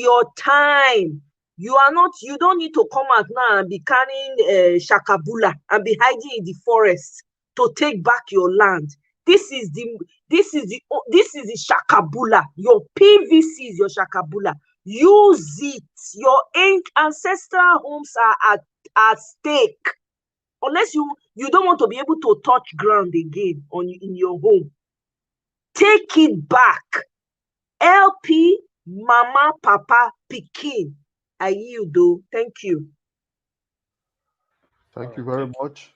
your time. You don't need to come out now and be carrying shakabula and be hiding in the forest to take back your land. This is the shakabula. Your PVC is your shakabula. Use it. Your ancestral homes are at stake. Unless you don't want to be able to touch ground again in your home. Take it back. LP, Mama, Papa, Pikin. I yield though. Thank you. Thank you very much.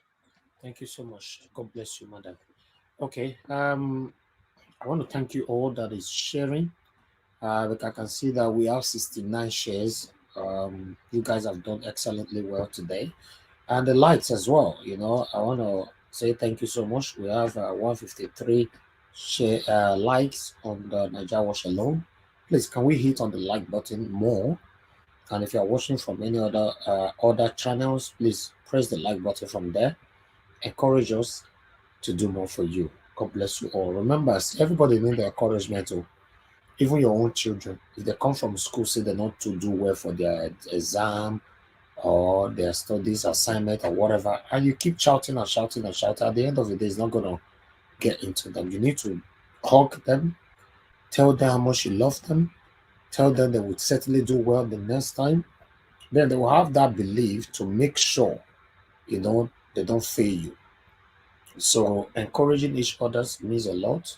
Thank you so much. God bless you, madam. Okay. I want to thank you all that is sharing. But I can see that we have 69 shares. You guys have done excellently well today. And the likes as well. You know, I want to say thank you so much. We have 153 likes on the Niger Watch alone. Please, can we hit on the like button more? And if you are watching from any other channels, please press the like button from there. Encourage us to do more for you. God bless you all. Remember, everybody needs the encouragement too. Even your own children, if they come from school, say they're not to do well for their exam or their studies assignment or whatever, and you keep shouting and shouting and shouting, at the end of the day, it's not going to get into them. You need to hug them, tell them how much you love them, tell them they would certainly do well the next time. Then they will have that belief to make sure, you know, they don't fail you. So encouraging each other means a lot.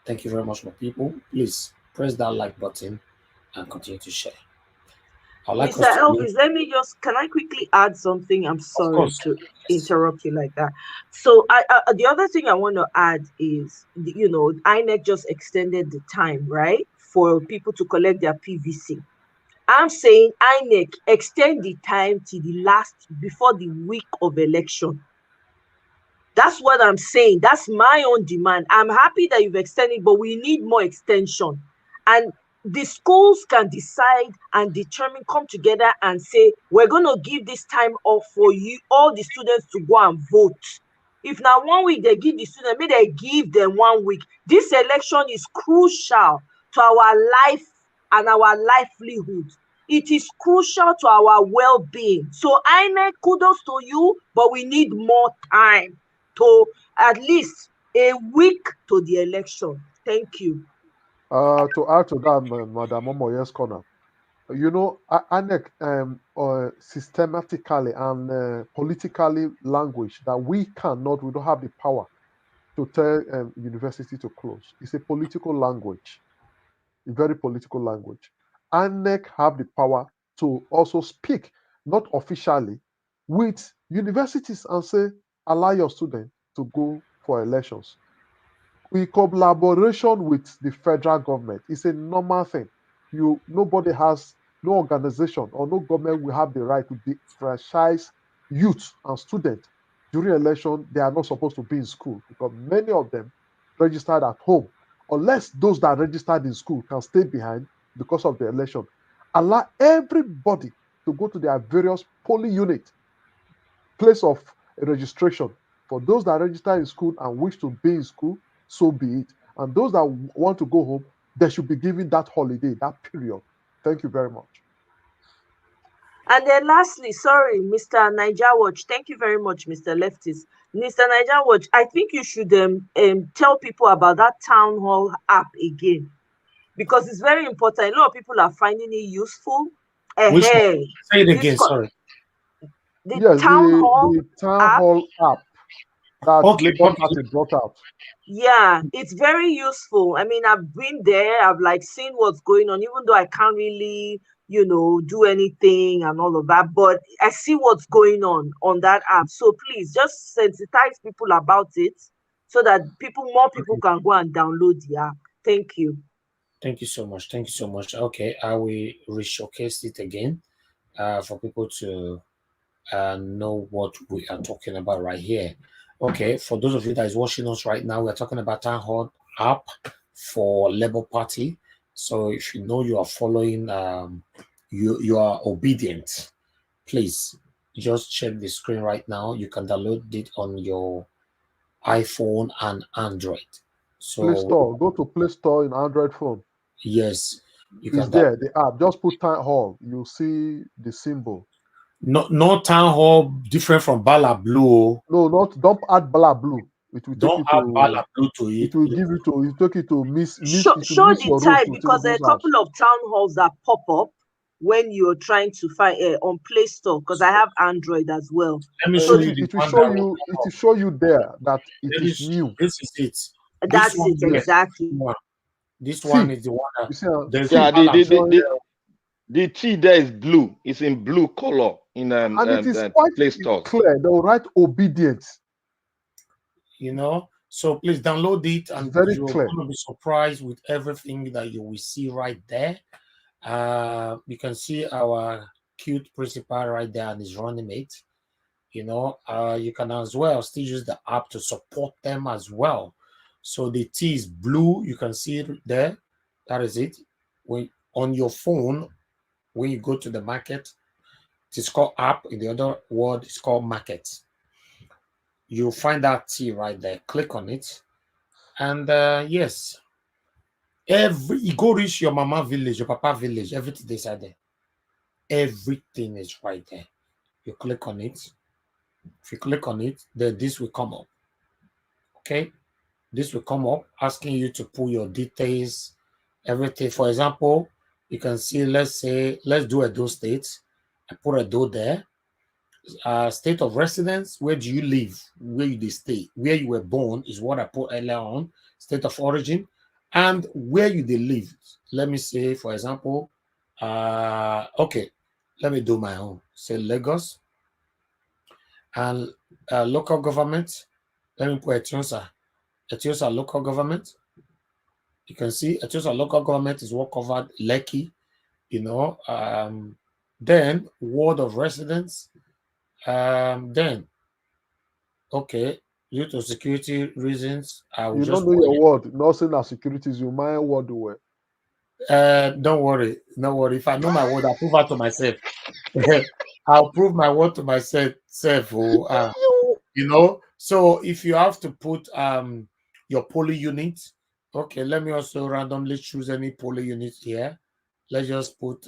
Thank you very much, my people. Please press that like button and continue to share. I'd like Mr. us to Elvis, can I quickly add something? I'm Of sorry course. to interrupt you like that. So the other thing I want to add is, INEC just extended the time, right, for people to collect their PVC. I'm saying INEC extend the time to before the week of election. That's what I'm saying. That's my own demand. I'm happy that you've extended, but we need more extension. And the schools can decide and determine, come together and say, we're going to give this time off for you, all the students to go and vote. If now 1 week they give the students, maybe they give them 1 week. This election is crucial to our life and our livelihood. It is crucial to our well-being. So INEC, kudos to you, but we need more time to at least a week to the election. Thank you. To add to that, Madam Omoye's corner, you know, ANEC systematically and politically language that we don't have the power to tell university to close. It's a political language, a very political language. ANEC have the power to also speak, not officially, with universities and say, allow your students to go for elections. In collaboration with the federal government, it's a normal thing. Nobody has, no organization or no government will have the right to disfranchise youth and students during election. They are not supposed to be in school because many of them registered at home, unless those that registered in school can stay behind because of the election. Allow everybody to go to their various polling unit, place of registration. For those that register in school and wish to be in school, so be it. And those that want to go home, they should be given that holiday, that period. Thank you very much. And then lastly, sorry, Mr. Niger Watch. Thank you very much, Mr. Leftist. Mr. Niger Watch, I think you should tell people about that town hall app again, because it's very important. A lot of people are finding it useful. Which one? Say it again, sorry. The Yes, town hall the town hall app that Okay, Labour Party brought out. Yeah, it's very useful. I mean, I've been there, I've like seen what's going on, even though I can't really, do anything and all of that, but I see what's going on that app. So please just sensitize people about it so that more people can go and download the app. Thank you. Thank you so much. Thank you so much. Okay, I will re-showcase it again for people to know what we are talking about right here. Okay, for those of you that is watching us right now, we're talking about Town Hall app for Labour Party. So if you know you are following, you are obedient, please just check the screen right now. You can download it on your iPhone and Android. So Play Store. Go to Play Store in Android phone. yes, You It's can there, the app. Just put town hall. You'll see the symbol. no town hall different from Bala Blue. No, not don't add Bala Blue. It will take Don't you add to Bala Blue to it it, will please. give you to it take you to miss Show, it will show miss the your road time to because there are a Tinubu's house. couple of town halls that pop up when you're trying to find on Play Store because I have Android as well. Let me So show you the It will one show that will you come it up. will show you there that it is new. This is it. This that's one it here. exactly. This one See, is the one that you see, there's see, no Yeah, Bala it's showing, the T there is blue. It's in blue color in and it is quite Play Stores. clear. They will write obedience. you know. So please download it, It's and very you're clear. going to be surprised with everything that you will see right there. You can see our cute principal right there and his running mate. You know, you can as well still use the app to support them as well. So the T is blue. You can see it there. That is it. When on your phone, when you go to the market, it is called app. In the other word, it's called market. You'll find that T right there. Click on it. And yes, you go reach your mama village, your papa village, everything inside there. Everything is right there. You click on it. If you click on it, then this will come up. Okay, this will come up asking you to put your details, everything. For example, you can see, let's do Edo State. I put Edo there. State of residence, where do you live, where you stay, where you were born is what I put earlier on. State of origin and where you live. Let me say, for example, okay, let me do my own. Say Lagos and local government. Let me put Etiosa local government. You can see Etiosa local government is what covered Lekki, you know. Then ward of residence. Then okay, due to security reasons, I will You don't just know put your word. Nothing as securities. You mind what do well. don't worry, no worry. If I know my word, I'll prove it to myself. I'll prove my word to myself. Oh, you know. So if you have to put your poly unit, okay. Let me also randomly choose any poly unit here. Let's just put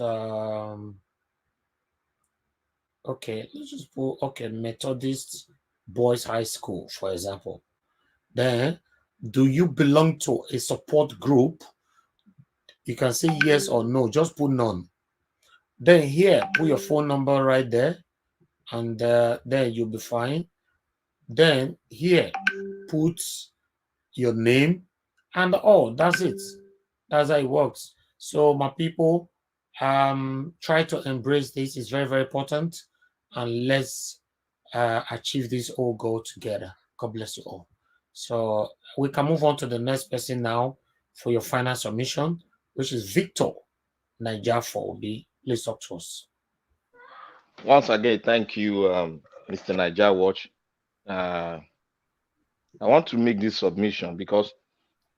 okay. Let's just put okay Methodist Boys High School, for example. Then, do you belong to a support group? You can say yes or no. Just put none. Then here, put your phone number right there, and then you'll be fine. Then here, put your name, and oh, that's it. That's how it works. So my people, try to embrace this. It's very, very important, and let's achieve this whole goal together. God bless you all. So we can move on to the next person now for your final submission, which is Victor Niger for Obi. Please talk to us. Once again, thank you, Mr. Niger Watch. Uh, I want to make this submission because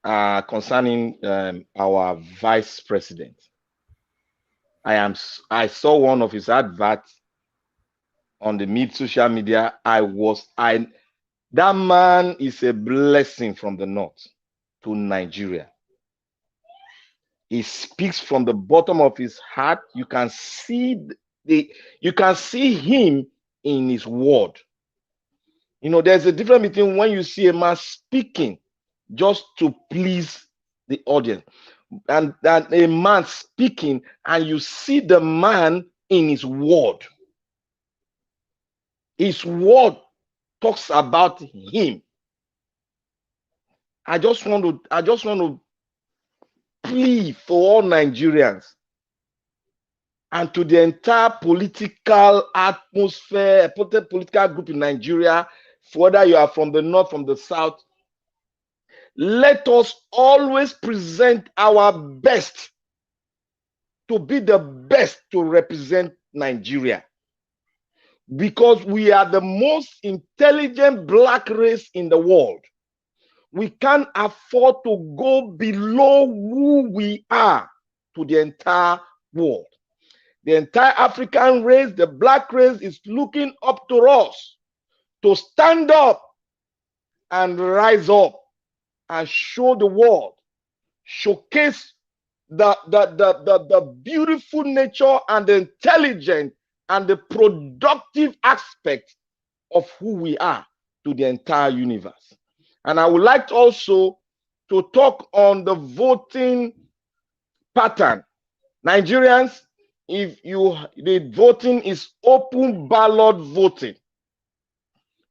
concerning our vice president, I saw one of his adverts on the social media. That man is a blessing from the north to Nigeria. He speaks from the bottom of his heart. You can see him in his word. You know, there's a difference between when you see a man speaking just to please the audience, and that a man speaking and you see the man in his word. His word talks about him. I just want to plea for all Nigerians and to the entire political atmosphere, political group in Nigeria, whether you are from the north, from the south. Let us always present our best to be the best to represent Nigeria, because we are the most intelligent black race in the world. We can't afford to go below who we are to the entire world. The entire African race, the black race, is looking up to us to stand up and rise up and show the world, showcase the beautiful nature and the intelligent and the productive aspect of who we are to the entire universe. And I would like also to talk on the voting pattern. Nigerians, the voting is open ballot voting.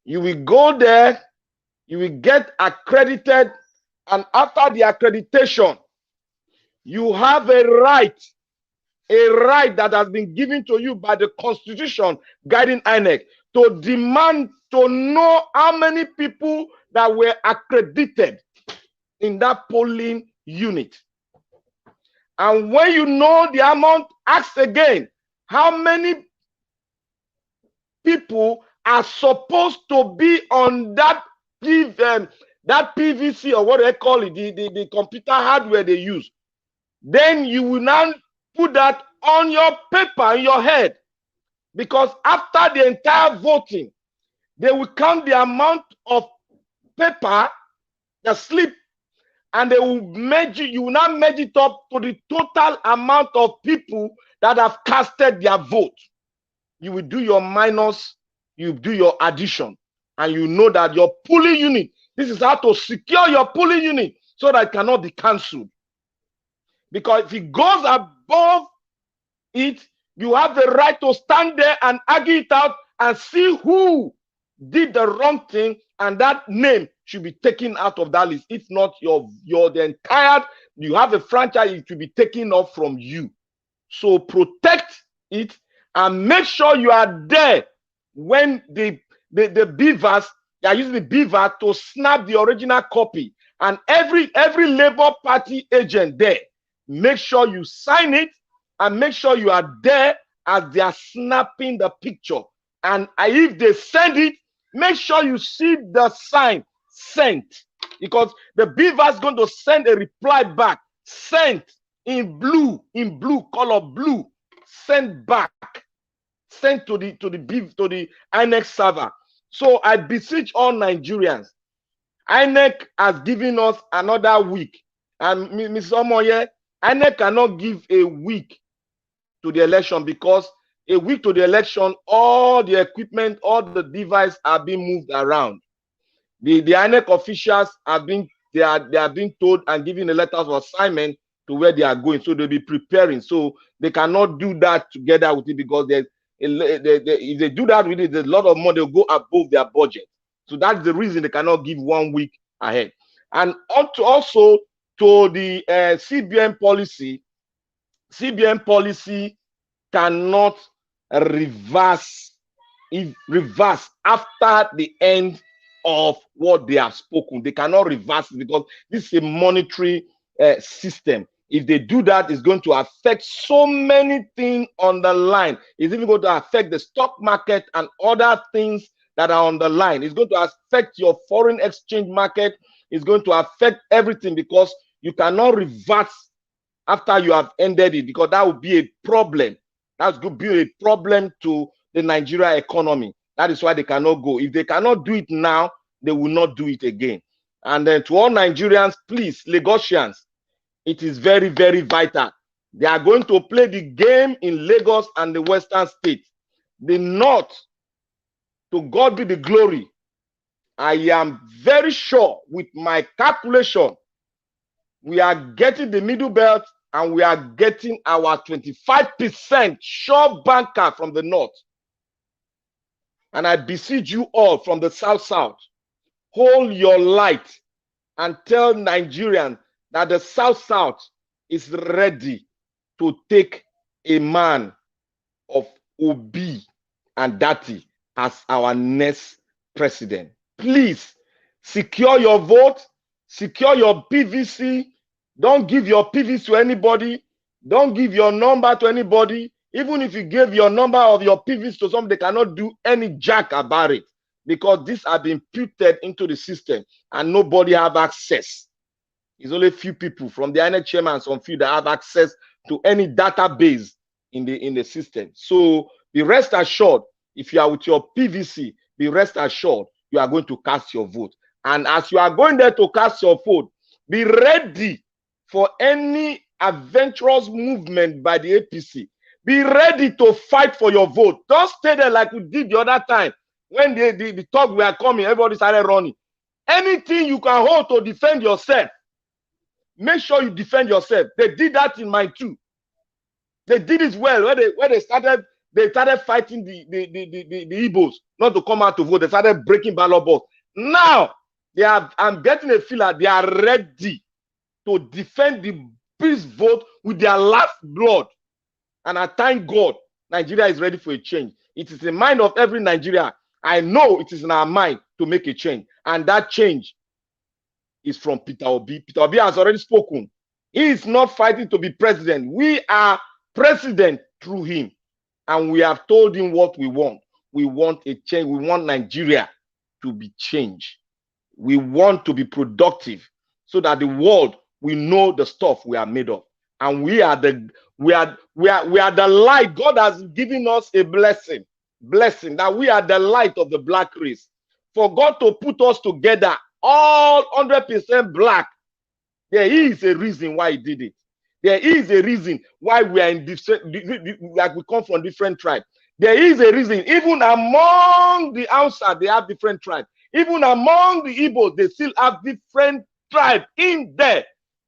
You will go there, you will get accredited, and after the accreditation, you have a right that has been given to you by the Constitution guiding INEC to demand to know how many people that were accredited in that polling unit. And when you know the amount, ask again, how many people are supposed to be on that PVC, or what they call it, the computer hardware they use. Then you will now put that on your paper in your head, because after the entire voting, they will count the amount of paper, the slip, and they will merge it. You will now merge it up to the total amount of people that have casted their vote. You will do your minus, you do your addition, and you know that your polling unit, this is how to secure your polling unit so that it cannot be cancelled. Because if it goes above it, you have the right to stand there and argue it out and see who did the wrong thing, and that name should be taken out of that list. If not, the entire, you have a franchise, it should be taken off from you. So protect it and make sure you are there when the beavers, they are using the beaver to snap the original copy. And every Labour Party agent there, make sure you sign it and make sure you are there as they are snapping the picture. And if they send it, make sure you see the sign sent, because the beaver is going to send a reply back, sent in blue color, blue, sent back, sent to the INEC server. So I beseech all Nigerians, INEC has given us another week, and Ms. Omoye, INEC cannot give a week to the election, because a week to the election, all the equipment, all the devices are being moved around. The INEC officials have been told and given a letter of assignment to where they are going, so they'll be preparing. So they cannot do that together with it, because if they do that with it, there's a lot of money will go above their budget. So that's the reason they cannot give 1 week ahead. And also to the CBN policy. CBN policy cannot reverse after the end of what they have spoken. They cannot reverse it, because this is a monetary system. If they do that, it's going to affect so many things on the line. It's even going to affect the stock market and other things that are on the line. It's going to affect your foreign exchange market. It's going to affect everything, because you cannot reverse after you have ended it, because that would be a problem. That's going to be a problem to the Nigeria economy. That is why they cannot go. If they cannot do it now, they will not do it again. And then to all Nigerians, please, Lagosians, it is very, very vital. They are going to play the game in Lagos and the Western states. The North, to God be the glory. I am very sure with my calculation, we are getting the middle belt, and we are getting our 25% sure banker from the North. And I beseech you all from the South, hold your light and tell Nigerians that the South is ready to take a man of Obi and Dati as our next president. Please secure your vote, secure your PVC. Don't give your PVC to anybody. Don't give your number to anybody. Even if you give your number of your PVC to somebody, they cannot do any jack about it, because these have been imputed into the system and nobody have access. It's only a few people from the INEC chairman and some few that have access to any database in the system. So be rest assured, if you are with your PVC, be rest assured you are going to cast your vote. And as you are going there to cast your vote, be ready for any adventurous movement by the APC. Be ready to fight for your vote. Don't stay there like we did the other time. When the talk were coming, everybody started running. Anything you can hold to defend yourself, make sure you defend yourself. They did that in mine too. They did it well when they started fighting the Igbos not to come out to vote. They started breaking ballot box. Now I'm getting a feel that they are ready to defend the peace vote with their last blood. And I thank God Nigeria is ready for a change. It is in the mind of every Nigerian. I know it is in our mind to make a change. And that change is from Peter Obi. Peter Obi has already spoken. He is not fighting to be president. We are president through him. And we have told him what we want. We want a change. We want Nigeria to be changed. We want to be productive so that the world will know the stuff we are made of. And we are the light. God has given us a blessing that we are the light of the black race. For God to put us together, all 100% black, there is a reason why he did it. There is a reason why we are in different, like we come from different tribes. There is a reason. Even among the outside, they have different tribes. Even among the Igbos, they still have different tribes in there.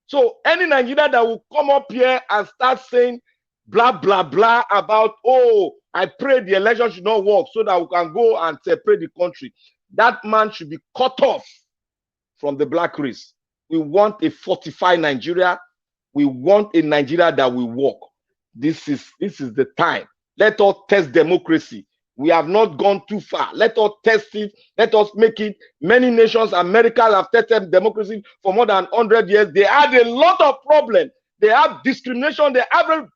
So any Nigerian that will come up here and start saying blah, blah, blah about, oh, I pray the election should not work so that we can go and separate the country, that man should be cut off from the black race. We want a fortified Nigeria. We want a Nigeria that will work. This is the time. Let us test democracy. We have not gone too far. Let us test it. Let us make it. Many nations, America, have tested democracy for more than 100 years. They had a lot of problems. They have discrimination.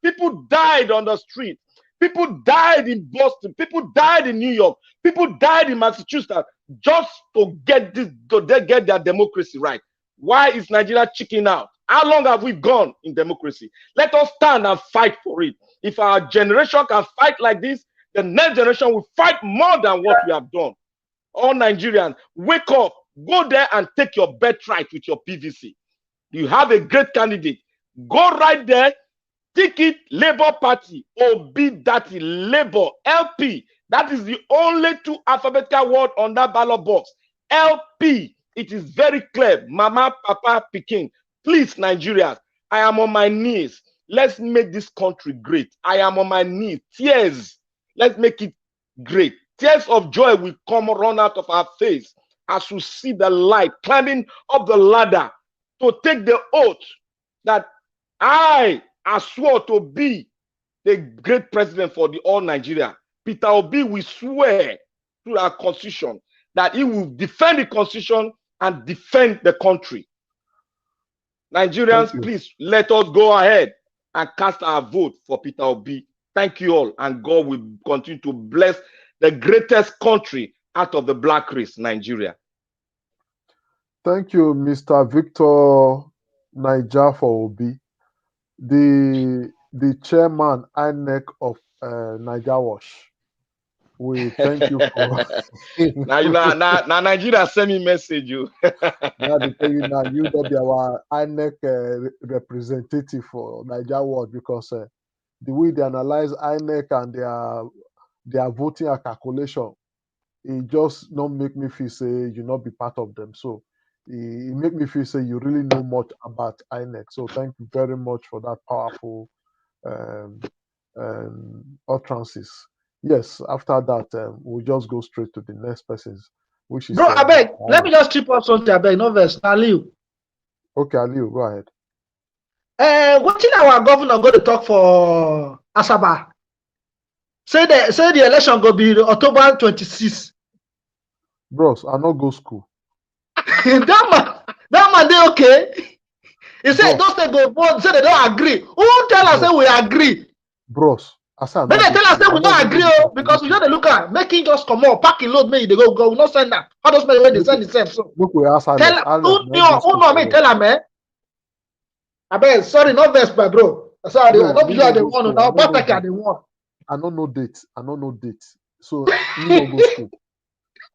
People died on the street. People died in Boston. People died in New York. People died in Massachusetts just to get their democracy right. Why is Nigeria chicking out? How long have we gone in democracy? Let us stand and fight for it. If our generation can fight like this, the next generation will fight more than what we have done. All Nigerians, wake up, go there and take your birthright with your PVC. You have a great candidate. Go right there, ticket Labour Party, Obi Labour, LP. That is the only two alphabetical word on that ballot box. LP. It is very clear. Mama, Papa, Pikin. Please, Nigerians, I am on my knees. Let's make this country great. I am on my knees. Tears. Let's make it great. Tears of joy will come run out of our face as we see the light climbing up the ladder to take the oath that I swore to be the great president for the all Nigeria. Peter Obi will swear to our constitution that he will defend the constitution and defend the country. Nigerians, please let us go ahead and cast our vote for Peter Obi. Thank you all, and God will continue to bless the greatest country out of the black race, Nigeria. Thank you, Mr. Victor Niger for Obi, the chairman INEC of Niger Wash. We thank you for now Nigeria send me message you. Now they tell you now you will be our INEC representative for Niger Wash, because the way they analyze INEC and their voting and calculation, it just not make me feel say you not be part of them. So it make me feel say you really know much about INEC. So thank you very much for that powerful utterances. Yes, after that, we'll just go straight to the next persons, which is... Bro, I beg, let me just trip up something, I beg, no verse, Aliu. Okay, Aliu, go ahead. What thing our governor going to talk for Asaba? Say the election go be October 26. Bros, I not go school. that man, they okay? He said, those they go vote, say they don't agree. Who tell us say we agree? Bros, I said, then they tell us that we don't agree, because we just look at making just come on, packing load, maybe they go, we not send that. How does they send the same? So look, we ask tell no me tell him, I bet, sorry, not verse, my bro. Sorry, I don't be sure they want now, but I can want. I don't know date. So you don't go school.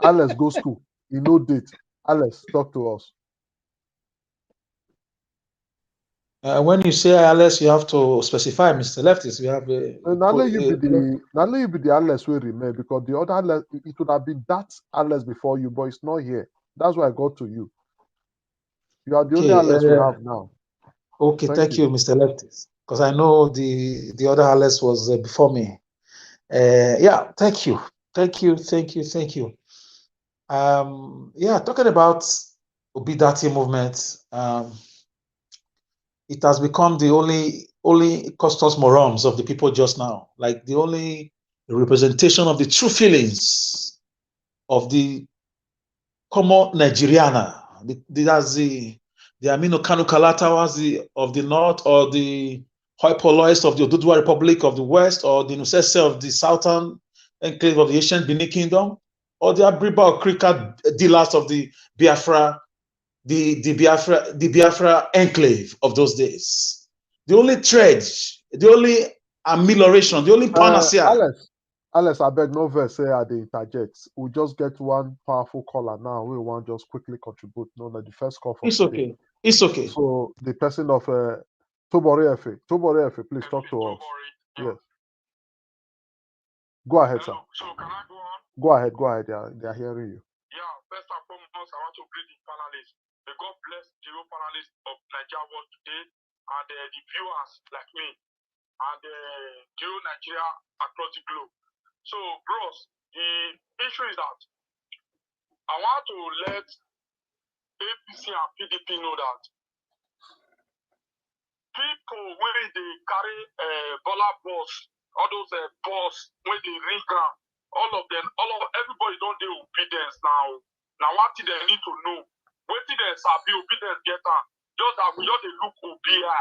Alex go school. You know date. Alex, talk to us. When you say ILS, you have to specify, Mr. Leftist. We have Now let you be the ALS will remain, because the other ALS, it would have been that ALS before you, but it's not here. That's why I got to you. You are the only ALS we have now. Okay, thank you, Mr. Leftist, because I know the other ALS was before me. Yeah, thank you. Yeah, talking about Obidati movement, it has become the only custos morums of the people just now, like the only representation of the true feelings of the common Nigeriana. That's the Aminu Kanu Kalatawas of the north, or the hoi polloi of the Oduduwa Republic of the west, or the Nusese of the southern enclave of the ancient Benin Kingdom, or the Abriba or Krika dealers of the Biafra, the Biafra enclave of those days. The only trade, the only amelioration, the only panacea. Alex, I beg no verse say at the interject. We just get one powerful caller now. We want just quickly contribute. No, the first call for today. It's okay. So the person of Tobore Efe, please talk to us. Yes. Go ahead, sir. So can I go on? Go ahead. They are hearing you. Yeah, first and foremost, I want to greet the panelists. May God bless the whole panelists of Nigeria World today, and the viewers like me, and the whole Nigeria across the globe. So, bros, the issue is that I want to let APC and PDP know that people, when they carry Bola bus, all those bus, when they ring ground, everybody don't do obedience now. Now, what they need to know, what they sabi obedience get on, just that we just look OBI.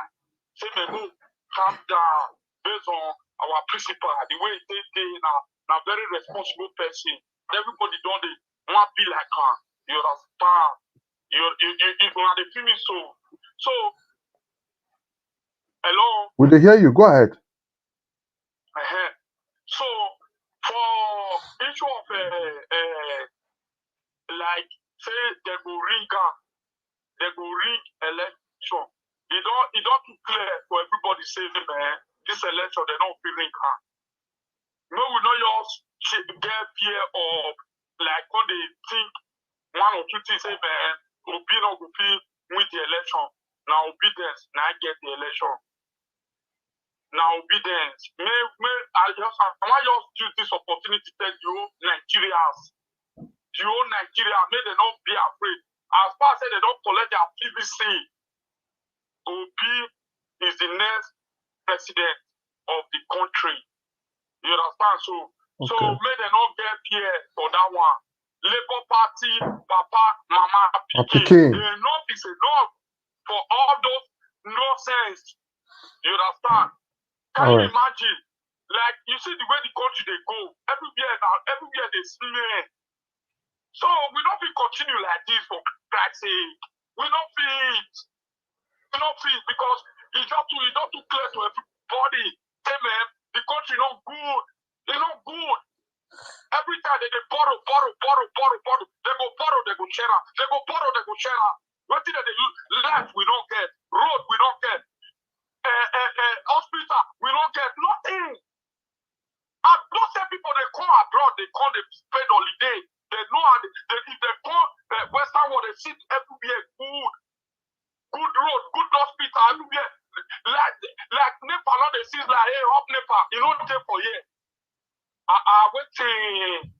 Say, me calm down based on our principle, the way they now very responsible person. Everybody don't they want to be like her. You understand? You want to feel me so. Hello. Will they hear you? Go ahead. So for issue of like say they go ring election. It don't too clear for everybody say, man, this election they don't feel ring. No, we not just get fear of like when they think one or two things say, man, Obi no go fit win the election. Now obedience, now get the election. Now obedience. I want just use this opportunity to tell you Nigerians, may they not be afraid. As far as they don't collect their PVC, Obi is the next president of the country. You understand? So may they not get fear for that one. Labour Party, Papa, Mama, Pikin. Enough is enough for all those nonsense. You understand? Can you imagine? Like, you see the way the country they go. Everywhere they smear. So we don't be continue like this for Christ's sake. We don't fit. Because it's not too clear to everybody. Hey man, the country not good. They're not good. Every time they borrow. They go borrow, they go share. They go borrow, they go share. What did they use? Land we don't get. Road we don't get. Hospital we don't get. Nothing. And most people they come abroad, they spend holiday. They know if they come Western world, they see everywhere good road, good hospital, everywhere. Like Nepal, now they see like hey up Nepal, you know what for here. Waiting.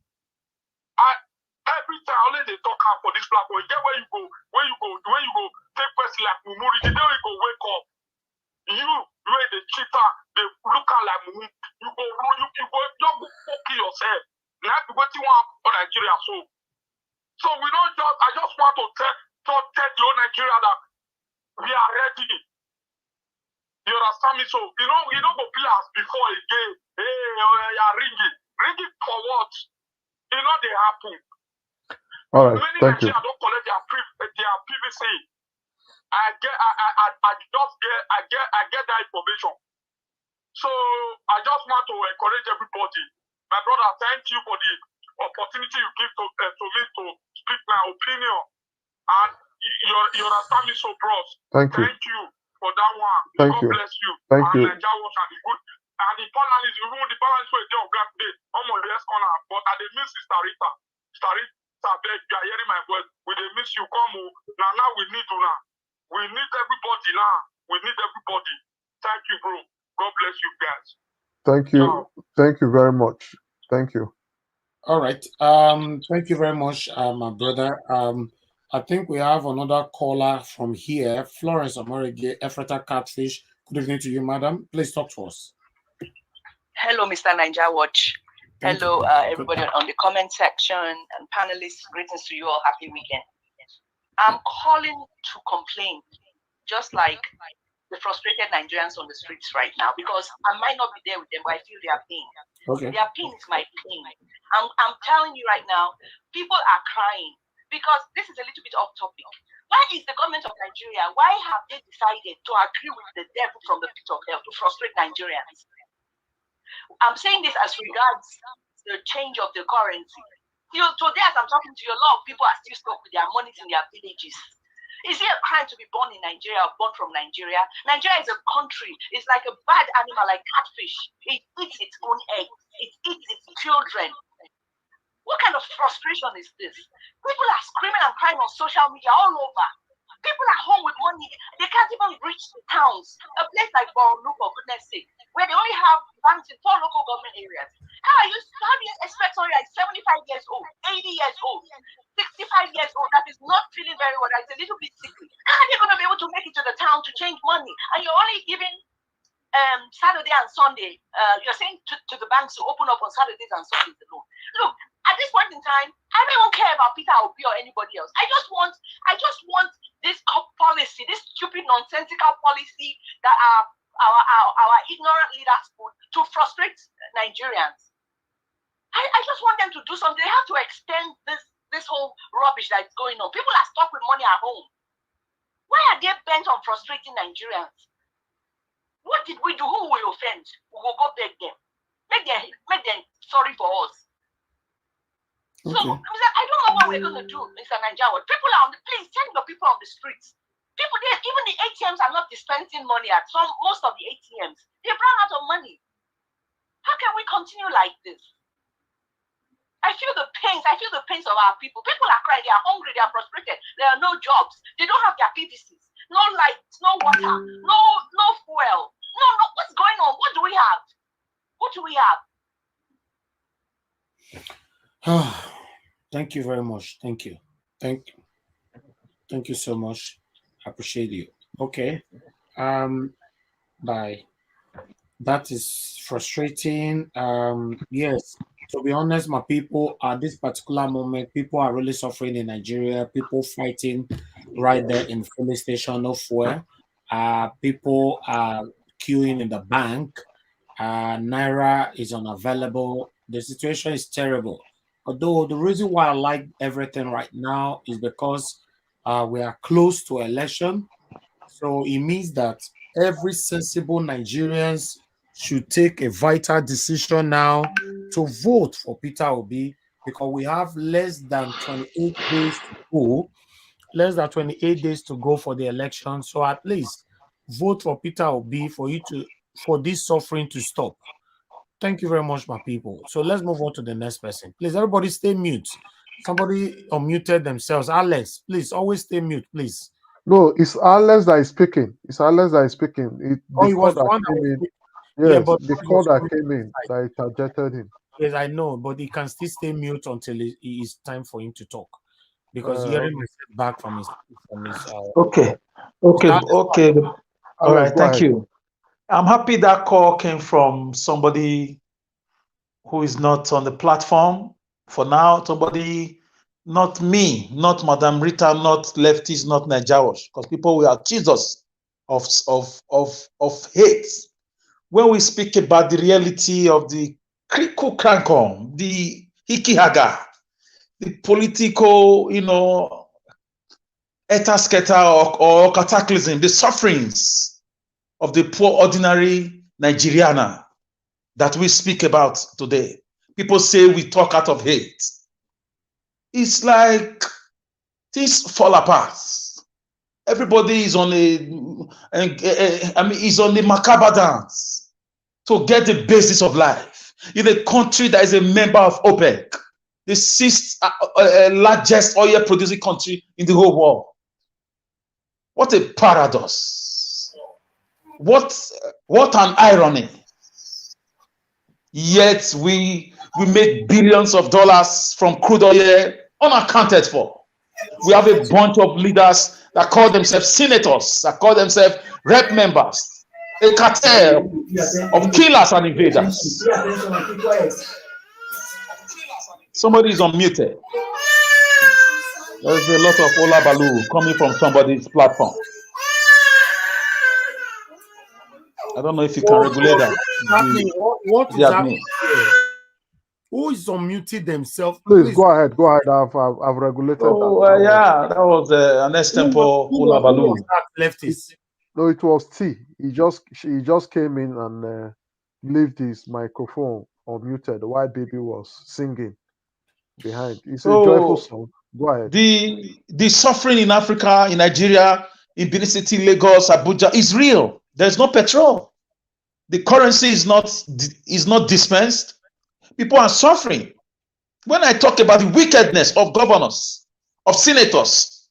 Every time only they talk for this platform. You get where you go, take person like Mumuri. The day you go wake up, you where the cheater, they look at like Mumu. You go fuck yourself. Now you what you want for Nigeria. So we don't just. I just want to tell the whole Nigeria that we are ready. You understand me? So you don't go play as before again. Hey, you're ringing for what? You know they happen. All right, many thank you. Nigerians don't collect their PVC. I get that information. So I just want to encourage everybody. My brother, thank you for the opportunity you give to me to speak my opinion. And you understand me, so bros. Thank you. Thank you. for that one. Thank God you. bless you. Thank And you. Naija watch and the good. And the balance is even the balance for a day of God day. Almost yes corner, but I dey miss Sister Rita. Sister Rita, beg you are hearing my voice. We dey miss you. Come on. Now we need you now. We need everybody now. We need everybody. Thank you, bro. God bless you guys. Thank you. Ciao. Thank you very much. Thank you. All right. Thank you very much, my brother. I think we have another caller from here, Florence Amorige, Ephrata Catfish. Good evening to you, madam. Please talk to us. Hello, Mr. Naija Watch. Thank Hello, you. everybody on the comment section and panelists. Greetings to you all. Happy weekend. I'm calling to complain, just like the frustrated Nigerians on the streets right now, because I might not be there with them, but I feel their pain. Okay. Their pain is my pain. I'm telling you right now, people are crying because this is a little bit off topic. Why is the government of Nigeria, why have they decided to agree with the devil from the pit of hell to frustrate Nigerians? I'm saying this as regards the change of the currency. Till today, as I'm talking to you, a lot of people are still stuck with their monies in their villages. Is it a crime to be born in Nigeria or born from Nigeria? Nigeria is a country. It's like a bad animal, like catfish. It eats its own eggs. It eats its children. What kind of frustration is this? People are screaming and crying on social media all over. People are home with money. They can't even reach the towns. A place like Borno, for goodness sake, where they only have banks in 4 local government areas. How do you expect somebody like 75 years old, 80 years old, 65 years old that is not feeling very well, that is a little bit sickly? How are they going to be able to make it to the town to change money? And you're only giving Saturday and Sunday. You're saying to the banks to open up on Saturdays and Sundays alone. Look, at this point in time, I don't care about Peter Obi or anybody else. I just want this policy, this stupid, nonsensical policy that our ignorant leaders put to frustrate Nigerians. I just want them to do something. They have to extend this whole rubbish that's going on. People are stuck with money at home. Why are they bent on frustrating Nigerians? What did we do? Who will we offend? We will go beg them. Make them sorry for us. Okay. So, I don't know what we're going to do, Mr. Naija. People are please tell the people on the streets. People there, even the ATMs are not dispensing money at most of the ATMs. They've run out of money. How can we continue like this? I feel the pains. I feel the pains of our people. People are crying. They are hungry. They are frustrated. There are no jobs. They don't have their PVCs. No lights. No water. No fuel. No. What's going on? What do we have? What do we have? Thank you very much. Thank you. Thank you so much. I appreciate you. Okay. Bye. That is frustrating. Yes. To be honest, my people, at this particular moment, people are really suffering in Nigeria. People fighting right there in filling station, no fuel. People are queuing in the bank. Naira is unavailable. The situation is terrible. Although the reason why I like everything right now is because we are close to election. So it means that every sensible Nigerians should take a vital decision now to vote for Peter Obi, because we have less than 28 days to go. Less than 28 days to go for the election. So at least vote for Peter Obi for this suffering to stop. Thank you very much, my people. So let's move on to the next person. Please, everybody stay mute. Somebody unmuted themselves. Alex, please always stay mute, please. No, it's Alex that is speaking. It's Alex that is speaking. It The call was that one came that in. was, Yes, yeah, but the call that came in that it targeted him. Yes, I know, but he can still stay mute until it is time for him to talk, because hearing myself back from his Okay. All Alex, right, go thank ahead. you. I'm happy that call came from somebody who is not on the platform for now. Somebody, not me, not Madam Rita, not lefties, not Najawash, because people will accuse us of hate. When we speak about the reality of the Kriku Krankom, the Hikihaga, the political, etasketa or cataclysm, the sufferings of the poor ordinary Nigeriana that we speak about today. People say we talk out of hate. It's like things fall apart. Everybody is on is on the macabre dance to get the basis of life. In a country that is a member of OPEC, the sixth largest oil producing country in the whole world. What a paradox. What an irony. Yet we make billions of dollars from crude oil unaccounted for. We have a bunch of leaders that call themselves senators, that call themselves rep members, a cartel of killers and invaders. Somebody is unmuted. There's a lot of Ola Balu coming from somebody's platform. I don't know if you can regulate that. What is happening? Who is unmuted themselves? Please go ahead. I've regulated that. Yeah, that was an extempo Ola Balu. Leftist. No, it was T. He just came in and left his microphone unmuted while baby was singing behind. It's a joyful song. Go ahead. The suffering in Africa, in Nigeria, in Benin City, Lagos, Abuja is real. There's no petrol. The currency is not dispensed. People are suffering. When I talk about the wickedness of governors, of senators,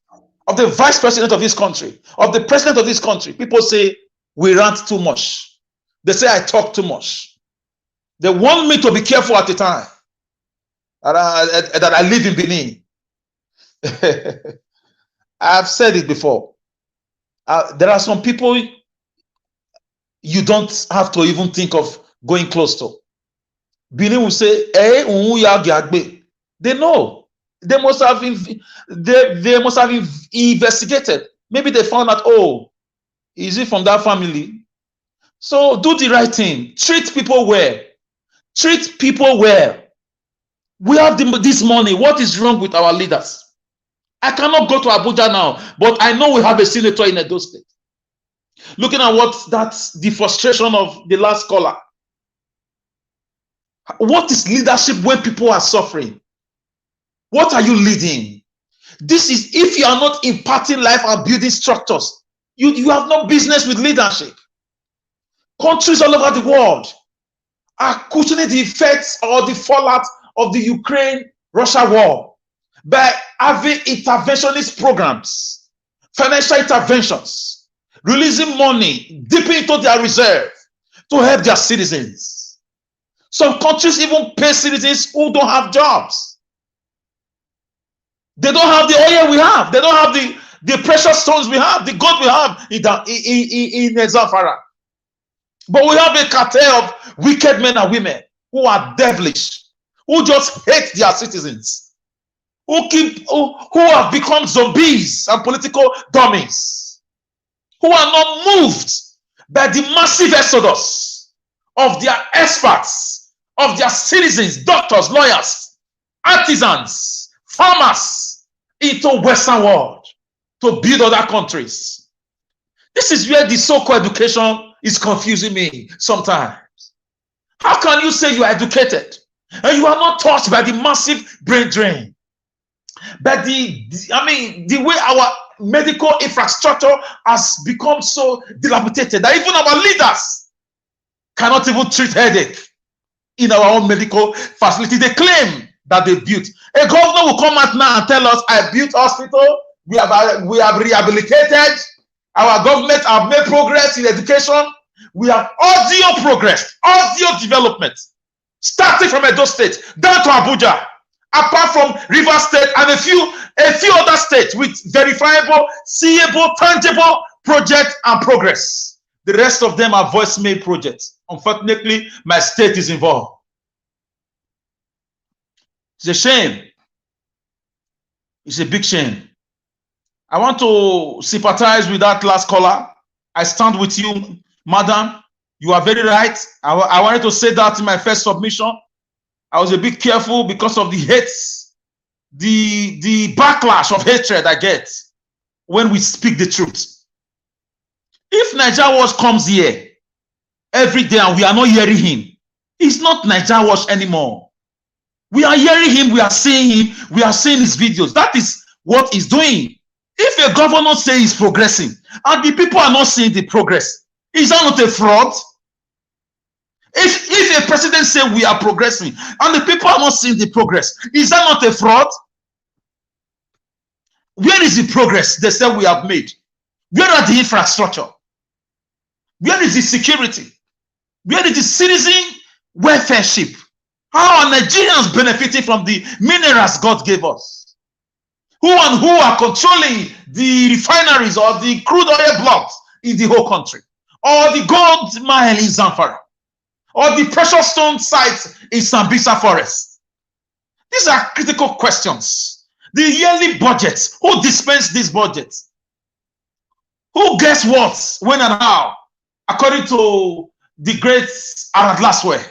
of the vice president of this country, of the president of this country, people say we rant too much. They say I talk too much. They want me to be careful at the time that I live in Benin. I've said it before. There are some people you don't have to even think of going close to. Benin will say, they know. They must have investigated. Maybe they found out, oh, is it from that family? So do the right thing. Treat people well. Treat people well. We have this money. What is wrong with our leaders? I cannot go to Abuja now, but I know we have a senator in Edo State. Looking at the frustration of the last caller. What is leadership when people are suffering? What are you leading? This is, if you are not imparting life and building structures, you have no business with leadership. Countries all over the world are cushioning the effects or the fallout of the Ukraine-Russia war by having interventionist programs, financial interventions, releasing money deep into their reserve to help their citizens. Some countries even pay citizens who don't have jobs. They don't have the oil we have. They don't have the precious stones we have, the gold we have in Zamfara. But we have a cartel of wicked men and women who are devilish, who just hate their citizens, who have become zombies and political dummies, who are not moved by the massive exodus of their experts, of their citizens, doctors, lawyers, artisans, farmers into Western world to build other countries. This is where the so-called education is confusing me sometimes. How can you say you are educated and you are not touched by the massive brain drain? But the way our medical infrastructure has become so dilapidated that even our leaders cannot even treat headache in our own medical facility. They claim that they built. A governor will come out now and tell us, I built hospital, we have rehabilitated, our government have made progress in education, we have audio progress, audio development, starting from Edo State down to Abuja, apart from River State and a few other states with verifiable, seeable, tangible project and progress. The rest of them are voicemail projects. Unfortunately, my state is involved. It's a shame. It's a big shame. I want to sympathize with that last caller. I stand with you, madam. You are very right. I wanted to say that in my first submission. I was a bit careful because of the hate, the backlash of hatred I get when we speak the truth. If Niger Watch comes here every day and we are not hearing him, it's not Niger Watch anymore. We are hearing him, we are seeing him, we are seeing his videos. That is what he's doing. If a governor says he's progressing and the people are not seeing the progress, is that not a fraud? If a president says we are progressing and the people are not seeing the progress, is that not a fraud? Where is the progress they say we have made? Where are the infrastructure? Where is the security? Where is the citizen welfareship? How are Nigerians benefiting from the minerals God gave us? Who are controlling the refineries or the crude oil blocks in the whole country? Or the gold mine in Zamfara? Or the precious stone sites in Sambisa Forest? These are critical questions. The yearly budget, who dispensed this budget? Who guess what, when and how? According to the great Arad Laswe.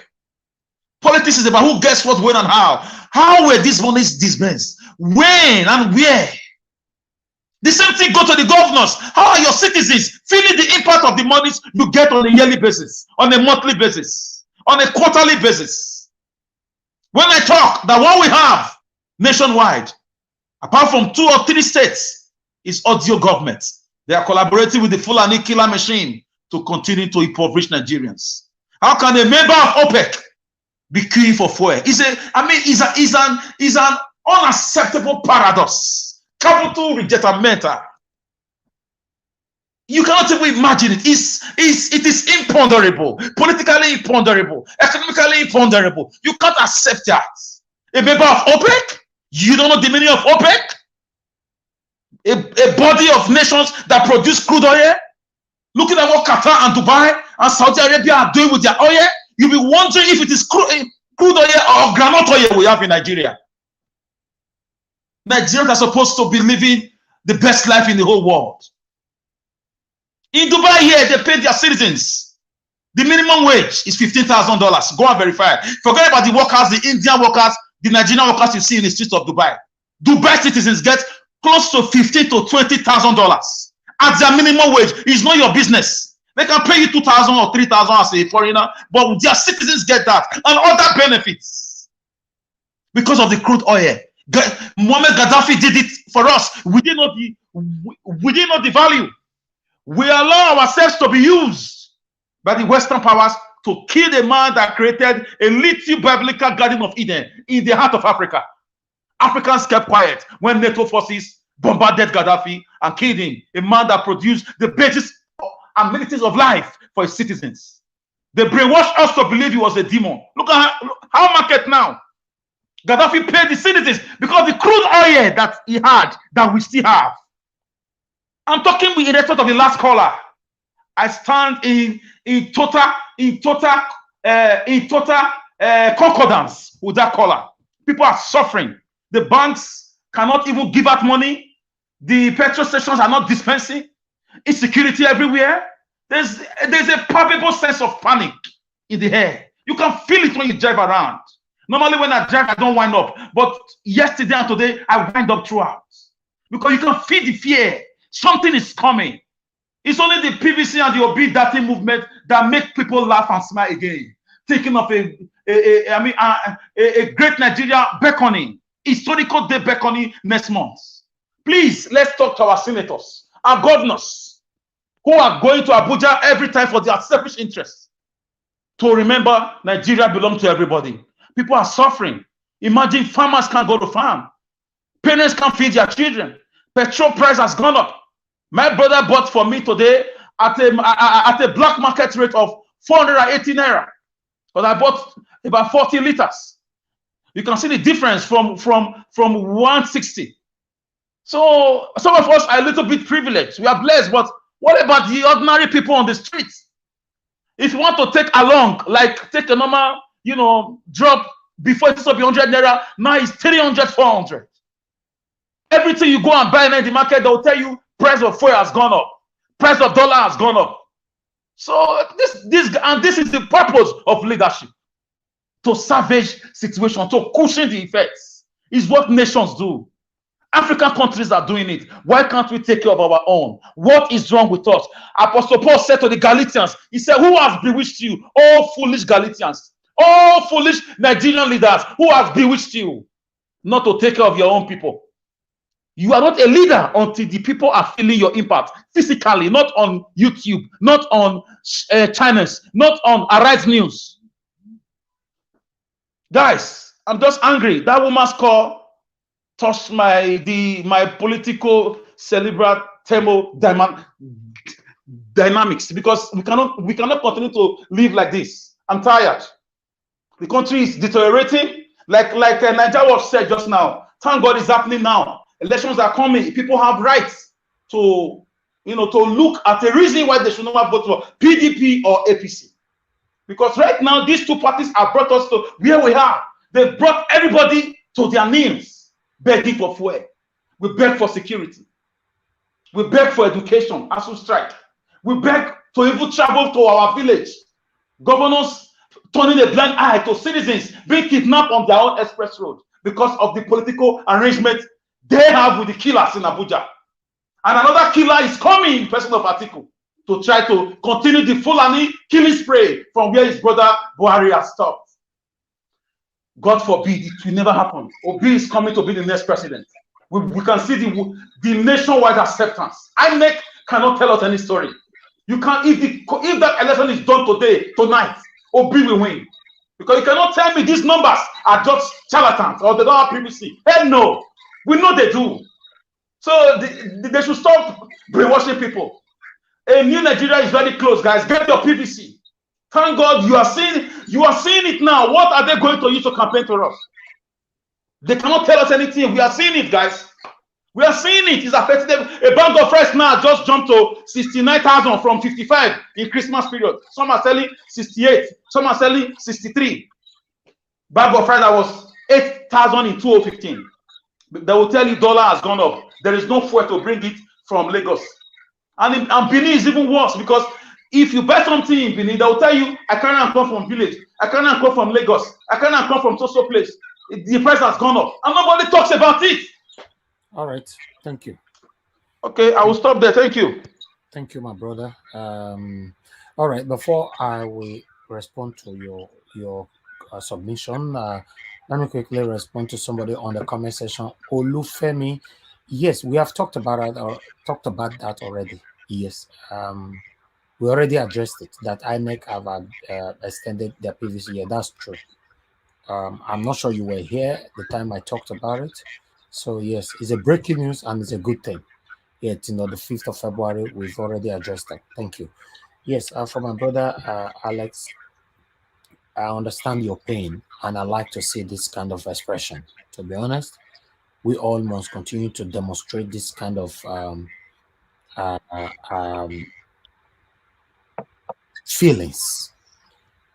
Politics is about who guess what, when and how. How were these monies dispensed? When and where? The same thing go to the governors. How are your citizens feeling the impact of the monies you get on a yearly basis, on a monthly basis, on a quarterly basis? When I talk that what we have nationwide, apart from 2 or 3 states, is audio government. They are collaborating with the Fulani killer machine to continue to impoverish Nigerians. How can a member of OPEC be queuing for fuel? Is an unacceptable paradox. Capital rejectment. You cannot even imagine it. It is imponderable, politically imponderable, economically imponderable. You can't accept that. A member of OPEC? You don't know the meaning of OPEC? A body of nations that produce crude oil? Looking at what Qatar and Dubai and Saudi Arabia are doing with their oil, you'll be wondering if it is crude oil or granite oil we have in Nigeria. Nigerians are supposed to be living the best life in the whole world. In Dubai here, they pay their citizens. The minimum wage is $15,000. Go and verify it. Forget about the workers, the Indian workers, the Nigerian workers you see in the streets of Dubai. Dubai citizens get close to $15,000 to $20,000 at their minimum wage. It's not your business. They can pay you $2,000 or $3,000 as a foreigner, but their citizens get that and other benefits because of the crude oil. Muammar Gaddafi did it for us. We did not the value. We allow ourselves to be used by the Western powers to kill the man that created a little biblical Garden of Eden in the heart of Africa. Africans kept quiet when NATO forces bombarded Gaddafi and killed him, a man that produced the basis and amenities of life for his citizens. They brainwashed us to believe he was a demon. Look at how market now. Gaddafi paid the citizens because the crude oil that he had, that we still have. I'm talking with the respect of the last caller. I stand in total concordance with that caller. People are suffering. The banks cannot even give out money. The petrol stations are not dispensing. Insecurity everywhere. There's a palpable sense of panic in the air. You can feel it when you drive around. Normally when I drive, I don't wind up. But yesterday and today, I wind up throughout. Because you can feel the fear. Something is coming. It's only the PVC and the Obi movement that make people laugh and smile again. Thinking of a great Nigeria beckoning, historical day beckoning next month. Please, let's talk to our senators, our governors, who are going to Abuja every time for their selfish interests. To remember, Nigeria belongs to everybody. People are suffering. Imagine farmers can't go to farm. Parents can't feed their children. Petrol price has gone up. My brother bought for me today at a black market rate of 480 naira. But I bought about 40 liters. You can see the difference from 160. So some of us are a little bit privileged. We are blessed, but what about the ordinary people on the streets? If you want to take along, like take a normal, drop before it used to be 100 naira, now it's 300, 400. Everything you go and buy in the market, they'll tell you price of fuel has gone up, price of dollar has gone up. So this is the purpose of leadership, to salvage situation, to cushion the effects. Is what nations do. African countries are doing it. Why can't we take care of our own? What is wrong with us? Apostle Paul said to the Galatians, he said, who has bewitched you? All foolish Galatians, all foolish Nigerian leaders, who has bewitched you not to take care of your own people? You are not a leader until the people are feeling your impact physically, not on YouTube, not on channels, not on Arise News. Guys, I'm just angry. That woman's call touched my political cerebral dynamics, because we cannot continue to live like this. I'm tired. The country is deteriorating. Like Nigeria was said just now. Thank God it's happening now. Elections are coming. People have rights to, to look at a reason why they should not vote for PDP or APC. Because right now, these two parties have brought us to where we are. They've brought everybody to their knees, begging for fuel. We beg for security. We beg for education as we strike. We beg to even travel to our village. Governors turning a blind eye to citizens being kidnapped on their own express road because of the political arrangement they have with the killers in Abuja. And another killer is coming in person of Atiku to try to continue the Fulani killing spree from where his brother Buhari has stopped. God forbid, it will never happen. Obi is coming to be the next president. We can see the nationwide acceptance. INEC cannot tell us any story. You can't, if that election is done today, tonight, Obi will win. Because you cannot tell me these numbers are just charlatans or they don't have privacy. Hell no. We know they do. So they should stop brainwashing people. A new Nigeria is very close, guys. Get your PVC. Thank God you are seeing it now. What are they going to use to campaign to us? They cannot tell us anything. We are seeing it, guys. We are seeing it. It's affecting them. A bag of rice now just jumped to 69,000 from 55 in Christmas period. Some are selling 68. Some are selling 63. Bag of rice that was 8,000 in 2015. They will tell you dollar has gone up. There is no fuel to bring it from Lagos. And Benin is even worse, because if you buy something in Benin, they will tell you, I cannot come from village. I cannot come from Lagos. I cannot come from so place. The price has gone up. And nobody talks about it. All right. Thank you. Okay, I will stop there. Thank you. Thank you, my brother. All right. Before I will respond to your submission, let me quickly respond to somebody on the comment section. Olufemi, yes, we have talked about it or talked about that already. Yes, we already addressed it. That INEC have extended their previous year. That's true. I'm not sure you were here the time I talked about it. So yes, it's a breaking news and it's a good thing. Yet, the 5th of February, we've already addressed that. Thank you. Yes, for my brother Alex, I understand your pain, and I like to see this kind of expression. To be honest, we all must continue to demonstrate this kind of feelings,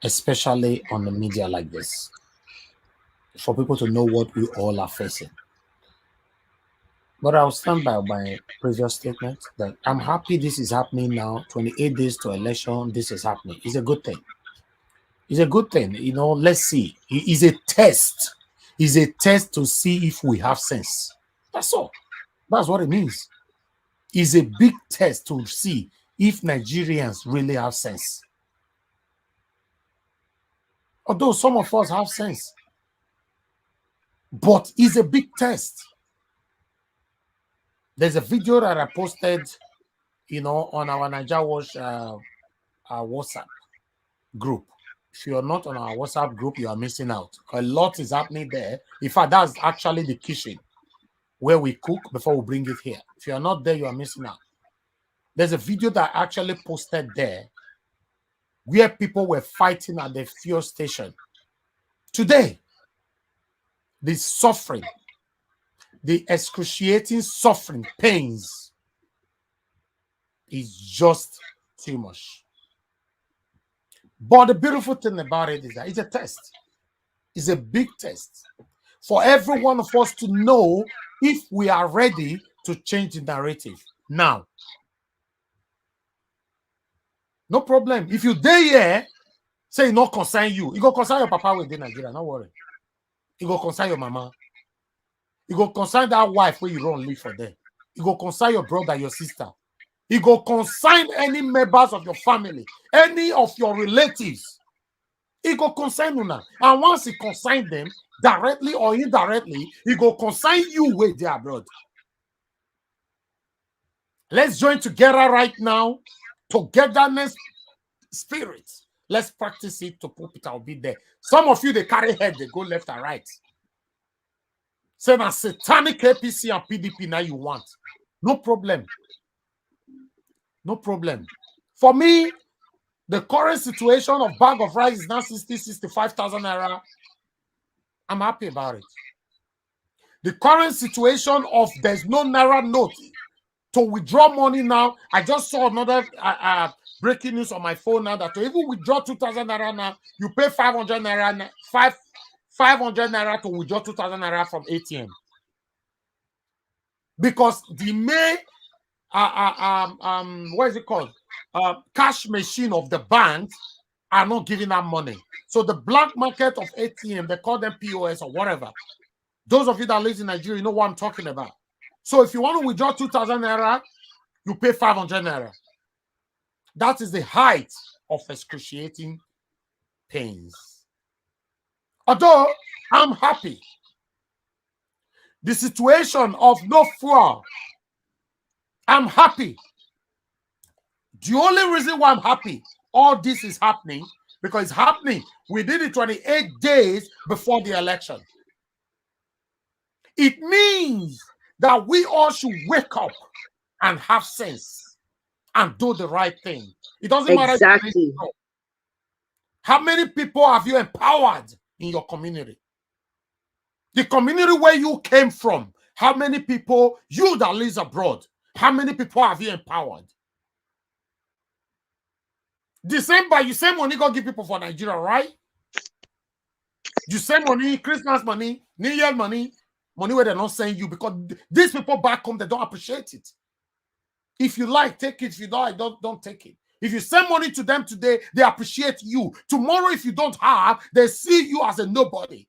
especially on the media like this, for people to know what we all are facing. But I'll stand by my previous statement that I'm happy this is happening now. 28 days to election, this is happening. It's a good thing. It's a good thing. Let's see. It's a test. It's a test to see if we have sense. That's all. That's what it means. It's a big test to see if Nigerians really have sense. Although some of us have sense. But it's a big test. There's a video that I posted, on our Nigeria Watch WhatsApp group. If you're not on our WhatsApp group, you are missing out. A lot is happening there. In fact, that's actually the kitchen where we cook before we bring it here. If you're not there, you are missing out. There's a video that I actually posted there where people were fighting at the fuel station. Today, the suffering, the excruciating suffering, pains is just too much. But the beautiful thing about it is that it's a test. It's a big test for every one of us to know if we are ready to change the narrative now. No problem. If you dare here, say it not concern you. It go concern your papa within Nigeria. Don't worry. It go concern your mama. It go concern that wife where you don't live for them. It go concern your brother, your sister. It go concern any members of your family, any of your relatives. It go concern you now. And once it concern them, directly or indirectly, it go concern you where they are abroad. Let's join together right now. Togetherness spirit. Let's practice it to put Peter Obi there. Some of you, they carry head, they go left and right. Say that satanic APC and PDP now you want. No problem. No problem. For me, the current situation of bag of rice is now 65,000 naira. I'm happy about it. The current situation of there's no naira note to withdraw money now. I just saw another breaking news on my phone now that to even withdraw 2,000 naira now, you pay 500 naira, 500 naira to withdraw 2,000 naira from ATM. Because the main what is it called? Cash machine of the banks are not giving out money. So the black market of ATM, they call them POS or whatever. Those of you that live in Nigeria, you know what I'm talking about. So if you want to withdraw 2,000 naira, you pay 500 naira. That is the height of excruciating pains. Although I'm happy, the situation of no fuel, I'm happy. The only reason why I'm happy, all this is happening, because it's happening. We did it 28 days before the election. It means that we all should wake up and have sense and do the right thing. It doesn't matter. Exactly. How many people have you empowered in your community? The community where you came from, how many people, you that lives abroad, how many people have you empowered? December, you send money, go give people for Nigeria, right? You send money, Christmas money, New Year money where they're not sending you, because these people back home, they don't appreciate it. If you like, take it. If you don't take it. If you send money to them today, they appreciate you. Tomorrow, if you don't have, they see you as a nobody.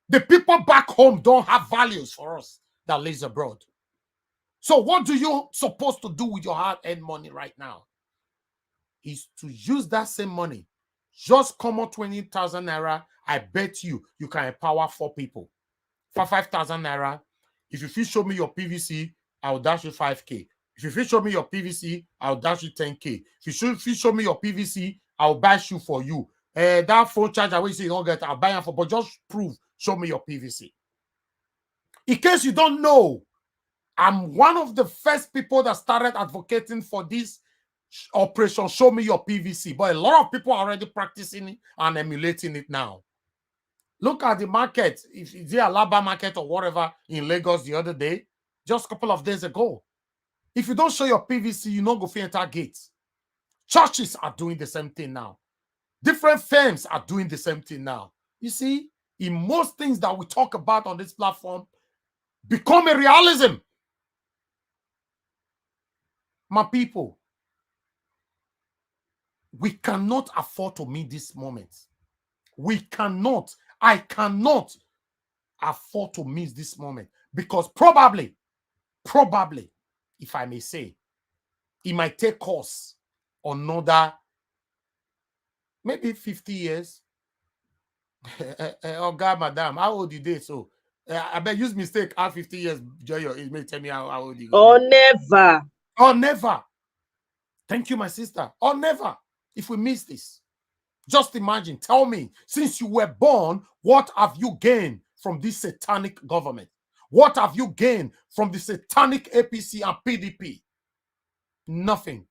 The people back home don't have values for us that lives abroad. So what do you supposed to do with your hard-earned money right now? Is to use that same money. Just come on 20,000 naira. I bet you can empower 4 people. For 5,000 naira, if you feel show me your PVC, I'll dash you 5K. If you feel show me your PVC, I'll dash you 10K. If you feel show me your PVC, I'll buy shoe for you. That phone charger where you say you don't get, I'll buy it for, but just prove, show me your PVC. In case you don't know, I'm one of the first people that started advocating for this operation, show me your PVC. But a lot of people are already practicing it and emulating it now. Look at the market. If it's the Alaba market or whatever in Lagos the other day, just a couple of days ago. If you don't show your PVC, you don't go for enter gates. Churches are doing the same thing now. Different firms are doing the same thing now. You see, in most things that we talk about on this platform, become a realism. My people, we cannot afford to miss this moment. We cannot. I cannot afford to miss this moment, because probably, if I may say, it might take us another maybe 50 years. Oh God, madam, how old you did? So I bet use mistake add 50 years. Joy, it may tell me how old you Or never. Or never. Thank you, my sister. Or never. If we miss this, just imagine. Tell me, since you were born, what have you gained from this satanic government? What have you gained from the satanic APC and PDP? Nothing.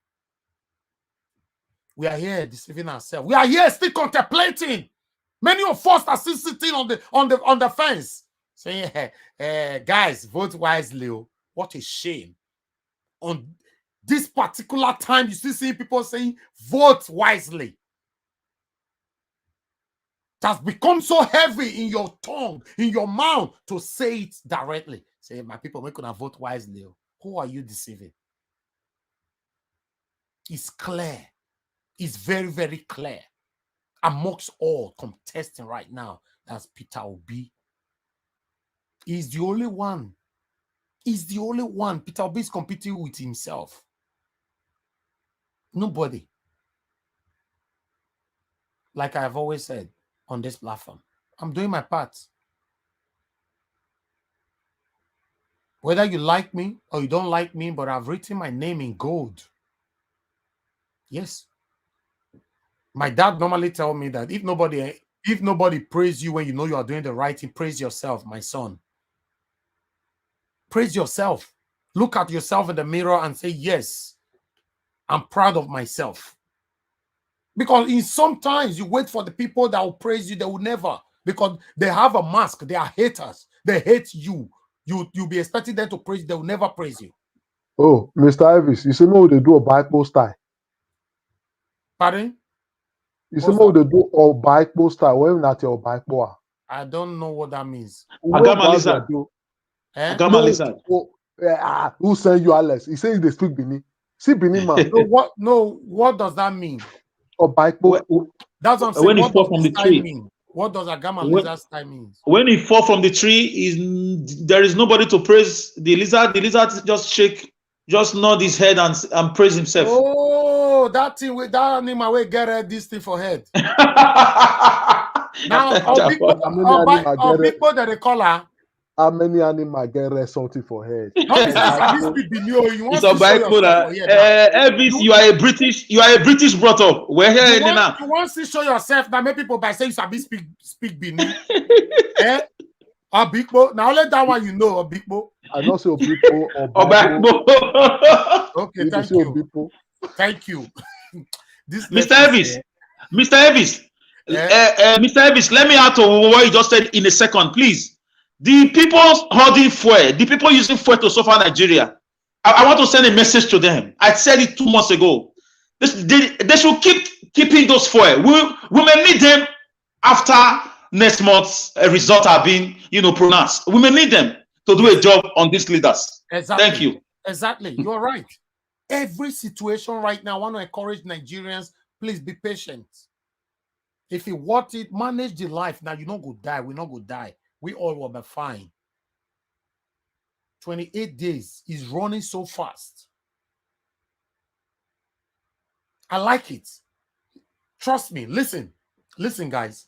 We are here deceiving ourselves. We are here still contemplating. Many of us are still sitting on the fence, saying, guys, vote wisely. What a shame. On this particular time, you still see people saying, vote wisely. It has become so heavy in your tongue, in your mouth, to say it directly. Say, my people, we're going to vote wisely. Who are you deceiving? It's clear. It's very, very clear. Amongst all contesting right now, that's Peter Obi. He's the only one. He's the only one. Peter Obi is competing with himself. Nobody. Like I've always said on this platform, I'm doing my part. Whether you like me or you don't like me, but I've written my name in gold. Yes. My dad normally tell me that if nobody praise you when you know you are doing the right thing, praise yourself, my son. Praise yourself. Look at yourself in the mirror and say, yes, I'm proud of myself. Because in sometimes you wait for the people that will praise you, they will never, because they have a mask. They are haters. They hate you. You'll be expecting them to praise you. They will never praise you. Oh, Mr. Ivis, you see what they do a bike style. Pardon? You see what they do a bike style when not your bike boy. I don't know what that means. Agama lizard. Agama lizard. Who send you Alex? He says they speak Bini. See Bini man. What does that mean? Or bike That's what I'm saying. When what he fall from the tree. Mean? What does Agama lizard style mean? When he fall from the tree, there is nobody to praise the lizard. The lizard just nod his head and praise himself. Oh, that thing with that animal will get this thing for head. Now, people that they call her. How many animals get something for head? It's a Bible. Elvis, you are a British brought up. We're here now. You want to show yourself that many people by saying you sabi speak Benin. A big boy. Now let that one you know a big boy. I don't say a big boy or Bible. Okay, thank you. Thank you. Mr. Elvis. Mr. Elvis, let me add to what you just said in a second, please. The people holding fuel, the people using fuel to suffer Nigeria, I want to send a message to them. I said it 2 months ago. They should keeping those fuel. We may need them after next month's results are being, pronounced. We may need them to do a job on these leaders. Exactly. Thank you. Exactly. You're right. Every situation right now, I want to encourage Nigerians, please be patient. If you want it, manage the life. Now, you're not going to die. We're not going to die. We all will be fine. 28 days is running so fast. I like it. Trust me. Listen, guys.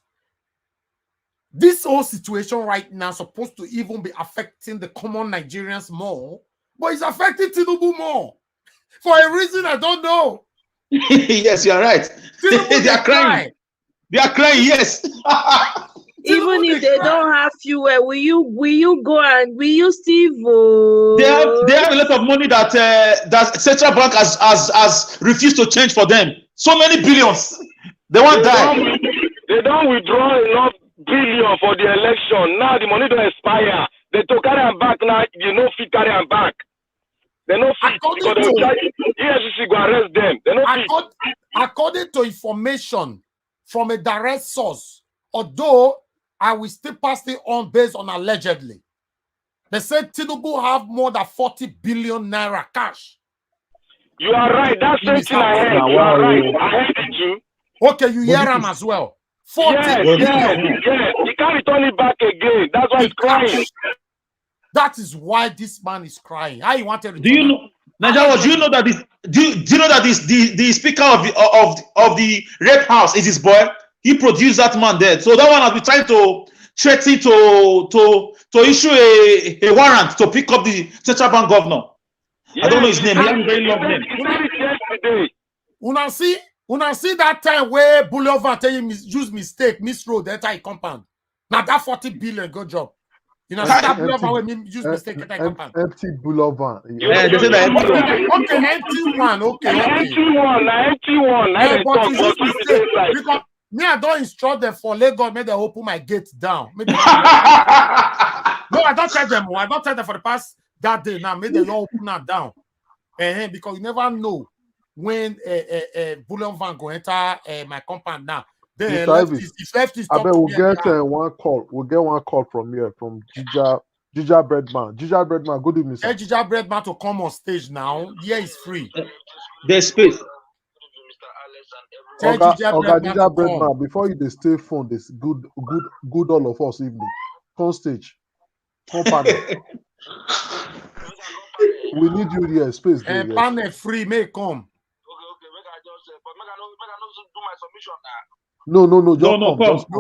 This whole situation right now is supposed to even be affecting the common Nigerians more, but it's affecting Tinubu more. For a reason I don't know. Yes, you are right. They are crying. They are crying, yes. Even if they don't have fuel, will you go and will you still vote? They have a lot of money that Central Bank has refused to change for them. So many billions. They won't die. They don't withdraw enough billion for the election. Now the money don't expire. They to carry them back now. Fit carry them back. They no fit because they will charge EFCC go arrest them. They no fit. According to information from a direct source, although I will still pass it on based on allegedly. They said Tinubu have more than 40 billion naira cash. You are right. That's something I heard. You are right. I heard it too. Okay, you hear him as well. 40 billion. Yes. He can't return it back again. That's why he's crying. That is why this man is crying. How you want to return? Do you know, Najawa, do you know that the speaker of the rape house is his boy? He produced that man there. So that one has been trying to threaten to issue a warrant to pick up the Central Bank governor. Yes. I don't know his name. He has a very long name. Una see that time where Boulevard tell you use mistake, misroad the entire compound. Now that 40 billion, good job. You know, that Boulevard where use mistake the entire compound. Empty Boulevard. Yeah, they say that empty one. Okay, empty one. Okay. Empty one. Yeah, but you use mistake because me, I don't instruct them for Lagos. May they open my gate down. No, I don't tell them. I don't tell them for the past that day. Now, may they not open that down. Because you never know when bullion van go enter my compound now. Then left is I bet we'll get one call. We'll get one call from here from Ginger Breadman. Ginger Breadman, good evening, sir. Tell Ginger Breadman to come on stage now. Yeah, it's free. There's space. Ginger Breadman, before you stay phone, this good all of us evening. On stage. Come panel. We need you here. Space there. And panel free, may come. No,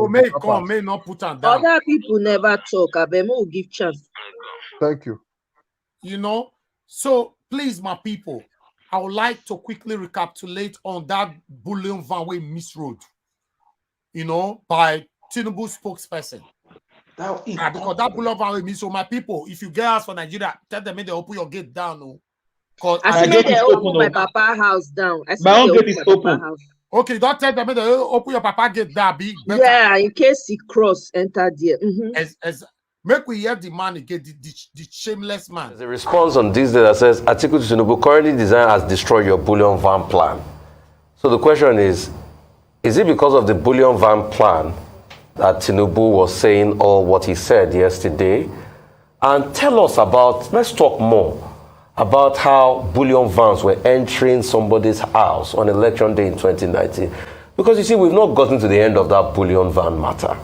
may come, may not put on down. Other people never talk. I bet will give chance. Thank you. you know. So please, my people, I would like to quickly recapitulate on that bullion van way misroad, you know, by Tinubu spokesperson. Because that bullion van way misroad. So my people, if you get us for Nigeria, tell them they open your gate down. No. I see they open my papa house down. I see my own gate is open. Okay, don't tell them they open your papa gate down. Be better. Yeah, in case he cross, enter there. As make we hear the man again, the shameless man. There's a response on this day that says, Article Tinubu currently designed has destroyed your bullion van plan. So the question is it because of the bullion van plan that Tinubu was saying all what he said yesterday? And tell us about, let's talk more about how bullion vans were entering somebody's house on election day in 2019. Because you see, we've not gotten to the end of that bullion van matter.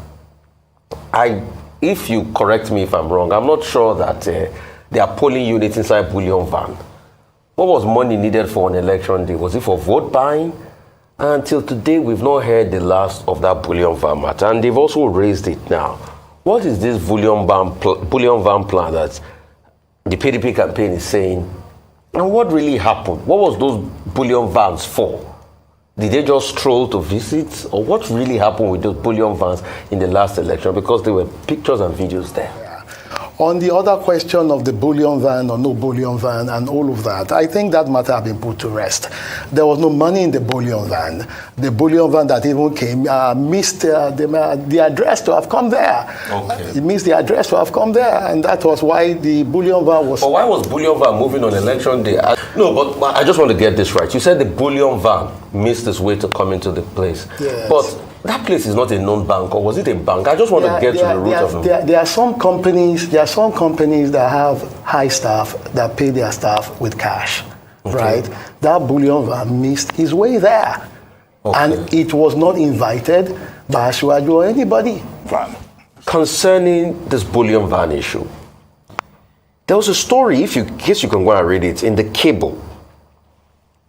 If you correct me if I'm wrong, I'm not sure that there are polling units inside bullion van. What was money needed for an election day? Was it for vote buying? Until today, we've not heard the last of that bullion van matter, and they've also raised it now. What is this bullion van plan that the PDP campaign is saying? And what really happened? What was those bullion vans for? Did they just stroll to visit? Or what really happened with those bullion vans in the last election? Because there were pictures and videos there. On the other question of the bullion van or no bullion van and all of that, I think that matter has been put to rest. There was no money in the bullion van. The bullion van that even came missed the address to have come there. Okay. It missed the address to have come there, and that was why the bullion van was... But why was bullion van moving on election day? No, but I just want to get this right. You said the bullion van missed its way to come into the place. Yes. But that place is not a known bank, or was it a bank? I just want to get to the root of it. There are some companies that have high staff that pay their staff with cash, right? That bullion van missed his way there. Okay. And it was not invited by Ashwaju or anybody. Concerning this bullion van issue, there was a story, if you guess you can go and read it, in the Cable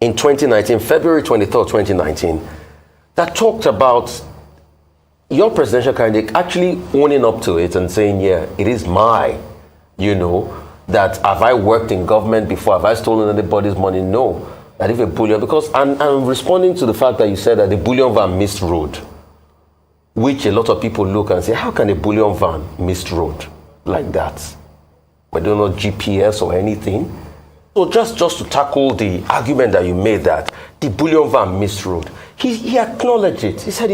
in 2019, February 23rd, 2019, that talked about your presidential candidate actually owning up to it and saying, yeah, it is my, that have I worked in government before? Have I stolen anybody's money? No. That if a bullion, because I'm responding to the fact that you said that the bullion van missed road, which a lot of people look and say, how can a bullion van miss road like that? We don't know GPS or anything. So just to tackle the argument that you made that the bullion van missed road, he acknowledged it. He said,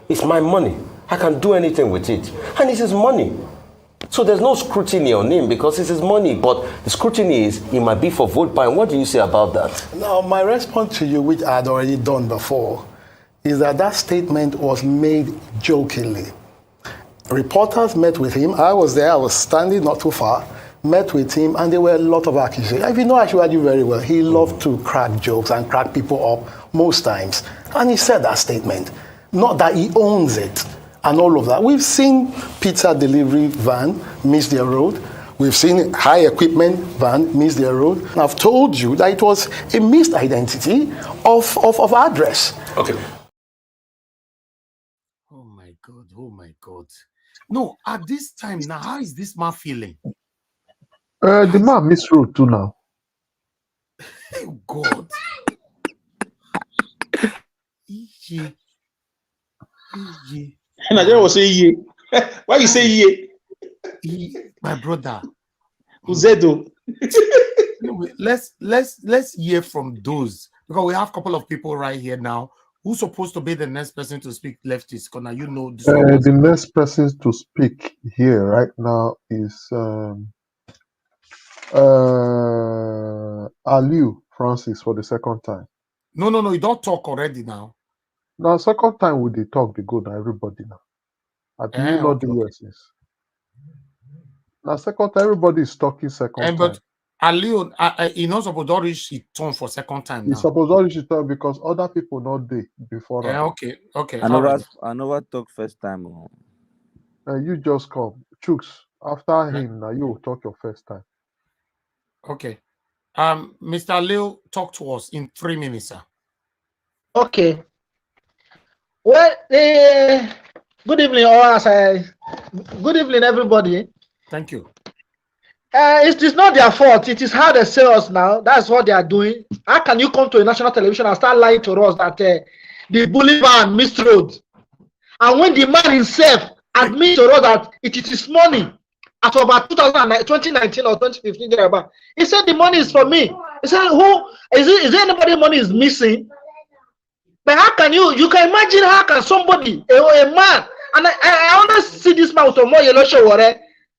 it's my money. I can do anything with it. And it's his money. So there's no scrutiny on him because it's his money. But the scrutiny is, it might be for vote buying. What do you say about that? Now, my response to you, which I had already done before, is that statement was made jokingly. Reporters met with him. I was there. I was standing not too far. Met with him, and there were a lot of accusations. If you know Ashwaju very well, he loved to crack jokes and crack people up most times. And he said that statement. Not that he owns it and all of that. We've seen pizza delivery van miss their road. We've seen high equipment van miss their road. And I've told you that it was a missed identity of address. Okay. Oh my God. No, at this time now, how is this man feeling? The man missed road too now. Oh God. Nigeria was saying ye. Why you say ye? My brother. Uzedo. Let's hear from those, because we have a couple of people right here now who's supposed to be the next person to speak leftist. Because now the next person to speak here right now is Aliu Francis for the second time. No, you don't talk already now. Now, second time with the talk, they go now, everybody now. I do not do USS. Now, second time, everybody is talking second time. But Aliu, he not supposed to reach his turn for second time now. He's supposed to reach his turn because other people not there before. Okay. I never talk first time. You just come. Chooks, after him, now you will talk your first time. Okay. Mr. Leo, talk to us in 3 minutes, sir. Okay. Well, good evening, good evening, everybody. Thank you. It is not their fault. It is how they sell us now. That's what they are doing. How can you come to a national television and start lying to us that the bully man misroad? And when the man himself admits to us that it is his money at about 2019 or 2015, thereabout, he said the money is for me. He said, who is it? Is there anybody money is missing? But how can you can imagine how can somebody, a man, and I always see this man with a more yellow show.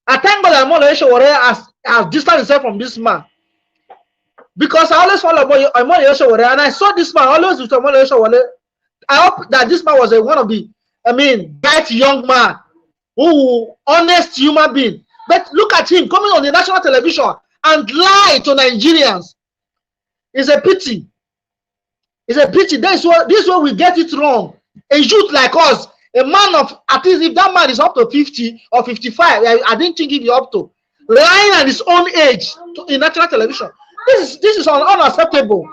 I thank God that more yellow show has distanced himself from this man. Because I always follow a more yellow show, and I saw this man always with a more yellow show. I hope that this man was one of the, bright young man, who honest human being. But look at him coming on the national television and lie to Nigerians. It's a pity. It's a pity. This is where we get it wrong. A youth like us, a man of, at least if that man is up to 50 or 55, I didn't think he'd be up to, lying at his own age in national television. This is unacceptable.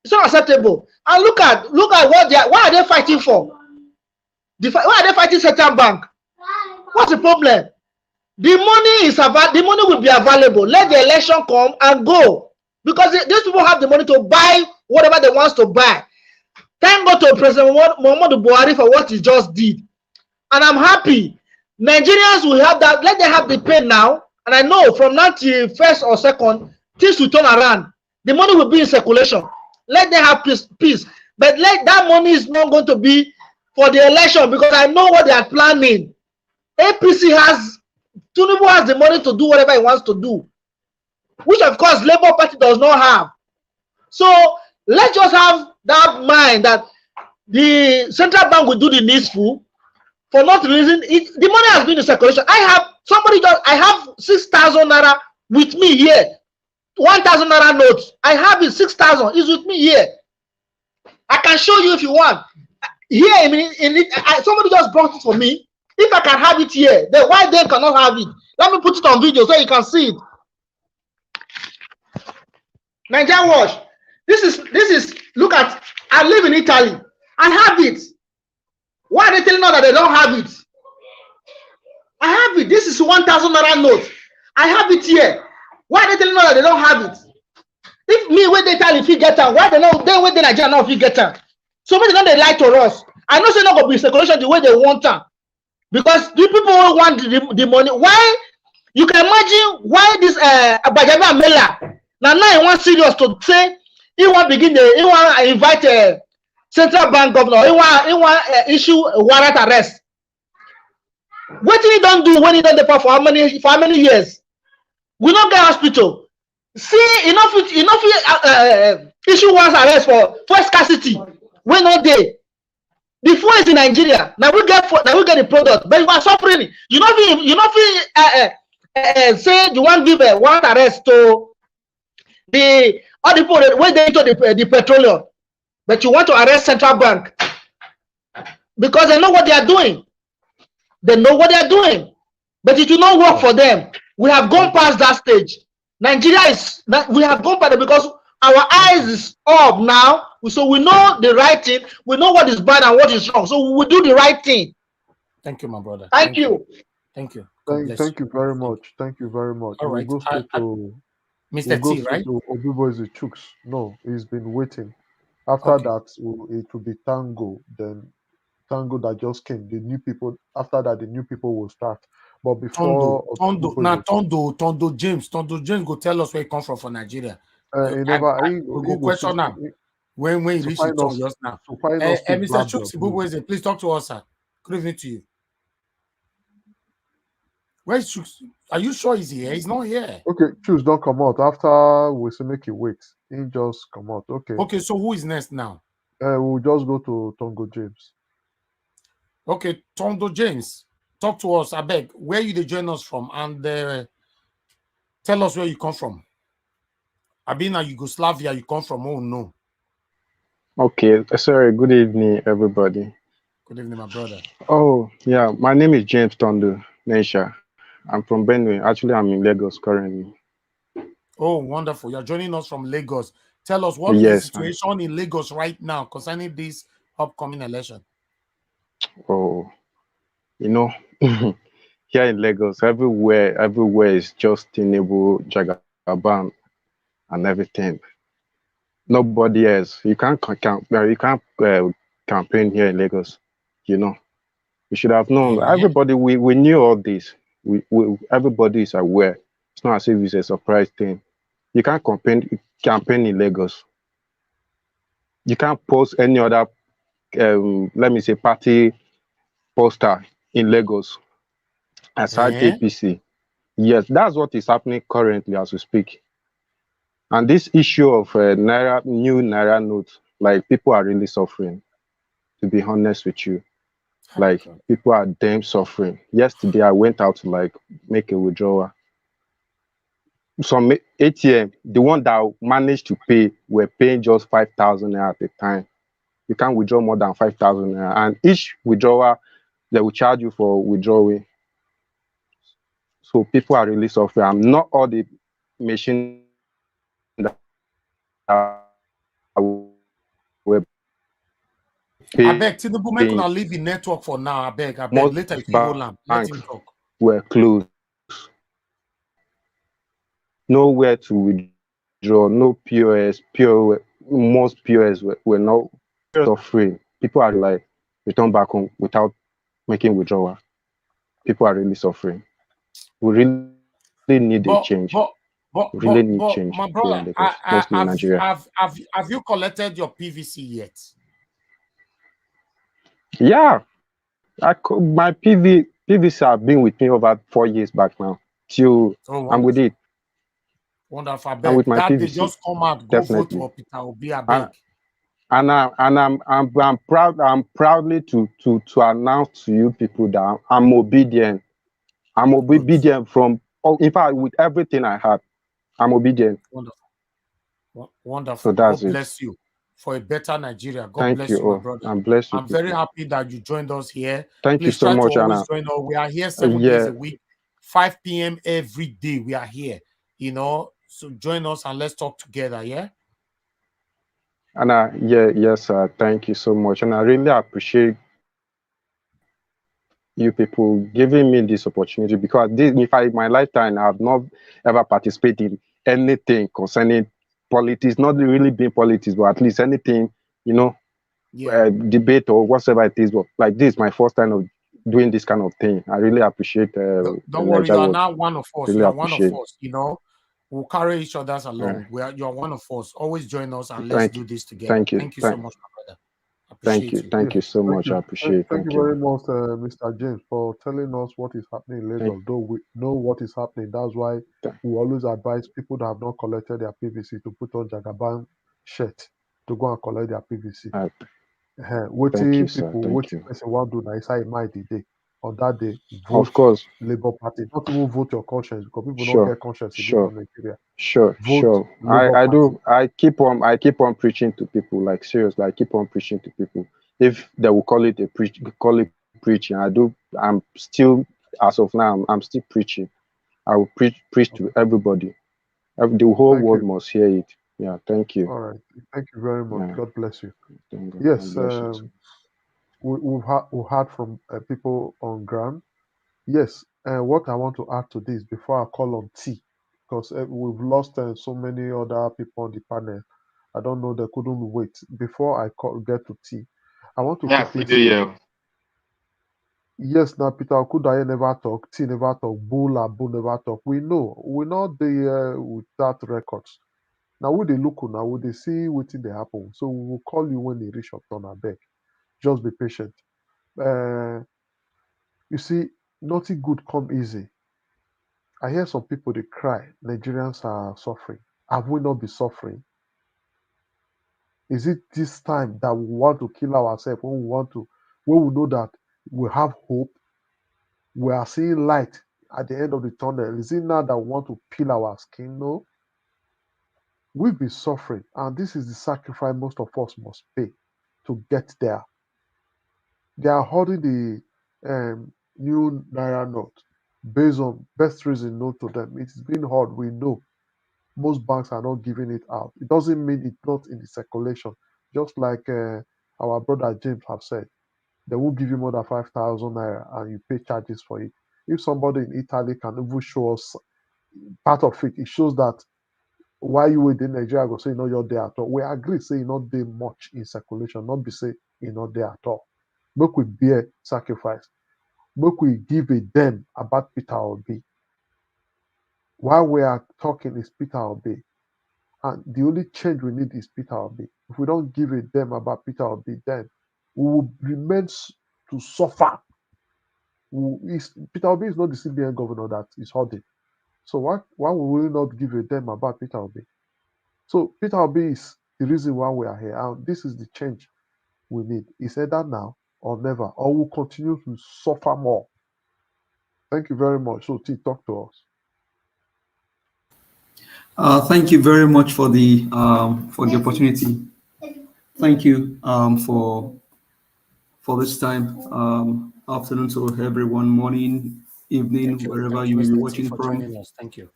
It's unacceptable. And look at what are they fighting for? Why are they fighting Central Bank? What's the problem? The money will be available. Let the election come and go. Because these people have the money to buy whatever they want to buy. Thank God to President Muhammadu Buhari for what he just did. And I'm happy. Nigerians will have that. Let them have the pain now. And I know from now till 1st or 2nd, things will turn around. The money will be in circulation. Let them have peace. But that money is not going to be for the election, because I know what they are planning. Tinubu has the money to do whatever he wants to do, which of course Labour Party does not have. So let's just have that mind that the central bank will do the needful for not releasing it. The money has been in circulation. I have 6,000 naira with me here. 1,000 naira notes. I have it. 6,000 is with me here. I can show you if you want. Here, somebody just brought it for me. If I can have it here, then why they cannot have it? Let me put it on video so you can see it. Nigerian Watch. This is. Look at. I live in Italy. I have it. Why are they telling us that they don't have it? I have it. This is 1,000 naira note. I have it here. Why are they telling us that they don't have it? If me when they tell if you get them, why they know they when they Nigeria know if you get them? So many don't they lie to us. I know say not gonna be circulation the way they want them. Because the people who want the money, why you can imagine why this Abuja Mela now he wants serious to say he want invite a central bank governor, he want issue a warrant arrest. What did he don't do when he done the for how many years? We not get hospital. See enough issue warrant arrest for scarcity. We not there. The fuel is in Nigeria. Now we get the product, but you are suffering. You not say you want to give a warrant arrest to the all the people when they into the petroleum, but you want to arrest central bank because they know what they are doing. They know what they are doing, but it will not work for them. We have gone past that stage. Nigeria is that we have gone past it because our eyes is up now. So we know the right thing. We know what is bad and what is wrong. So we will do the right thing. Thank you, my brother. Thank you. Thank you. Thank you very much. Thank you very much. All right. We'll go straight to Mr. T, right? Obibo's Chooks. No, he's been waiting. After that, it will be Tango. Then Tango that just came. The new people. After that, the new people will start. But before Tondo James go tell us where he come from for Nigeria. He go question now. When he reach the turn just now. Mr. Chooks, please talk to us, sir. Good evening to you. Where's Chooks? Are you sure he's here? He's not here. Okay, Chooks don't come out. After we say make it wait. He just come out. Okay. Okay, so who is next now? We'll just go to Tongo James. Okay, Tondo James, talk to us. I beg, where you join us from, and tell us where you come from. I've been in Yugoslavia. You come from? Oh no. Okay, sorry. Good evening, everybody. Good evening, my brother. Oh yeah, my name is James Tondo Nensha. I'm from Benue. Actually, I'm in Lagos currently. Oh, wonderful! You're joining us from Lagos. Tell us what is the situation in Lagos right now concerning this upcoming election. Oh, you know, here in Lagos, everywhere is just Tinubu, Jagaban, and everything. Nobody else. You can't campaign here in Lagos. You know, we should have known. Everybody, we knew all this. Everybody is aware. It's not as if it's a surprise thing. You can't campaign in Lagos. You can't post any other, let me say, party poster in Lagos aside APC. Yes, that's what is happening currently as we speak. And this issue of new Naira notes, like people are really suffering, to be honest with you. Like people are damn suffering. Yesterday I went out to like make a withdrawal. Some ATM, the one that managed to pay, were paying just 5,000 at a time. You can't withdraw more than 5,000, and each withdrawal they will charge you for withdrawing. So people are really suffering. I'm not all the machine that were I beg paying. Tinubu make una leave the network for now. I beg. Most Later if you hold am, let him banks talk. were closed. Nowhere to withdraw. No POS. Most POS were not suffering. People are like return back home without making withdrawal. People are really suffering. We really need a change. We really need change my here brother, in Lagos, mostly in Nigeria. have you collected your PVC yet? Yeah, my PVC have been with me over 4 years back now. Till I'm with it. Wonderful. I I'm with beg. my That they PVC. just come out, go vote Definitely. for Peter Obi. I beg. I'm proud. I'm proudly to announce to you people that I'm obedient. I'm obedient from. In fact, with everything I have, I'm obedient. Wonderful. So that's God it. bless you for a better Nigeria. God Thank bless you you, my all. brother. And bless you I'm very people. happy that you joined us here. Thank you Please so try much, to always Anna. join us. We are here 7 days a week, 5 p.m. every day. We are here. You know, so join us and let's talk together. Yeah. Anna, yes, thank you so much, and I really appreciate you people giving me this opportunity, because in my lifetime, I have not ever participated in anything concerning politics, not really being politics, but at least anything, debate or whatever it is. But like this, my first time of doing this kind of thing. I really appreciate. Don't worry, you are now one of us. Really You are one of appreciate. us. You know, we'll carry each other along. You are one of us. Always join us and let's do this together. Thank you. Thank you so much, my brother. Thank you. Thank you so much. I appreciate. Thank you very much, Mr. James, for telling us what is happening in Lagos. Though we know what is happening, that's why we always advise people that have not collected their PVC to put on Jagaban shirt to go and collect their PVC. Waiting people, waiting person want to do inside my day. On that day, vote of course. Labour Party. Not even vote your conscience, because people don't get conscience again from Nigeria. Sure. I do. I keep on preaching to people, like seriously. I keep on preaching to people. If they will call it preaching, I'm still, as of now, I'm still preaching. I will preach to everybody. The whole world must hear it. Yeah, thank you. All right, thank you very much. God bless you. God Yes, bless you. we've heard from people on ground. Yes, what I want to add to this before I call on T, because we've lost so many other people on the panel. I don't know, they couldn't wait. Before I get to T, I want to quickly say, yes, now Peter Okudaye never talk, T never talk, Bull Abu never talk. We know the with that records. Now we they look now, we they see what they happen. So we will call you when they reach your turn. I beg. Just be patient. You see, nothing good come easy. I hear some people they cry. Nigerians are suffering. Have we not been suffering? Is it this time that we want to kill ourselves when we know that we have hope? We are seeing light at the end of the tunnel. Is it now that we want to peel our skin? No. We've been suffering, and this is the sacrifice most of us must pay to get there. They are holding the new Naira note based on best reason known to them. It's been hard, we know. Most banks are not giving it out. It doesn't mean it's not in the circulation. Just like our brother James have said, they won't give you more than 5,000 naira and you pay charges for it. If somebody in Italy can even show us part of it, it shows that why you within Nigeria go say you're there at all. We agree say not there much in circulation, not be say not there at all. Make we bear sacrifice. Make we give a damn about Peter Obi. While we are talking is Peter Obi. And the only change we need is Peter Obi. If we don't give a damn about Peter Obi, then we will remain to suffer. Peter Obi is not the CBN governor that is holding. So why will we not give a damn about Peter Obi? So Peter Obi is the reason why we are here. And this is the change we need. It's either now or never, or we'll continue to suffer more. Thank you very much. So T, talk to us. Thank you very much for the opportunity. Thank you for this time. Afternoon to everyone, morning, evening, wherever you may be watching from. Thank you.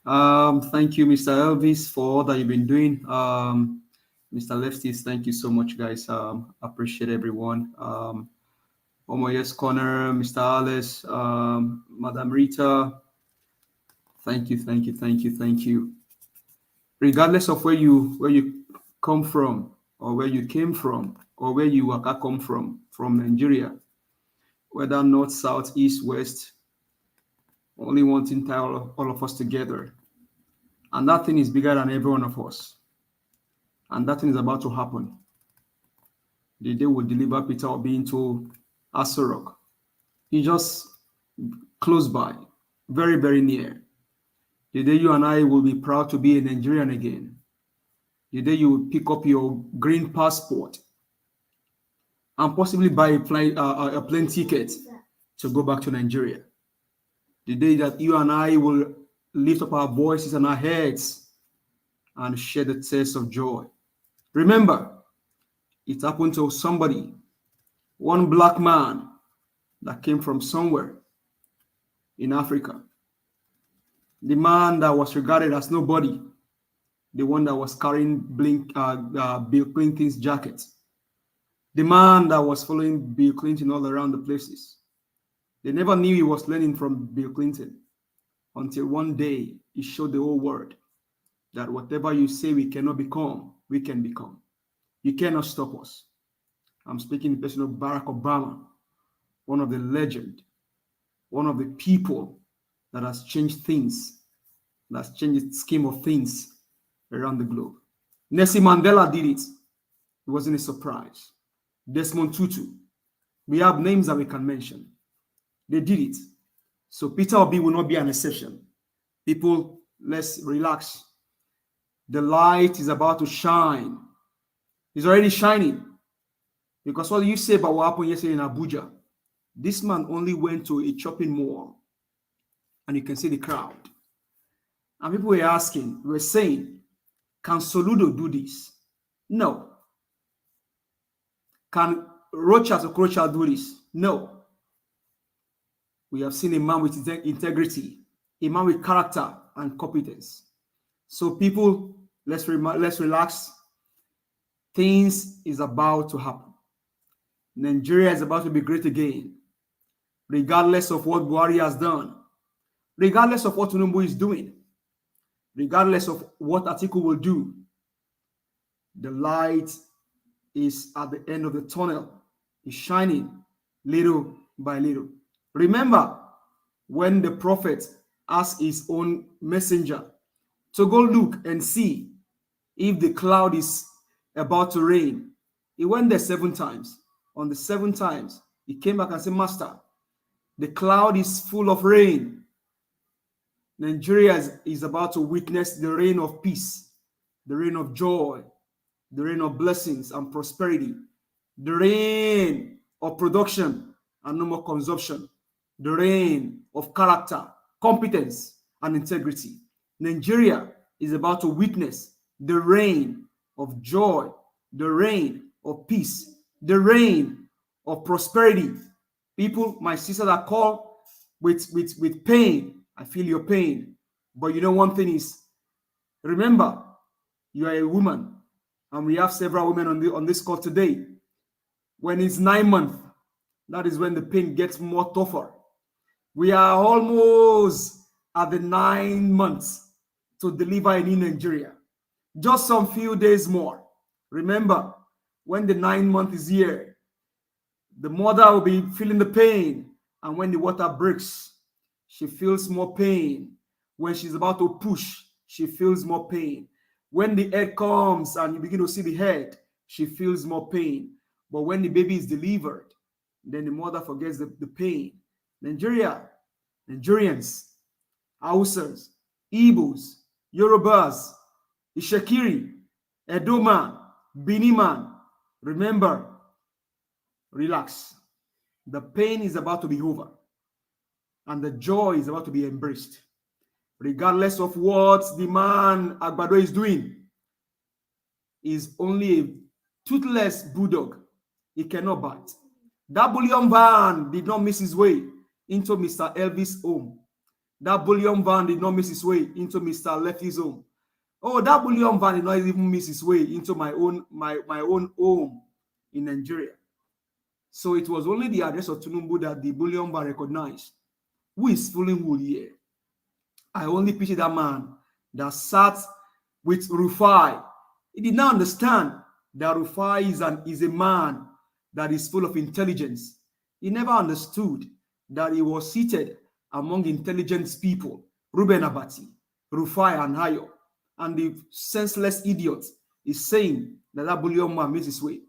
Thank you, Mr. Elvis, for all that you've been doing. Mr. Lefties, thank you so much, guys. Appreciate everyone. Omoyes Corner, Mr. Alice, Madam Rita. Thank you. Regardless of where you come from, or where you came from, or where you come from Nigeria, whether north, south, east, west, only one thing tie all of us together. And that thing is bigger than every one of us. And that thing is about to happen. The day will deliver Peter Obi into Asorok. He's just close by, very, very near. The day you and I will be proud to be a Nigerian again. The day you will pick up your green passport and possibly buy a plane ticket to go back to Nigeria. The day that you and I will lift up our voices and our heads and share the tears of joy. Remember, it happened to somebody, one black man that came from somewhere in Africa. The man that was regarded as nobody, the one that was carrying Bill Clinton's jacket, the man that was following Bill Clinton all around the places. They never knew he was learning from Bill Clinton until one day he showed the whole world that whatever you say we cannot become, we can become. You cannot stop us. I'm speaking in person of Barack Obama, one of the legend, one of the people that has changed things, that's changed the scheme of things around the globe. Nelson Mandela did it. It wasn't a surprise. Desmond Tutu. We have names that we can mention. They did it. So Peter Obi will not be an exception. People, let's relax. The light is about to shine. It's already shining. Because what you say about what happened yesterday in Abuja, this man only went to a shopping mall and you can see the crowd. And people were asking, were saying, can Soludo do this? No. Can Rochas or Krocha do this? No. We have seen a man with integrity, a man with character and competence. So people, let's relax. Things is about to happen. Nigeria is about to be great again, regardless of what Buhari has done, regardless of what Tinubu is doing, regardless of what Atiku will do. The light is at the end of the tunnel. It's shining little by little. Remember when the prophet asked his own messenger to go look and see if the cloud is about to rain. He went there 7 times. On the 7 times, he came back and said, Master, the cloud is full of rain. Nigeria is about to witness the rain of peace, the rain of joy, the rain of blessings and prosperity, the rain of production and no more consumption, the rain of character, competence, and integrity. Nigeria is about to witness the rain of joy, the rain of peace, the rain of prosperity. People, my sister that call with pain, I feel your pain. But you know one thing is, remember, you are a woman, and we have several women on this call today. When it's 9 months, that is when the pain gets more tougher. We are almost at the 9 months to deliver in Nigeria. Just some few days more. Remember, when the 9 month is here, the mother will be feeling the pain. And when the water breaks, she feels more pain. When she's about to push, she feels more pain. When the head comes and you begin to see the head, she feels more pain. But when the baby is delivered, then the mother forgets the pain. Nigerians, Hausas, Igbos, Yorubas, Ishekiri, Edoman, Biniman, remember, relax. The pain is about to be over and the joy is about to be embraced. Regardless of what the man Agbado is doing, is only a toothless bulldog. He cannot bite. That bullion van did not miss his way into Mr. Elvis' home. That bullion van did not miss his way into Mr. Lefty's home. Oh, that bullion van did not even miss his way into my own home in Nigeria. So it was only the address of Tinubu that the bullion van recognized. Who is fooling who here? I only picture that man that sat with Rufai. He did not understand that Rufai is a man that is full of intelligence. He never understood that he was seated among intelligent people, Ruben Abati, Rufai and Hayo. And the senseless idiot is saying that that bullion man missed his way.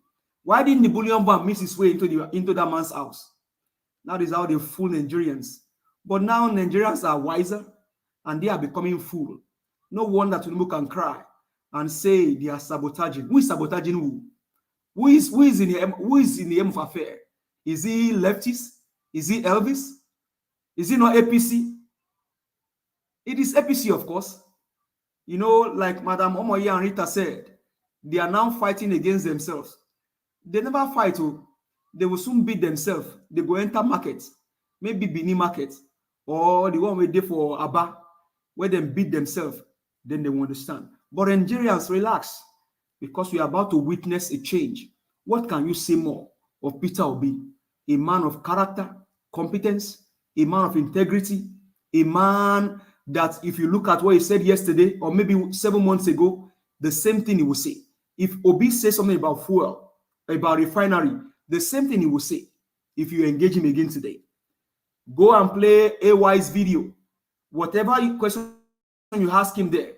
Why didn't the bullion man miss his way into that man's house? That is how they fool Nigerians. But now Nigerians are wiser and they are becoming fool. No wonder Tinubu can cry and say they are sabotaging. Who is sabotaging who? Who is in the aim of affair? Is he leftist? Is he Elvis? Is he not APC? It is APC, of course. You know, like Madam Omoye and Rita said, they are now fighting against themselves. They never fight. They will soon beat themselves. They go enter market, maybe Bini market, or the one we did for Aba, where they beat themselves. Then they will understand. But Nigerians, relax, because we are about to witness a change. What can you say more of Peter Obi? A man of character, competence, a man of integrity, a man that if you look at what he said yesterday or maybe 7 months ago, the same thing he will say. If Obi says something about fuel, about refinery, the same thing he will say if you engage him again today. Go and play AY's video. Whatever question you ask him there,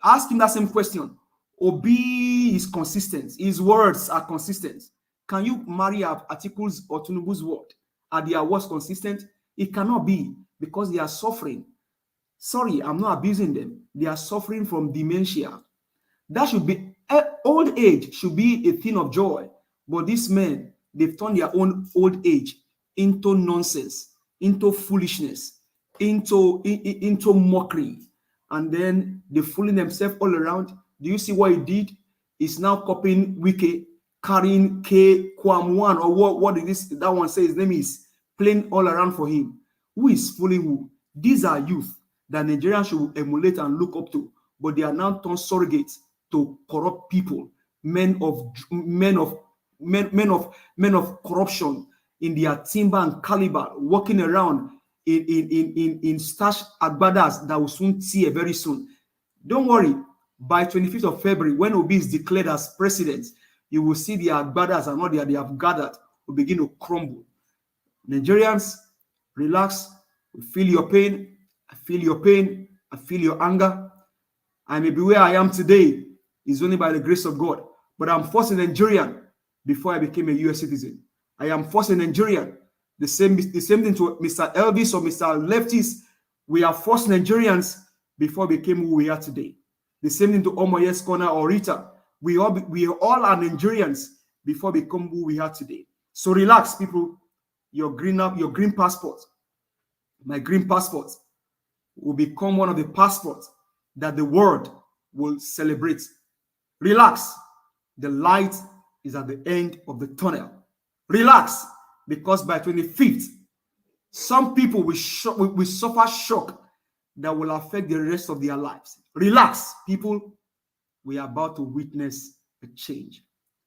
ask him that same question. Obi is consistent. His words are consistent. Can you marry articles or Tinubu's word? Are their words consistent? It cannot be because they are suffering. Sorry, I'm not abusing them. They are suffering from dementia. That should be, old age should be a thing of joy. But these men, they've turned their own old age into nonsense, into foolishness, into mockery. And then they're fooling themselves all around. Do you see what he did? He's now copying Wike, carrying K Kwam1 or what did that one say his name is, playing all around for him. Who is fooling who? These are youth that Nigerians should emulate and look up to, but they are now turned surrogates to corrupt people, men of corruption in their timber and caliber, walking around in stash agbadas that will soon tear very soon. Don't worry, by 25th of February, when Obi is declared as president, you will see the agbadas and all they have gathered will begin to crumble. Nigerians, relax. We feel your pain. I feel your pain. I feel your anger. I may be where I am today is only by the grace of God. But I'm first a Nigerian before I became a US citizen. I am first a Nigerian. The same thing to Mr. Elvis or Mr. Lefties. We are first Nigerians before we became who we are today. The same thing to Omoye's Corner or Rita. We all are Nigerians before we become who we are today. So relax, people. Your green passport, my green passport, will become one of the passports that the world will celebrate. Relax. The light is at the end of the tunnel. Relax, because by 25th, some people will suffer shock that will affect the rest of their lives. Relax, people. We are about to witness a change.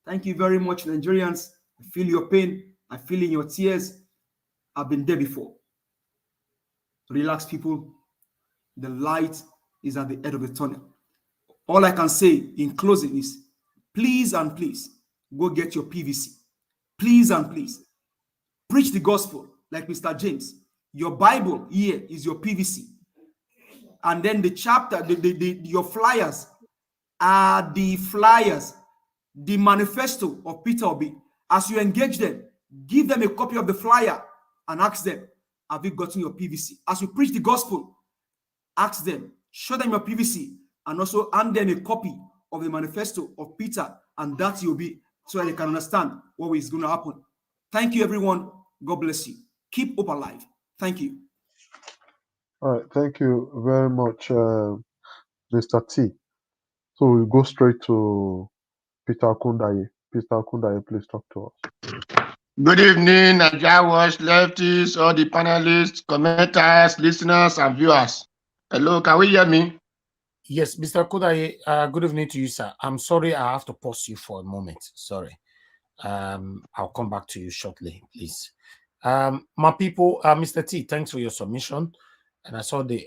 Thank you very much, Nigerians. I feel your pain. I feel in your tears. I've been there before. Relax, people. The light is at the end of the tunnel. All I can say in closing is, please and please, go get your PVC. Please and please, preach the gospel like Mr. James. Your Bible here is your PVC. And then the chapter, your flyers are the flyers, the manifesto of Peter Obi. As you engage them, give them a copy of the flyer and ask them, have you gotten your PVC? As you preach the gospel, ask them, show them your PVC, and also hand them a copy of the manifesto of Peter, and that you'll be, so that they can understand what is going to happen. Thank you, everyone. God bless you. Keep hope alive. Thank you. All right, thank you very much, Mr. T. So we'll go straight to Peter Kundaye. Peter Kundaye, please talk to us. Good evening, Nigeria Watch, leftists, all the panelists, commenters, listeners, and viewers. Hello, can we hear me? Yes, Mr. Kundaye, good evening to you, sir. I'm sorry I have to pause you for a moment. Sorry. I'll come back to you shortly, please. My people, Mr. T, thanks for your submission. And I saw the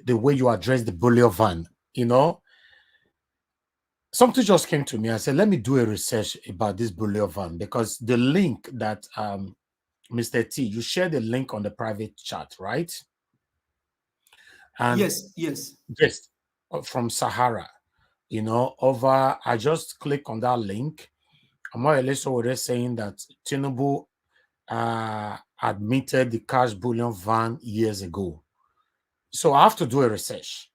way you addressed the bullion van. You know, something just came to me. I said, let me do a research about this bullion van, because the link that Mr. T, you shared the link on the private chat, right? And yes, from Sahara. You know, over, I just click on that link. I'm more or less already saying that Tinubu admitted the cash bullion van years ago. So I have to do a research.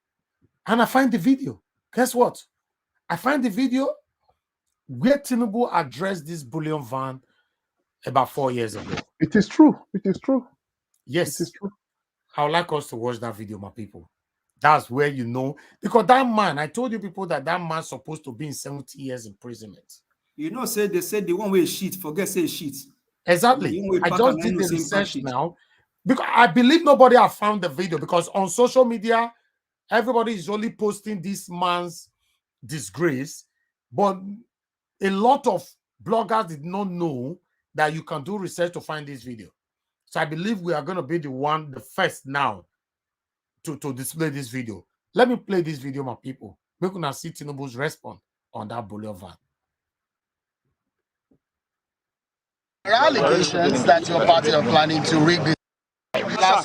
And I find the video. Guess what? I find the video where Tinubu addressed this bullion van about 4 years ago. It is true. It is true. Yes. It is true. I would like us to watch that video, my people. That's where you know. Because that man, I told you people that man's supposed to be in 70 years imprisonment. You know, they said the one way shit, forget say shit. Exactly. I just did the research now. Because I believe nobody have found the video, because on social media, everybody is only posting this man's disgrace. But a lot of bloggers did not know that you can do research to find this video. So I believe we are going to be the first now to display this video. Let me play this video, my people. We're going to see Tinubu's response on that bullion van. There are allegations that your party are planning to rig this.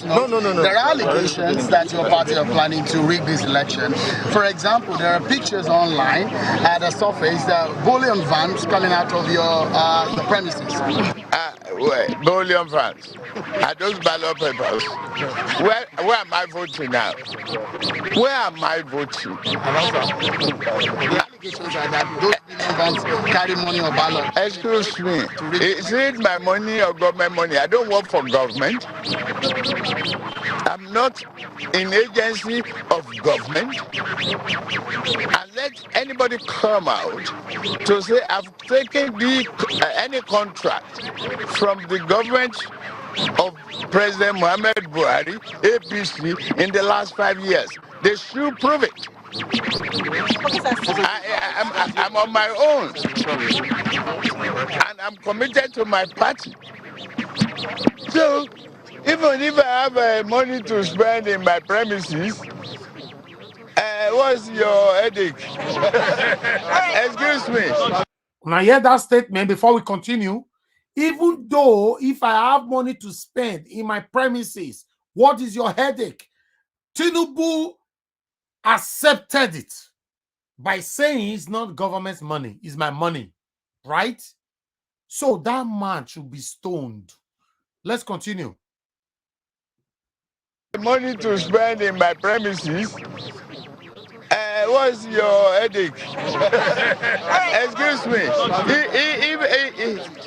No. There are allegations that your party are planning to rig this election. For example, there are pictures online at the surface that bullion vans coming out of your premises. Bullion vans. Are those ballot papers? Where am I voting now? Where am I voting? The allegations are that those bullion vans carry money or ballot. Excuse me. Is it my money or government money? I don't work for government. I'm not in agency of government. And let anybody come out to say I've taken any contract from the government of President Muhammad Buhari, APC, in the last 5 years. They should prove it. I'm on my own. And I'm committed to my party. So, even if I have money to spend in my premises, what's your headache? Excuse me. When I hear that statement, before we continue, even though if I have money to spend in my premises, what is your headache? Tinubu accepted it by saying it's not government's money, it's my money, right? So that man should be stoned. Let's continue. Money to spend in my premises, what's your headache? Excuse me.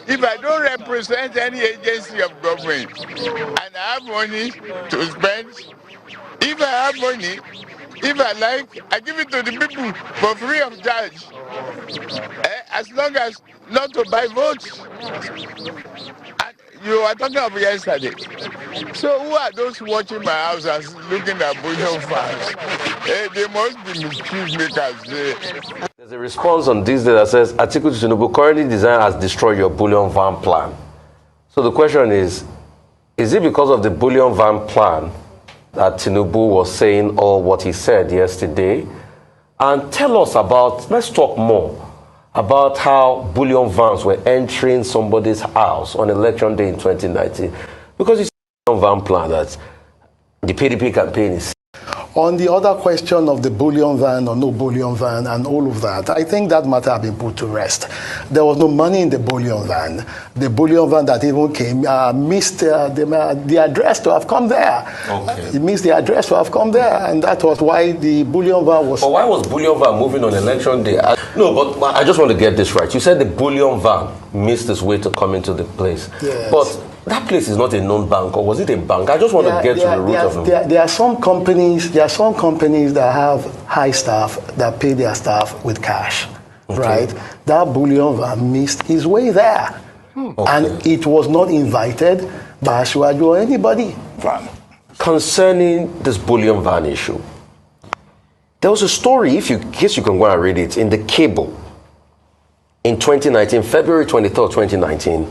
If I don't represent any agency of government and I have money to spend, if I have money, if I like, I give it to the people for free of charge. As long as not to buy votes. And you were talking about yesterday. So who are those watching my house and looking at bullion fans? They must be mischief makers. There's a response on this day that says, Atiku Tinubu currently designed has destroyed your bullion van plan. So the question is, Is it because of the bullion van plan that Tinubu was saying all what he said yesterday? And tell us about, let's talk more about how bullion vans were entering somebody's house on election day in 2019. Because it's a bullion van plan that the PDP campaign is. On the other question of the bullion van or no bullion van and all of that, I think that matter has been put to rest. There was no money in the bullion van. The bullion van that even came missed the address to have come there. Okay. It missed the address to have come there, and that was why the bullion van was... But why was bullion van moving on election day? No, but I just want to get this right. You said the bullion van missed its way to come into the place. Yes. But that place is not a known bank, or was it a bank? I just want to get to the root of it. There are some companies that have high staff that pay their staff with cash, Okay. right? That bullion van missed his way there. Okay. And it was not invited by Ashwaju or anybody. Concerning this bullion van issue, there was a story, if you guess you can go and read it, in the cable in 2019, February 23rd, 2019,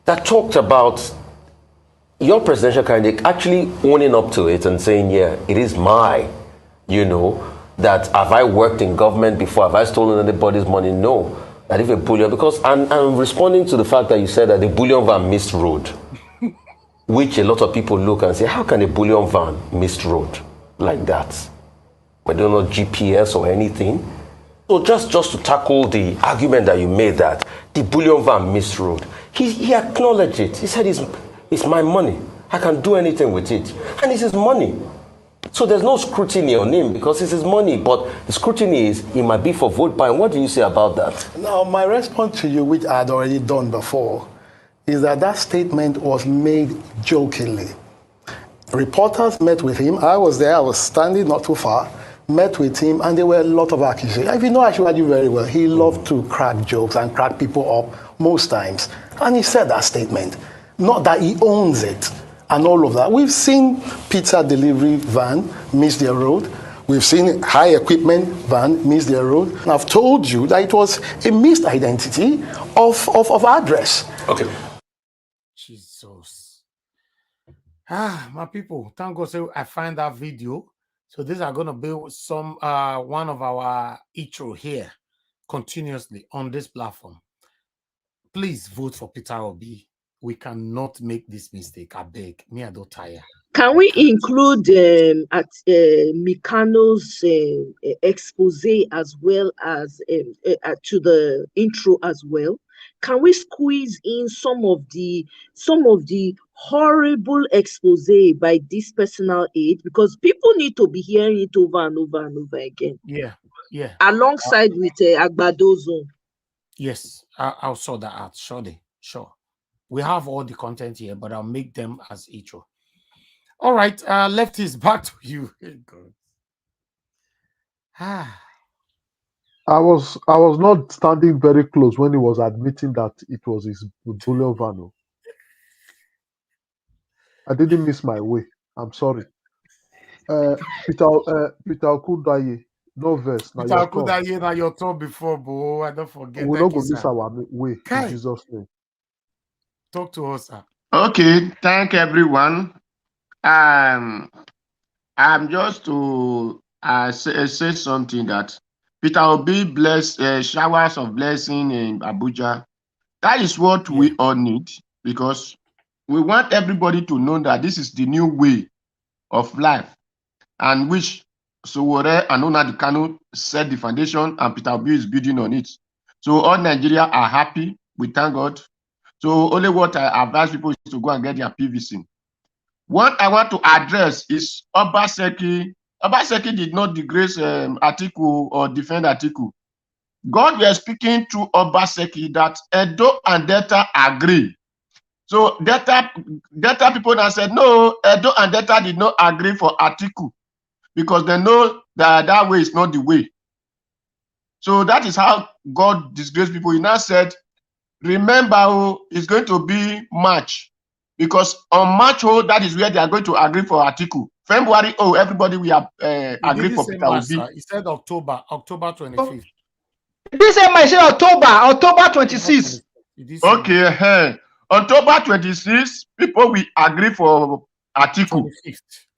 that talked about your presidential candidate actually owning up to it and saying, yeah, it is my, that have I worked in government before? Have I stolen anybody's money? No. That if a bullion, because I'm responding to the fact that you said that the bullion van missed road, which a lot of people look and say, how can a bullion van miss road like that? We don't know GPS or anything. So just to tackle the argument that you made that the bullion van missed road, he acknowledged it. He said, it's my money. I can do anything with it. And it's his money. So there's no scrutiny on him because it's his money. But the scrutiny is, he might be for vote buying. What do you say about that? Now, my response to you, which I had already done before, is that statement was made jokingly. Reporters met with him. I was there. I was standing not too far. Met with him, and there were a lot of accusations. If you know Ashwaju very well, he loved to crack jokes and crack people up most times. And he said that statement. Not that he owns it and all of that. We've seen pizza delivery van miss their road. We've seen high equipment van miss their road. And I've told you that it was a missed identity of address. Okay. Jesus. My people, thank God say I find that video. So these are going to be some one of our intro here continuously on this platform. Please vote for Peter Obi. We cannot make this mistake. I beg. Me, I don't tire. Can we include at Mikano's expose as well as to the intro as well? Can we squeeze in some of the horrible expose by this personal aid, because people need to be hearing it over and over and over again? Yeah. Alongside with Agbadozo. Yes, I'll sort that out. Sure. We have all the content here, but I'll make them as intro. All right, lefties, back to you. I was not standing very close when he was admitting that it was his bullion van. I didn't miss my way. I'm sorry. Peter Okudaye, no verse. Peter Okudaye, now your turn before, bro. I don't forget. We're not going to miss our way in Jesus' name. Talk to us, sir. Okay, thank everyone. I'm just to say something that Peter Obi bless showers of blessing in Abuja. That is what we all need, because we want everybody to know that this is the new way of life, and which Sowore and Nnamdi Kanu set the foundation, and Peter Obi is building on it. So all Nigeria are happy. We thank God. So only what I advise people is to go and get their PVC. What I want to address is Obaseki. Obaseki did not disgrace Atiku or defend Atiku. God was speaking to Obaseki that Edo and Delta agree. So Delta people now said, no, Edo and Delta did not agree for Atiku because they know that that way is not the way. So that is how God disgraced people. He now said, remember, it's going to be March, because on March, that is where they are going to agree for Atiku. February, everybody we have agreed for Peter Obi. He said October 25th. This is my say October 26th. Okay, October 26th, people will agree for Atiku.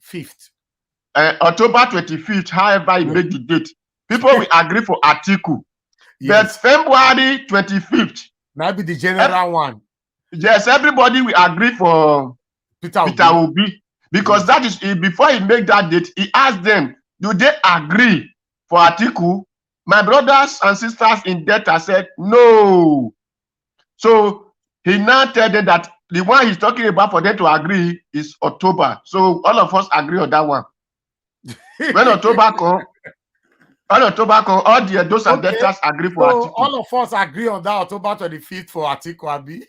5th. October 25th, however you make the date, people will agree for Atiku. Yes. But February 25th, maybe the general one. Yes, everybody will agree for Peter Obi. Because that is, before he make that date, he asked them, do they agree for Atiku? My brothers and sisters in Delta said, no. So he now tell them that the one he's talking about for them to agree is October. So all of us agree on that one. When October come, all the those and Deltas agree for Atiku. All of us agree on that October 25th for Atiku, Abi.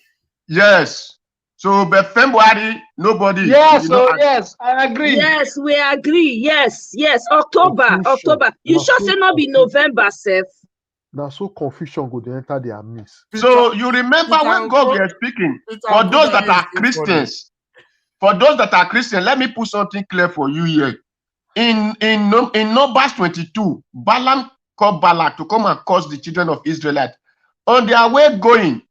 Yes. So, but February, nobody. Yes, yes, I agree. Yes, we agree. Yes, October. You sure say not be November, Seth? Now, so confusion go to enter their midst. So you remember when God was speaking, for those that are Christians, let me put something clear for you here. In Numbers 22, Balaam called Balak to come and curse the children of Israel. On their way going,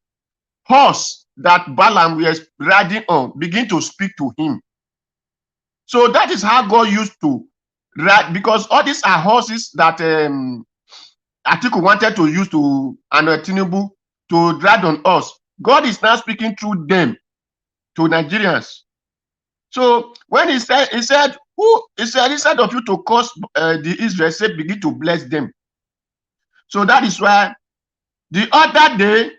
horse that Balaam was riding on begin to speak to him. So that is how God used to ride, because all these are horses that Atiku wanted to use to, and Tinubu to ride on us. God is now speaking through them to Nigerians. So when he said, instead of you to curse the Israel, say begin to bless them. So that is why the other day,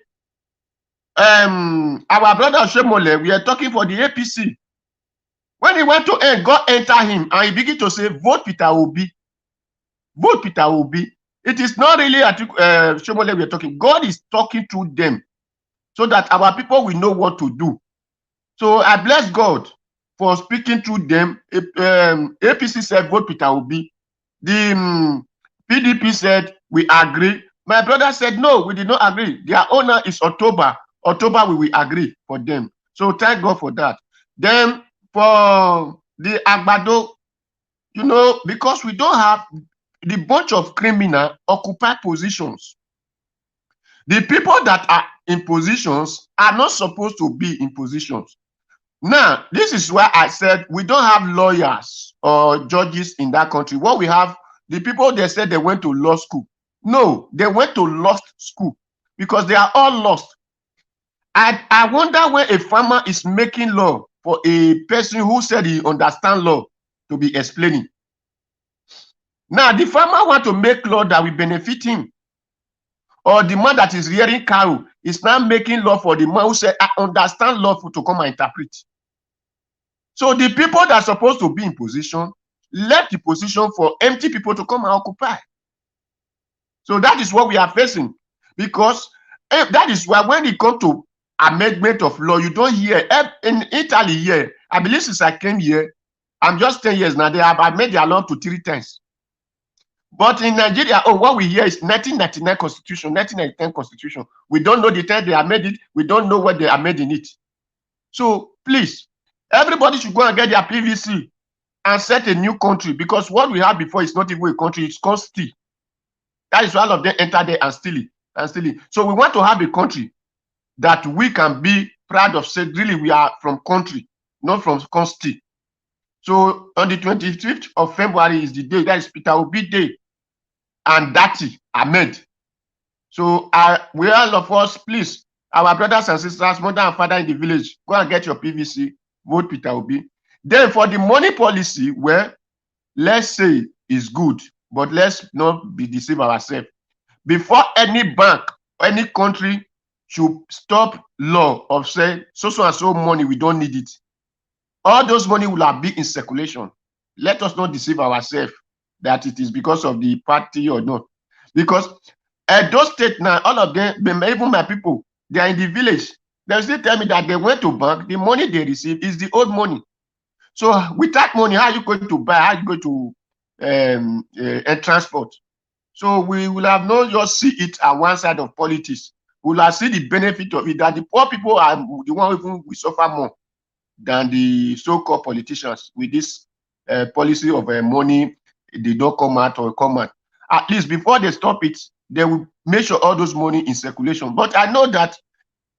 our brother Shemole, we are talking for the APC. When he went to end, God entered him and he began to say, vote Peter Obi. Vote Peter Obi. It is not really Shemole we are talking. God is talking to them so that our people will know what to do. So I bless God for speaking through them. APC said, vote Peter Obi. The PDP said, we agree. My brother said, no, we did not agree. Their owner is October. October, we will agree for them. So thank God for that. Then for the Agbado, you know, because we don't have the bunch of criminal occupy positions. The people that are in positions are not supposed to be in positions. Now, this is why I said we don't have lawyers or judges in that country. What we have, the people they said they went to law school. No, they went to lost school because they are all lost. I wonder when a farmer is making law for a person who said he understands law to be explaining. Now, the farmer want to make law that will benefit him. Or the man that is rearing cow is now making law for the man who said, I understand law to come and interpret. So the people that are supposed to be in position left the position for empty people to come and occupy. So that is what we are facing. Because that is why when it comes to amendment of law, you don't hear. In Italy here, I believe since I came here, I'm just 10 years now, they have amended their law to 3 times. But in Nigeria, what we hear is 1999 constitution, 1999 constitution. We don't know the time they amended it. We don't know what they amended in it. So please, everybody should go and get their PVC and set a new country, because what we had before is not even a country, it's called steal. That is why all of them enter there and steal it. So we want to have a country that we can be proud of, say, really we are from country, not from steal. So on the 25th of February is the day, that is Peter Obi Day, and Dati Ahmed. So we all of us, please, our brothers and sisters, mother and father in the village, go and get your PVC, vote Peter Obi. Then for the money policy, where let's say is good, but let's not be deceived ourselves. Before any bank, any country should stop law of say so and so money, we don't need it. All those money will have been in circulation. Let us not deceive ourselves that it is because of the party or not. Because those states now, all of them, even my people, they are in the village. They still tell me that they went to bank, the money they receive is the old money. So with that money, how are you going to buy? How are you going to transport? So we will have not just see it at one side of politics. We will have see the benefit of it, that the poor people are the one who will suffer more than the so-called politicians with this policy of money. They don't come out or come out. At least before they stop it, they will make sure all those money in circulation. But I know that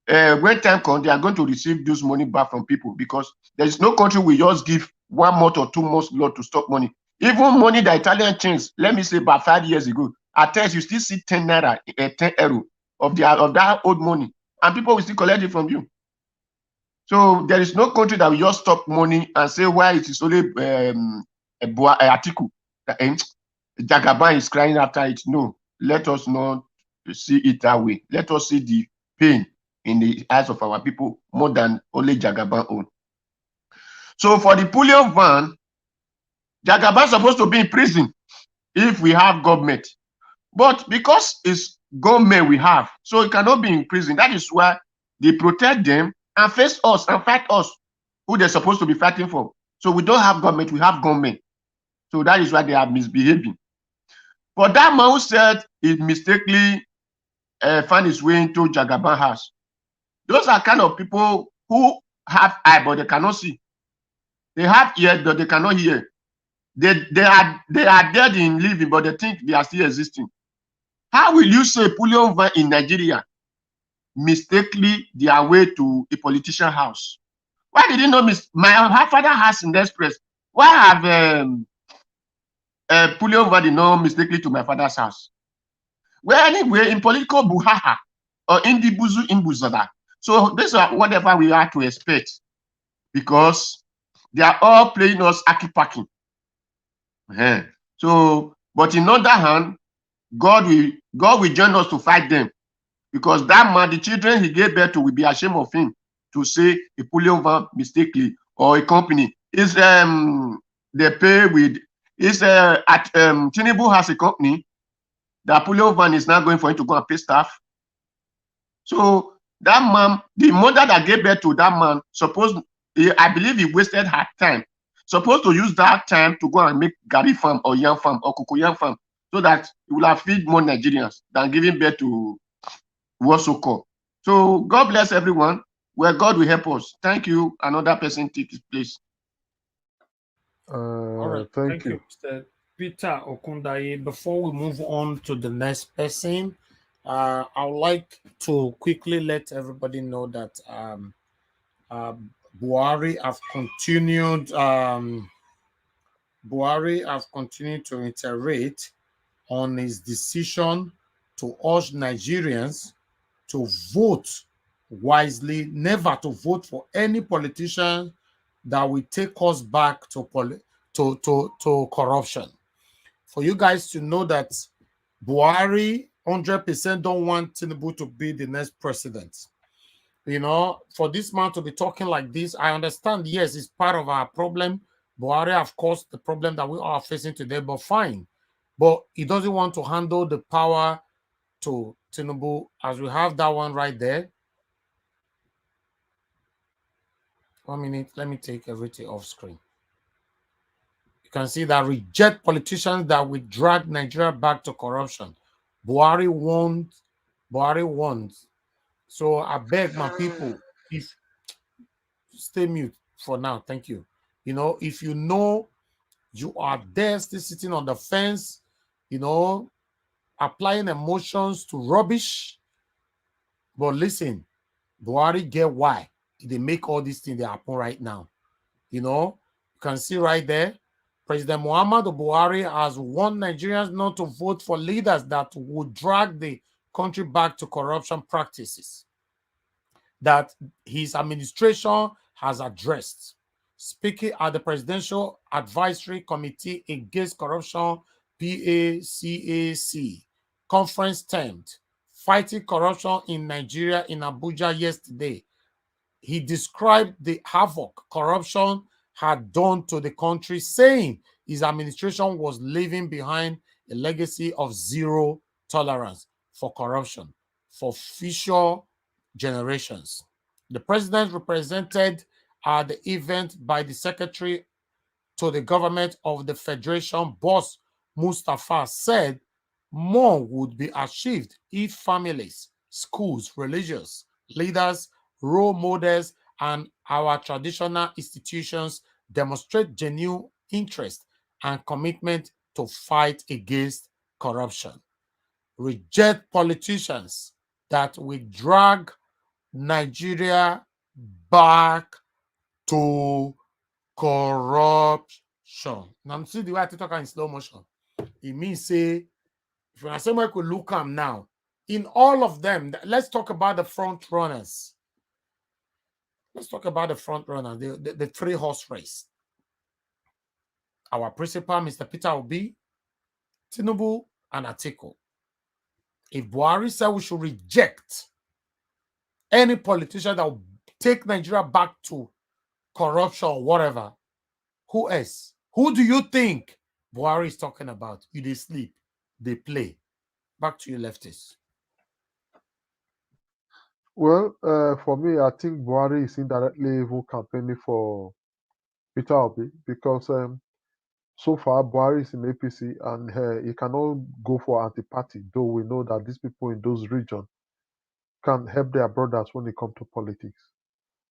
when time comes, they are going to receive those money back from people, because there is no country will just give 1 month or 2 months law to stop money. Even money the Italian changed, let me say about 5 years ago, at times you still see 10 naira, 10 euro of that old money, and people will still collect it from you. So there is no country that will just stop money and say why it is only a article that Jagaban is crying after it. No, let us not see it that way. Let us see the pain in the eyes of our people more than only Jagaban own. So for the bullion van, Jagaban is supposed to be in prison if we have government. But because it's government we have, so it cannot be in prison. That is why they protect them and face us and fight us, who they're supposed to be fighting for. So we don't have government, we have government. So that is why they are misbehaving. But that man who said he mistakenly found his way into Jagaban house, those are kind of people who have eye but they cannot see. They have ear but they cannot hear. They are dead in living, but they think they are still existing. How will you say bullion van in Nigeria mistakenly their way to a politician house? Why did he not my father has in the express? Why have bullion van did not mistakenly to my father's house? Well, anyway, in political buhaha or indibuzu imbuzada. So this is whatever we are to expect, because they are all playing us aki-paki. So, but in other hand, God will join us to fight them, because that man, the children he gave birth to, will be ashamed of him to say a bullion van mistakenly, or a company is they pay with Tinubu has a company. The bullion van is now going for him to go and pay staff. So that man, the mother that gave birth to that man, I believe he wasted her time. Supposed to use that time to go and make Gary farm or yam farm or cocoyam farm, so that he will have feed more Nigerians than giving birth to Wasoko. So God bless everyone. Where God will help us. Thank you. Another person take his place. All right. Thank you, Mr. Peter Okundaye. Before we move on to the next person, I would like to quickly let everybody know that Buhari have continued to iterate on his decision to urge Nigerians to vote wisely, never to vote for any politician that will take us back to corruption. For you guys to know that Buhari 100% don't want Tinubu to be the next president. You know, for this man to be talking like this, I understand, yes, it's part of our problem. Buhari, of course, the problem that we are facing today, but fine. But he doesn't want to handle the power to Tinubu, as we have that one right there. 1 minute, let me take everything off screen. You can see that reject politicians that will drag Nigeria back to corruption. Buhari wants. So I beg my people, if stay mute for now, thank you. You know, if you know you are there still sitting on the fence, you know, applying emotions to rubbish, but listen, Buhari get why they make all these things that happen right now. You know, you can see right there, President Muhammadu Buhari has warned Nigerians not to vote for leaders that would drag the country back to corruption practices that his administration has addressed. Speaking at the Presidential Advisory Committee Against Corruption, PACAC, conference termed Fighting Corruption in Nigeria in Abuja yesterday, he described the havoc corruption had done to the country, saying his administration was leaving behind a legacy of zero tolerance for corruption for future generations. The president, represented at the event by the secretary to the government of the Federation, Boss Mustafa, said more would be achieved if families, schools, religious leaders, role models, and our traditional institutions demonstrate genuine interest and commitment to fight against corruption. Reject politicians that will drag Nigeria back to corruption. Now, see the way I talk in slow motion. It means, say, if I say we could look them now, in all of them, let's talk about the front runners. Let's talk about the front runners, the three-horse race. Our principal, Mr. Peter Obi, Tinubu, and Atiku. If Buhari said we should reject any politician that will take Nigeria back to corruption or whatever, who else? Who do you think Buhari is talking about? You they sleep, they play. Back to you, leftists. Well, for me, I think Buhari is indirectly even campaigning for Peter Obi because so far Buhari is in APC and he cannot go for anti-party, though we know that these people in those regions can help their brothers when it comes to politics.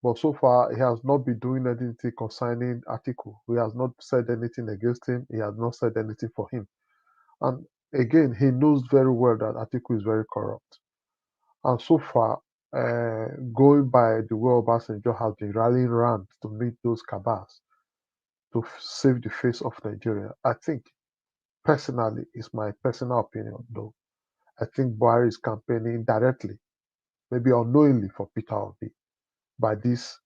But so far, he has not been doing anything concerning Atiku. He has not said anything against him. He has not said anything for him. And again, he knows very well that Atiku is very corrupt. And so far, going by the way Obasanjo has been rallying around to meet those cabals to save the face of Nigeria, I think, personally, it's my personal opinion, though, I think Buhari is campaigning directly, maybe unknowingly, for Peter Obi. By this,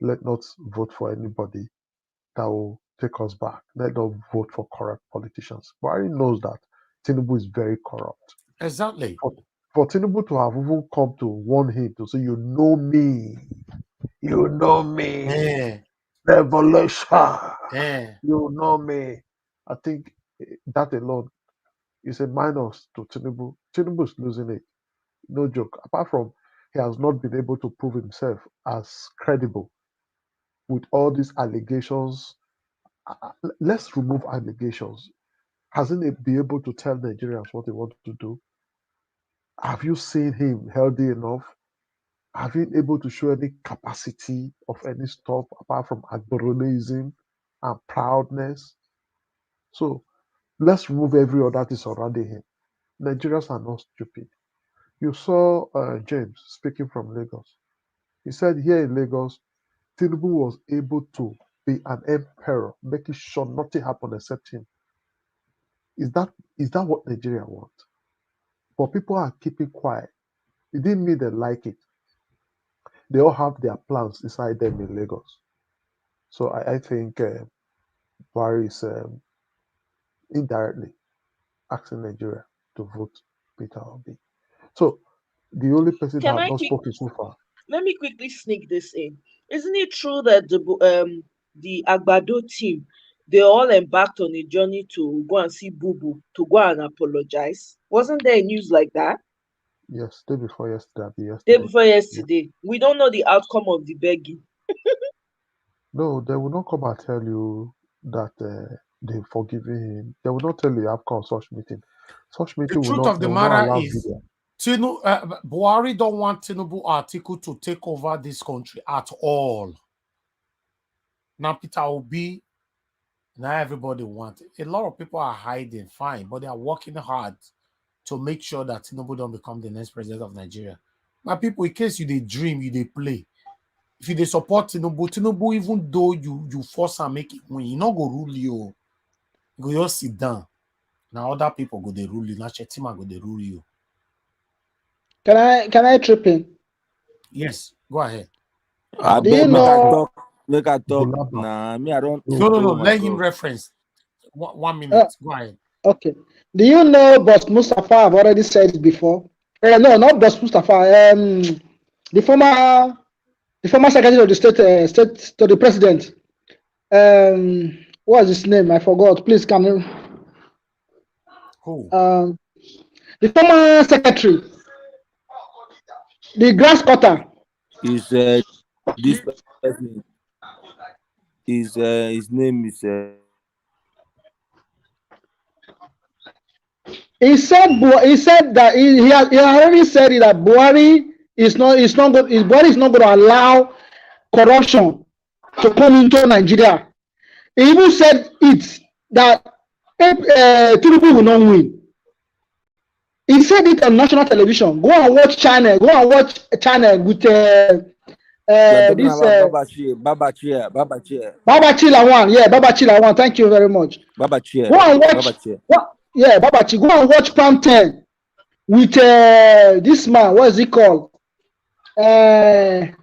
let not vote for anybody that will take us back. Let not vote for corrupt politicians. Buhari knows that Tinubu is very corrupt. Exactly. For Tinubu to have even come to warn him to say, you know me, revolution, you know me. I think that alone is a minus to Tinubu. Tinubu is losing it. No joke. Apart from he has not been able to prove himself as credible with all these allegations. Let's remove allegations. Hasn't he been able to tell Nigerians what they want to do? Have you seen him healthy enough? Have you been able to show any capacity of any stuff apart from agborologism and proudness? So let's remove every other thing surrounding him. Nigerians are not stupid. You saw James speaking from Lagos. He said here in Lagos, Tinubu was able to be an emperor, making sure nothing happened except him. Is that what Nigeria wants? But people are keeping quiet. It didn't mean they like it. They all have their plans inside them in Lagos. So I think Buhari is indirectly asking Nigeria to vote Peter Obi. So the only person that Can have I not quick, spoken so far. let me quickly sneak this in? Isn't it true that the Agbado team, they all embarked on a journey to go and see Bubu to go and apologize? Wasn't there news like that? Yes, day before yesterday. Day Yesterday. before yesterday. We don't know the outcome of the begging. No, they will not come and tell you that they've forgiven him. They will not tell you the outcome of such meeting. Such meeting The will truth not. of They the will not matter allow is, video. Buhari don't want Tinubu Atiku to take over this country at all. Now Peter Obi, now everybody wants it. A lot of people are hiding, fine, but they are working hard to make sure that Tinubu don't become the next president of Nigeria. My people, in case you they dream, you they play. If you they support Tinubu, even though you force and make it win, you not go rule you. You go just sit down. Now other people go they rule you. Now Chetima go they rule you. Can I trip in? Yes, go ahead. I Do you bet know? make I talk. Bulaba. Nah, me I don't. No. Oh my Let him God. reference. 1 minute. Go ahead. Okay. Do you know Boss Mustafa? I've already said it before. No, not Boss Mustafa. The former secretary of the state to the president. What's his name? I forgot. Please can you? Who? The former secretary, the grass cutter. Is this person? Is his name is He said that he already said it, that Buhari is not going to allow corruption to come into Nigeria. He even said it that Tinubu will not win. He said it on national television. Go and watch channel. Go and watch a channel with You're talking this about Babachir. Babachi Lawan. Yeah, Babachi Lawan. Thank you very much. Babachir. Go and watch. Babachir. Yeah, Babachi. Go and watch Prime 10 with this man. What is he called? Charles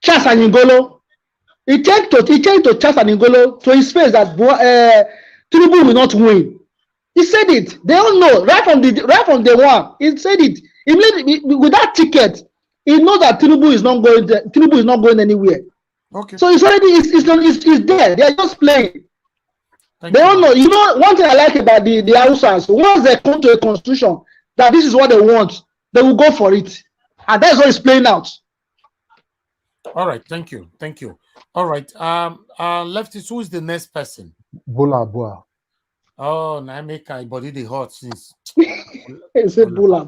Aningolo. He came to Charles Aningolo to his face that Tinubu will not win. He said it. They all know right from day one. He said it. With that ticket, he knows that Tinubu is not going. Tinubu is not going anywhere. Okay. So it's already it's there. They are just playing. They don't know. You know, one thing I like about the Hausas, once they come to a constitution that this is what they want, they will go for it, and that's what is playing out. All right. Thank you. All right. Lefties, who is the next person? Bola Boa. Oh, now make my body the hot since. It's a Bola.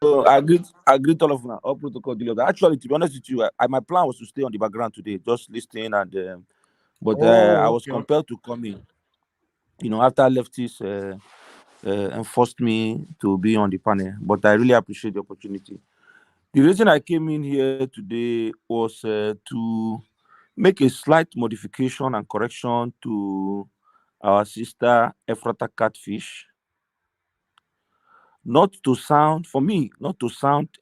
So I greet all of my all protocol delivered. Actually, to be honest with you, my plan was to stay on the background today, just listening, and but I was compelled to come in. You know, after lefties enforced me to be on the panel, but I really appreciate the opportunity. The reason I came in here today was to make a slight modification and correction to our sister Ephrata Catfish. Not to sound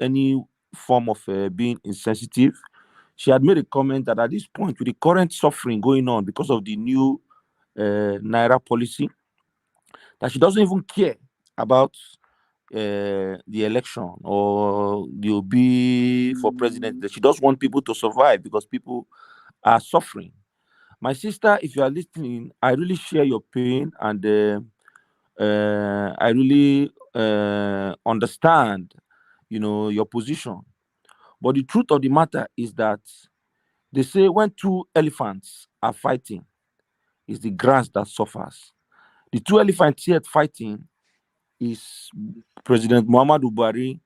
any form of being insensitive. She had made a comment that at this point, with the current suffering going on because of the new Naira policy, that she doesn't even care about the election or the OB for president. That she does want people to survive because people are suffering. My sister, if you are listening, I really share your pain, and I really understand, your position. But the truth of the matter is that they say when two elephants are fighting, it's the grass that suffers. The two elephants here fighting is President Muhammadu Buhari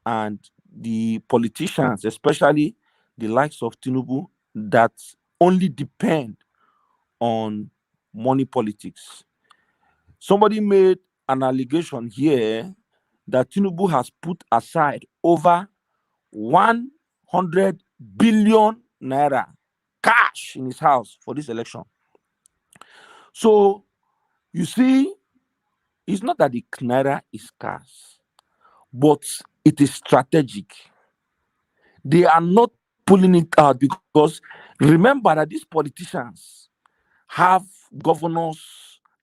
and the politicians, especially the likes of Tinubu, that only depend on money politics. Somebody made an allegation here that Tinubu has put aside over 100 billion naira cash in his house for this election. So, you see, it's not that the naira is scarce, but it is strategic. They are not pulling it out because remember that these politicians have governors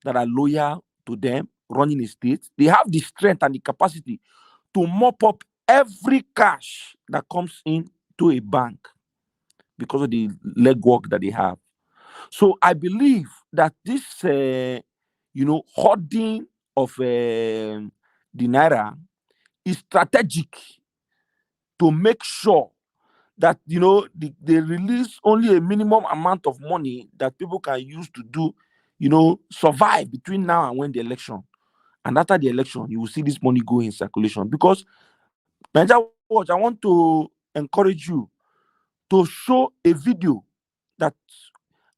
that are loyal to them running a state. They have the strength and the capacity to mop up every cash that comes into a bank because of the legwork that they have. So I believe that this, hoarding of the naira is strategic to make sure that they release only a minimum amount of money that people can use to do, survive between now and when the election. And after the election, you will see this money go in circulation. Because Nigeria Watch, I want to encourage you to show a video, that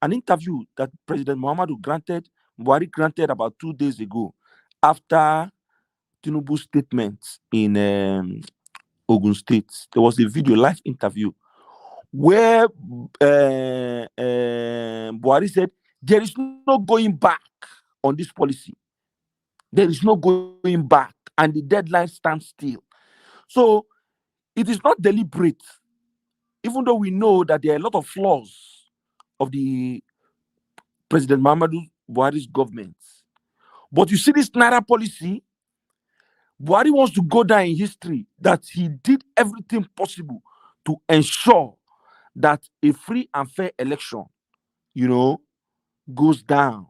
an interview that President Buhari granted about 2 days ago after Tinubu's statement in Ogun State. There was a video, live interview, where Buhari said there is no going back on this policy. There is no going back, and the deadline stands still. So it is not deliberate, even though we know that there are a lot of flaws of the President Muhammadu Buhari's government. But you see this Naira policy, Buhari wants to go down in history that he did everything possible to ensure that a free and fair election, goes down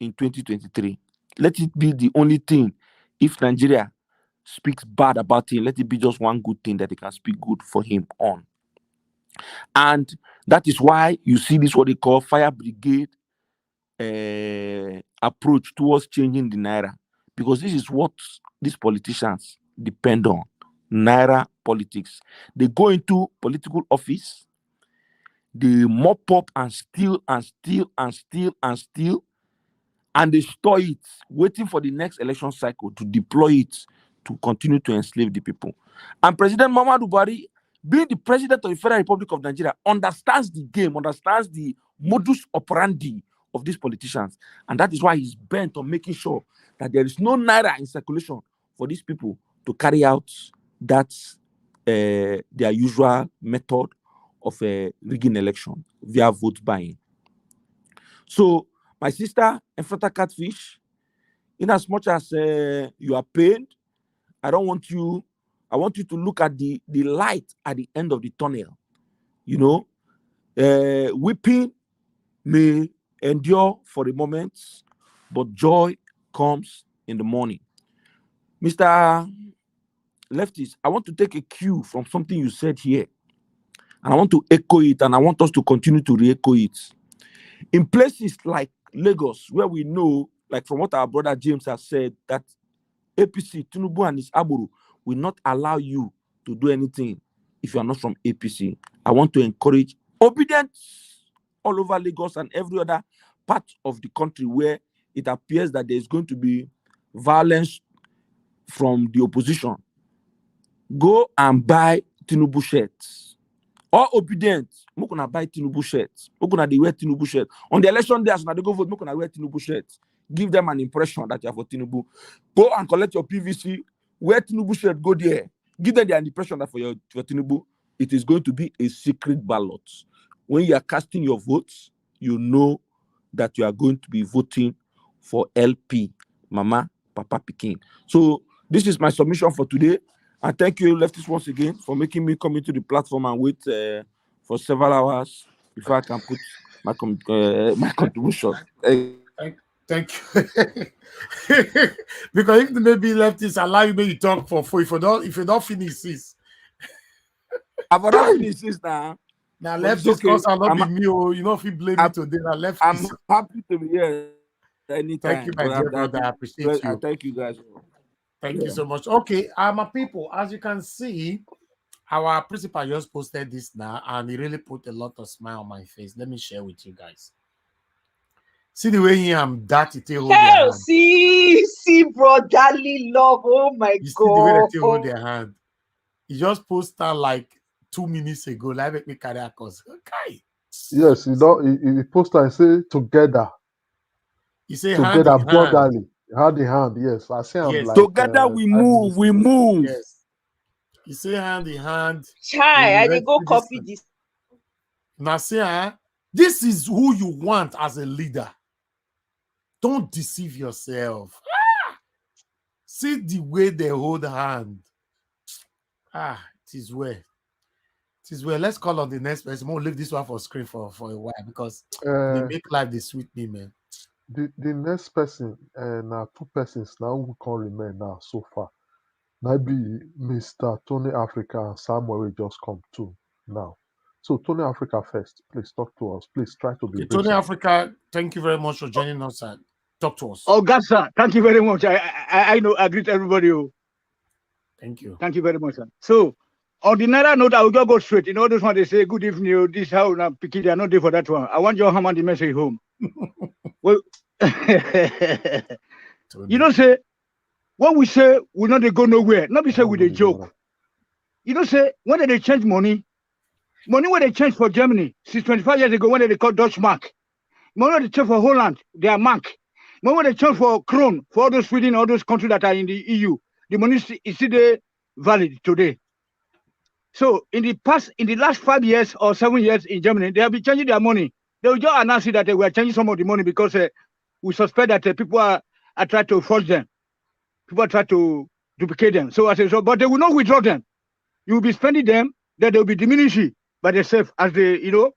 in 2023. Let it be the only thing. If Nigeria speaks bad about him, let it be just one good thing that they can speak good for him on. And that is why you see this, what they call fire brigade approach towards changing the Naira. Because this is what these politicians depend on. Naira politics. They go into political office, they mop up and steal and steal and steal and steal, and they store it, waiting for the next election cycle to deploy it to continue to enslave the people. And President Muhammadu Buhari, being the president of the Federal Republic of Nigeria, understands the game, understands the modus operandi of these politicians. And that is why he's bent on making sure that there is no naira in circulation for these people to carry out that their usual method of rigging election via vote buying. So, my sister, Enfrata Catfish, in as much as you are pained, I want you to look at the light at the end of the tunnel. You know, weeping may endure for a moment, but joy comes in the morning. Mr. Lefties, I want to take a cue from something you said here, and I want to echo it, and I want us to continue to re-echo it. In places like Lagos, where we know, like from what our brother James has said, that APC, Tinubu and his Aburu will not allow you to do anything if you are not from APC. I want to encourage obedience all over Lagos and every other part of the country where it appears that there is going to be violence from the opposition. Go and buy Tinubu shirts. All obedient, we're gonna buy Tinubu shirts. We're gonna wear Tinubu shirts. On the election day, as they go vote, we're gonna wear Tinubu shirts. Give them an impression that you are for Tinubu. Go and collect your PVC. Wear Tinubu shirt. Go there. Give them the impression that for Tinubu, it is going to be a secret ballot. When you are casting your votes, you know that you are going to be voting for LP, Mama, Papa, Pikin. So this is my submission for today. And thank you, Lefties, once again for making me come into the platform and wait for several hours before I can put my contribution. Thank you. Because if maybe Lefties allow you, maybe talk for free. If you don't finish this, I've already finished this now. Now Lefties cause I'll not be me. You know if you blame me today. Now Lefties. I'm happy to be here anytime. Thank you, my dear brother. I appreciate you. Thank you, guys. Thank you so much. Okay, my people, as you can see, our principal just posted this now, and he really put a lot of smile on my face. Let me share with you guys. See the way I'm dirty to hold their hand. See brotherly love. Oh my you God. See the way they hold their hand. He just posted like 2 minutes ago. Like make me carry a cause. Okay. Yes, he posted and say together. He say together, hand in brotherly. hand. Hand in hand, yes. I say I'm like together we move, we move. Yes. You say hand in hand. Chai, I did go copy this. Now say, this is who you want as a leader. Don't deceive yourself. See the way they hold hand. It is well. It is well. Let's call on the next person. We'll leave this one for screen for a while because they make life the sweet me, man. The next person, now 2 persons now who can remain now so far. Maybe Mr. Tony Africa and Samuel will just come too now. So Tony Africa first, please talk to us. Please try to be okay, Tony Africa, thank you very much for joining us and talk to us. Oh, God, sir, thank you very much. I know I greet everybody. Thank you. Thank you very much, sir. So on the other note, I will just go straight. You know, this one they say good evening. This how now picky. They are not there for that one. I want your hammer the message home. Well, you know, say what we say will not go nowhere. Not be say with a joke. You know, say when they change money when they change for Germany since 25 years ago, when they call Dutch mark, when they change for Holland, they are mark. When they change for Kron, for all those Sweden, all those countries that are in the EU, the money is still valid today. So in the last 5 years or 7 years in Germany, they have been changing their money. They will just announce that they were changing some of the money because we suspect that people are trying to force them. People are trying to duplicate them. So I say so, but they will not withdraw them. You will be spending them, then they will be diminishing by themselves as they, you know.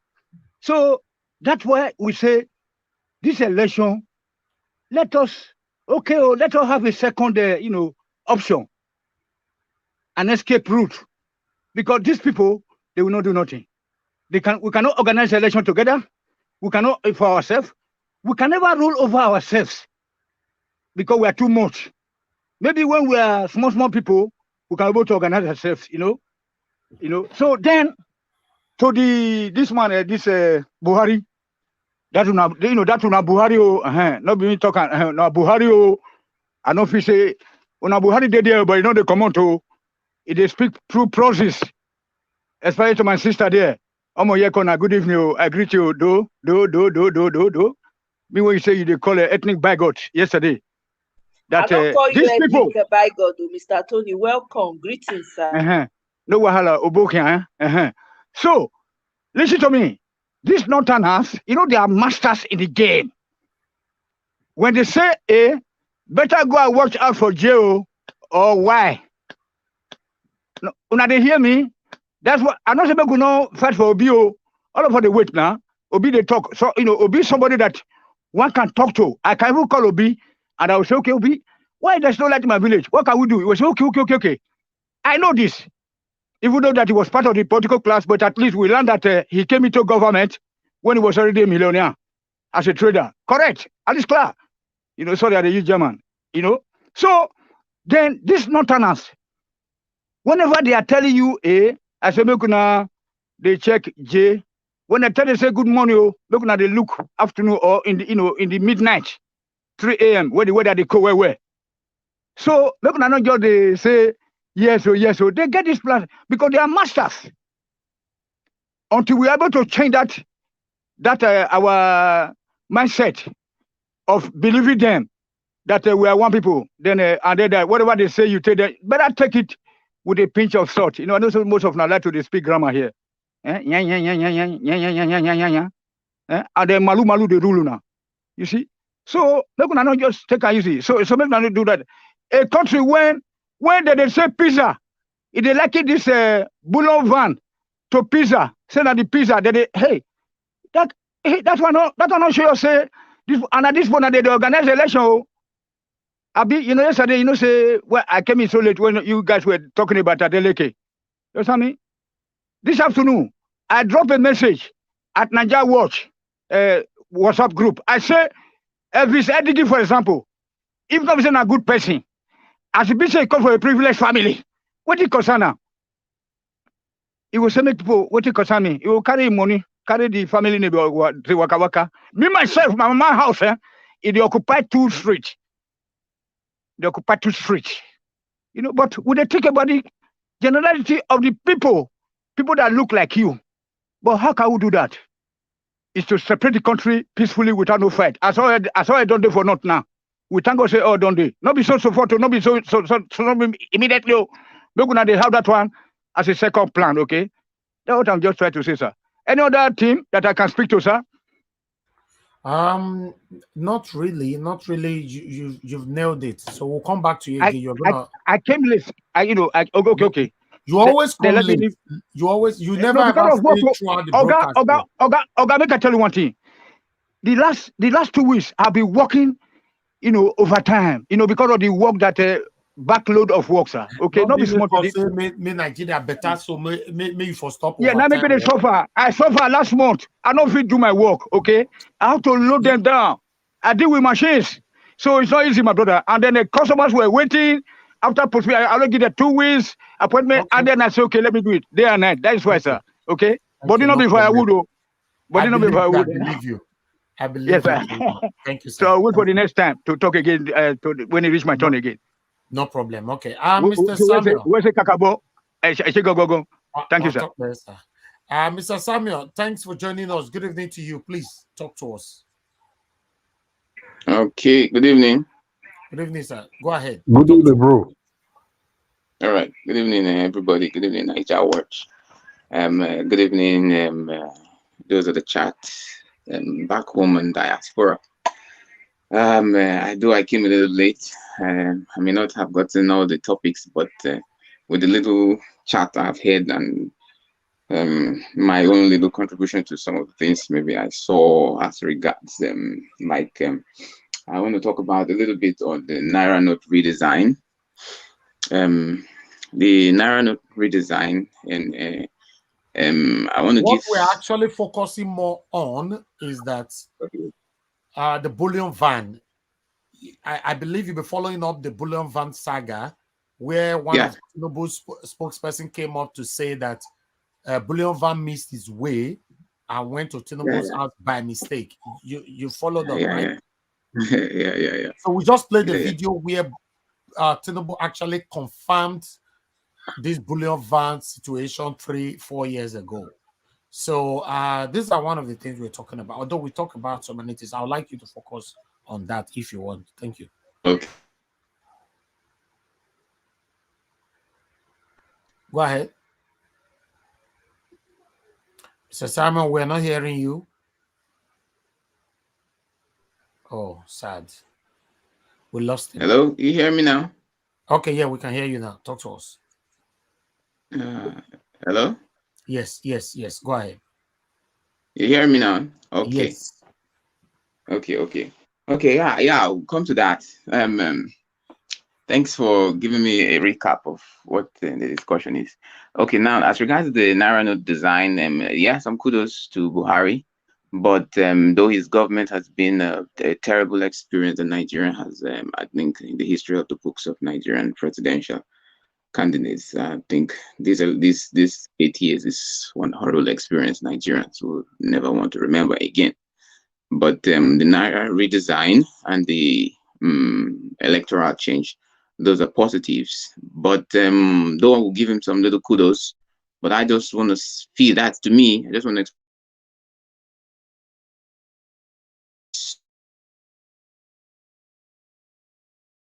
So that's why we say this election, let us have a second, option, an escape route, because these people, they will not do nothing. We cannot organize the election together. We cannot for ourselves. We can never rule over ourselves because we are too much. Maybe when we are small people, we can be able to organize ourselves, you know. So then, to this Buhari, That una, you know, that una Buhari not be me talking. No Buhari I know if you say una Buhari dey there, but you know they come out to. They speak through process. Especially to my sister there. Omo Yekona, good evening. I greet you. Do. Me when you say you they call it ethnic bigot yesterday. That I don't call these you people. ethnic bigot, Mr. Tony. Welcome, greetings, sir. No wahala, Obokia. So listen to me. These Northerners, you know, they are masters in the game. When they say A, better go and watch out for J or Y. No, una they hear me? That's what I'm not saying we no fight for Obi. All of the wait now. Obi they talk. So you know, Obi somebody that one can talk to. I can even call Obi and I will say, okay, Obi, why there's no light in my village? What can we do? He will say, okay. I know this. Even though that he was part of the political class, but at least we learned that he came into government when he was already a millionaire as a trader. Correct. At least clear. You know, sorry, they use German. You know. So then these Northerners, whenever they are telling you A, I say, make una they check J. When they tell you say good morning, make una they look afternoon or in the in the midnight, 3 a.m. where the weather they go where. So make una not just they say yes. They get this plan because they are masters. Until we are able to change that our mindset of believing them that we are one people, then and then whatever they say, you take that. Better take it with a pinch of salt. You know, I know most of them like to speak grammar here. And then malu the rule now. You see? So make una not just take it easy. So make una not do that. A country when they say pizza, if they like it this bouillon van to pizza, say that the pizza, that one not sure say this and at this point they organize the election. You know, yesterday, you know, say well, I came in so late when you guys were talking about Adeleke. You know what I mean? This afternoon, I dropped a message at Niger Watch WhatsApp group. I say, Elvis Edigi, for example, if not a good person, as a bishop come for a privileged family, what it concern now? He will say make people what it concern me. He will carry money, carry the family name to Waka Waka. Me myself, my mama house, it occupy 2 streets. They occupy 2 streets. You know, but would they think about the generality of the people that look like you? But how can we do that? Is to separate the country peacefully without no fight. As all I don't do for not now. We thank God say, oh, don't do. Not be so support, not be so not be immediately. Look now they have that one as a second plan, okay? That's what I'm just trying to say, sir. Any other team that I can speak to, sir? Not really. You've nailed it. So we'll come back to you again. I came late. Okay. You always come late. You never ever stay throughout the broadcast. Oga, make I tell you one thing. The last 2 weeks I've been working, you know, overtime, you know, because of the work that backload of work, sir. Okay, not be smart. Me Nigeria better, so me you for stop. Yeah, now make it suffer. I suffer last month. I don't fit do my work. Okay, I have to load them down. I deal with machines, so it's not easy, my brother. And then the customers were waiting. After post, I only give them 2 weeks appointment, okay. And then I say, okay, let me do it day and night. That is why, sir. Okay, but not before I would, though. But not before I would. I believe you. I believe yes, you. Sir. Thank you, sir. So I'll wait for the next time to talk again when it reach my turn again. No problem. Okay. Mr. Samuel. Where's the Kakabo? Go. Thank you, sir. Mr. Samuel, thanks for joining us. Good evening to you. Please talk to us. Okay. Good evening. Good evening, sir. Go ahead. Good evening, bro. All right. Good evening, everybody. Good evening, Niger Watch. Good evening, those are the chat. Back home in diaspora. I came a little late. I may not have gotten all the topics, but with the little chat I've heard and my own little contribution to some of the things maybe I saw as regards I want to talk about a little bit on the Naira note redesign. The Naira note redesign and I want to what we're actually focusing more on is that the bullion van. I believe you'll be following up the bullion van saga, where one of Tinubu's spokesperson came up to say that bullion van missed his way I went to Tinubu's house by mistake. You followed up, Yeah, right? yeah. So we just played the Yeah. video where Tinubu actually confirmed this bullion van situation 3-4 years ago. So these are one of the things we're talking about. Although we talk about so many things, I would like you to focus on that if you want. Thank you. Okay. Go ahead. Mr. Simon, we're not hearing you. Oh, sad. We lost him. Hello, you hear me now? Okay, yeah, we can hear you now. Talk to us. Hello? Yes. Go ahead. You hear me now? Okay. Yes. Okay. Yeah, I'll come to that. Thanks for giving me a recap of what the discussion is. Okay, now as regards the Naira note design, yeah, some kudos to Buhari, but though his government has been a terrible experience that Nigeria has, I think, in the history of the books of Nigerian presidential candidates, I think this 8 years is one horrible experience Nigerians will never want to remember again. But the Naira redesign and the electoral change, those are positives. But though I will give him some little kudos, but I just want to feel that to me, I just want to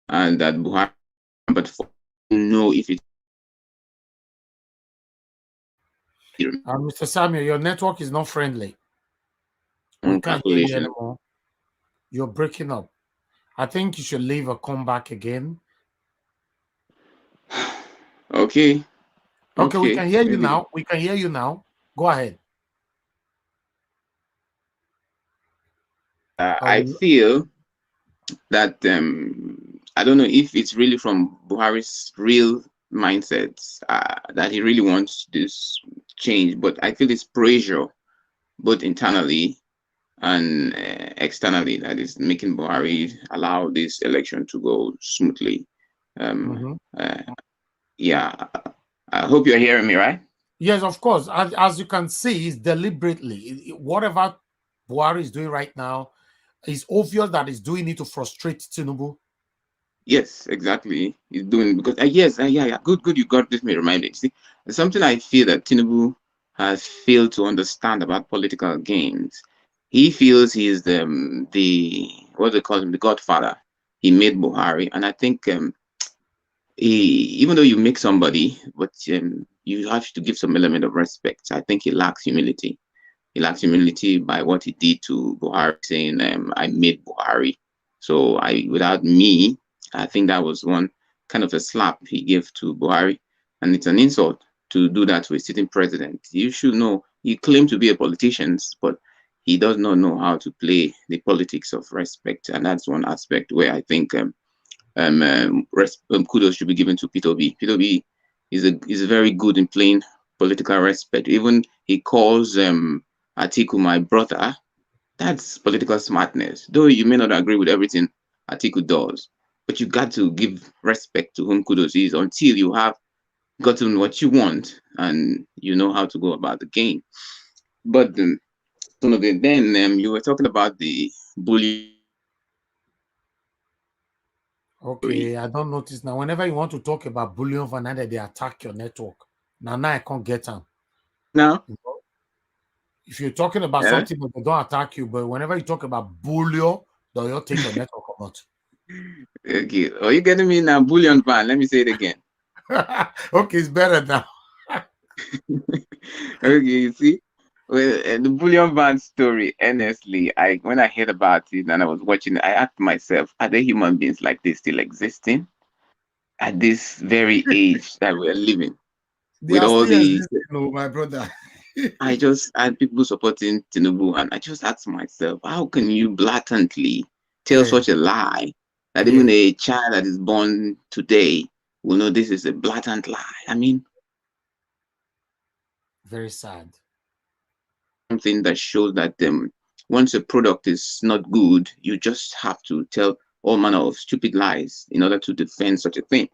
and that Buhari, but for know if it. Mr. Samuel, your network is not friendly. We can't hear you anymore. You're breaking up. I think you should leave or come back again. Okay. Okay, we can hear you maybe. now. We can hear you now. Go ahead. I feel that I don't know if it's really from Buhari's real mindset that he really wants this change, but I feel it's pressure both internally and externally that is making Buhari allow this election to go smoothly. Yeah, I hope you're hearing me, right? Yes, of course. As you can see, it's deliberately. Whatever Buhari is doing right now, it's obvious that he's doing it to frustrate Tinubu. Yes, exactly. He's doing because yeah. Good. You got this. Me reminded. See, there's something I feel that Tinubu has failed to understand about political games. He feels he's the what they call him, the Godfather. He made Buhari, and I think even though you make somebody, but you have to give some element of respect. I think he lacks humility. He lacks humility by what he did to Buhari, saying, I made Buhari. So without me, I think that was one kind of a slap he gave to Buhari. And it's an insult to do that to a sitting president. You should know, he claimed to be a politician, but he does not know how to play the politics of respect. And that's one aspect where I think kudos should be given to Peter B. Peter B is very good in playing political respect. Even he calls Atiku my brother. That's political smartness. Though you may not agree with everything Atiku does, but you got to give respect to whom kudos is until you have gotten what you want and you know how to go about the game. But then you were talking about the bully. Okay, I don't notice now. Whenever you want to talk about bullion vanilla, they attack your network. Now I can't get them. Now, if you're talking about something that they don't attack you, but whenever you talk about bullion, they'll take your network or not. Okay, are you getting me now? Bullion van. Let me say it again. Okay, it's better now. Okay, you see, well, the bullion van story. Honestly, when I heard about it and I was watching it, I asked myself, are there human beings like this still existing at this very age that we're living? They With are all still the, existing, my brother. I just had people supporting Tinubu, and I just asked myself, how can you blatantly tell such a lie that even a child that is born today will know this is a blatant lie? I mean, very sad. Something that shows that once a product is not good, you just have to tell all manner of stupid lies in order to defend such a thing.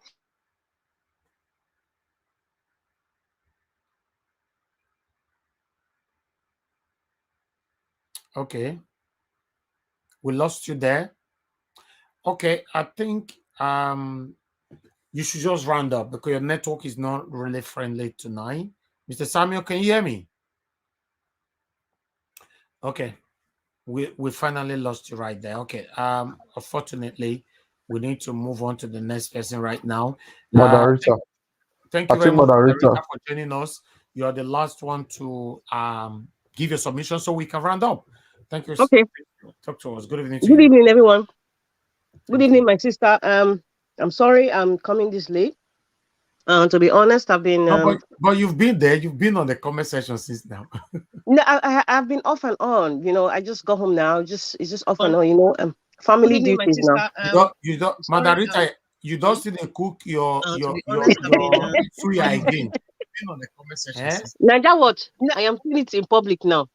Okay. We lost you there. Okay, I think you should just round up because your network is not really friendly tonight. Mr. Samuel, can you hear me? Okay. We finally lost you right there. Okay. Unfortunately, we need to move on to the next person right now. Moderator. Thank you very much, Moderator, for joining us. You are the last one to give your submission so we can round up. Thank you. Okay. Talk to us. Good evening to Good you. evening, everyone. Good evening, my sister. I'm sorry I'm coming this late. To be honest, I've been. No, but you've been there. You've been on the comment section since now. No, I've been off and on. You know, I just got home now. It's just off and on. You know, family Good evening, my duties now. sister. You don't, sorry, Margarita. You don't see the cook your suya again. Been on the comment section since. Naija, what? I am doing it in public now.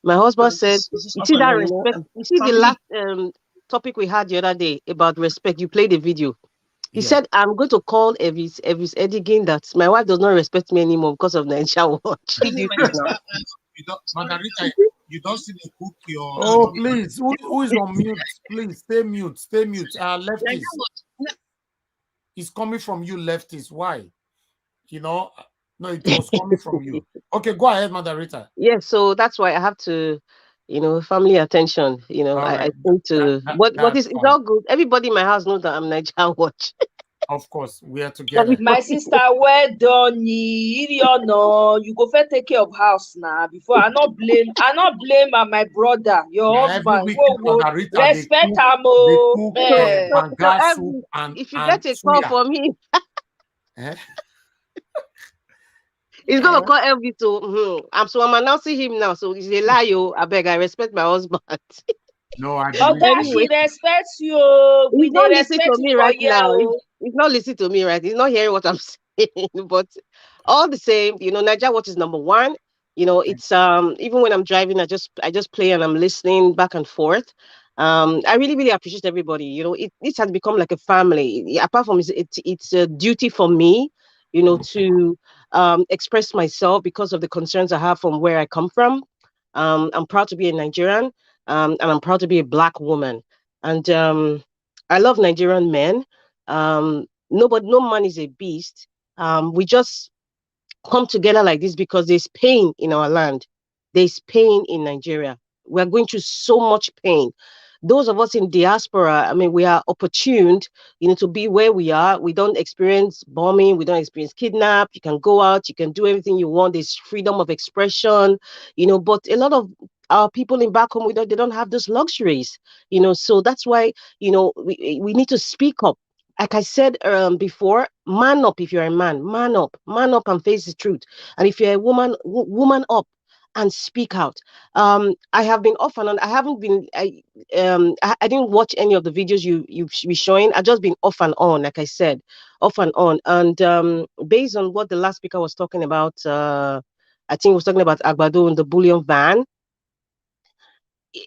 My husband said, "You see that respect? You see the last topic we had the other day about respect. You played the video. He said, I'm going to call Evis Edigan that my wife does not respect me anymore because of Naija Watch. Margarita, you don't see the cook your. Oh, please. Who is on mute? Please stay mute. Stay mute. Lefties. It's coming from you, lefties. Why? You know, no, it was coming from you. Okay, go ahead, Margarita. Yes, so that's why I have to, you know, family attention. You know, I think to what is it's all good. Everybody in my house knows that I'm Naija Watch. Of course, we are together. My sister, well done. You go first take care of house now before I not blame my brother, your husband. Respect him, if you get a call for me, he's gonna call Elvis to I'm announcing him now. So he's a liar. I beg, I respect my husband. No, I don't. She respects you. He's not listening to me right now. He's not listening to me right. He's not hearing what I'm saying. But all the same, you know, Naija Watch is number one. You know, it's even when I'm driving, I just play and I'm listening back and forth. I really, really appreciate everybody. You know, this has become like a family. Apart from it's a duty for me, you know, to express myself because of the concerns I have from where I come from. I'm proud to be a Nigerian. And I'm proud to be a Black woman. And I love Nigerian men. No man is a beast. We just come together like this because there's pain in our land. There's pain in Nigeria. We're going through so much pain. Those of us in diaspora, I mean, we are opportuned, you know, to be where we are. We don't experience bombing. We don't experience kidnap. You can go out. You can do everything you want. There's freedom of expression, you know, but a lot of our people in back home, they don't have those luxuries, you know, so that's why, you know, we need to speak up. Like I said before, man up if you're a man, man up and face the truth. And if you're a woman, woman up and speak out. I have been off and on. I haven't been. I didn't watch any of the videos you be showing. I've just been off and on, like I said, off and on. And based on what the last speaker was talking about, I think he was talking about Agbado and the bullion ban.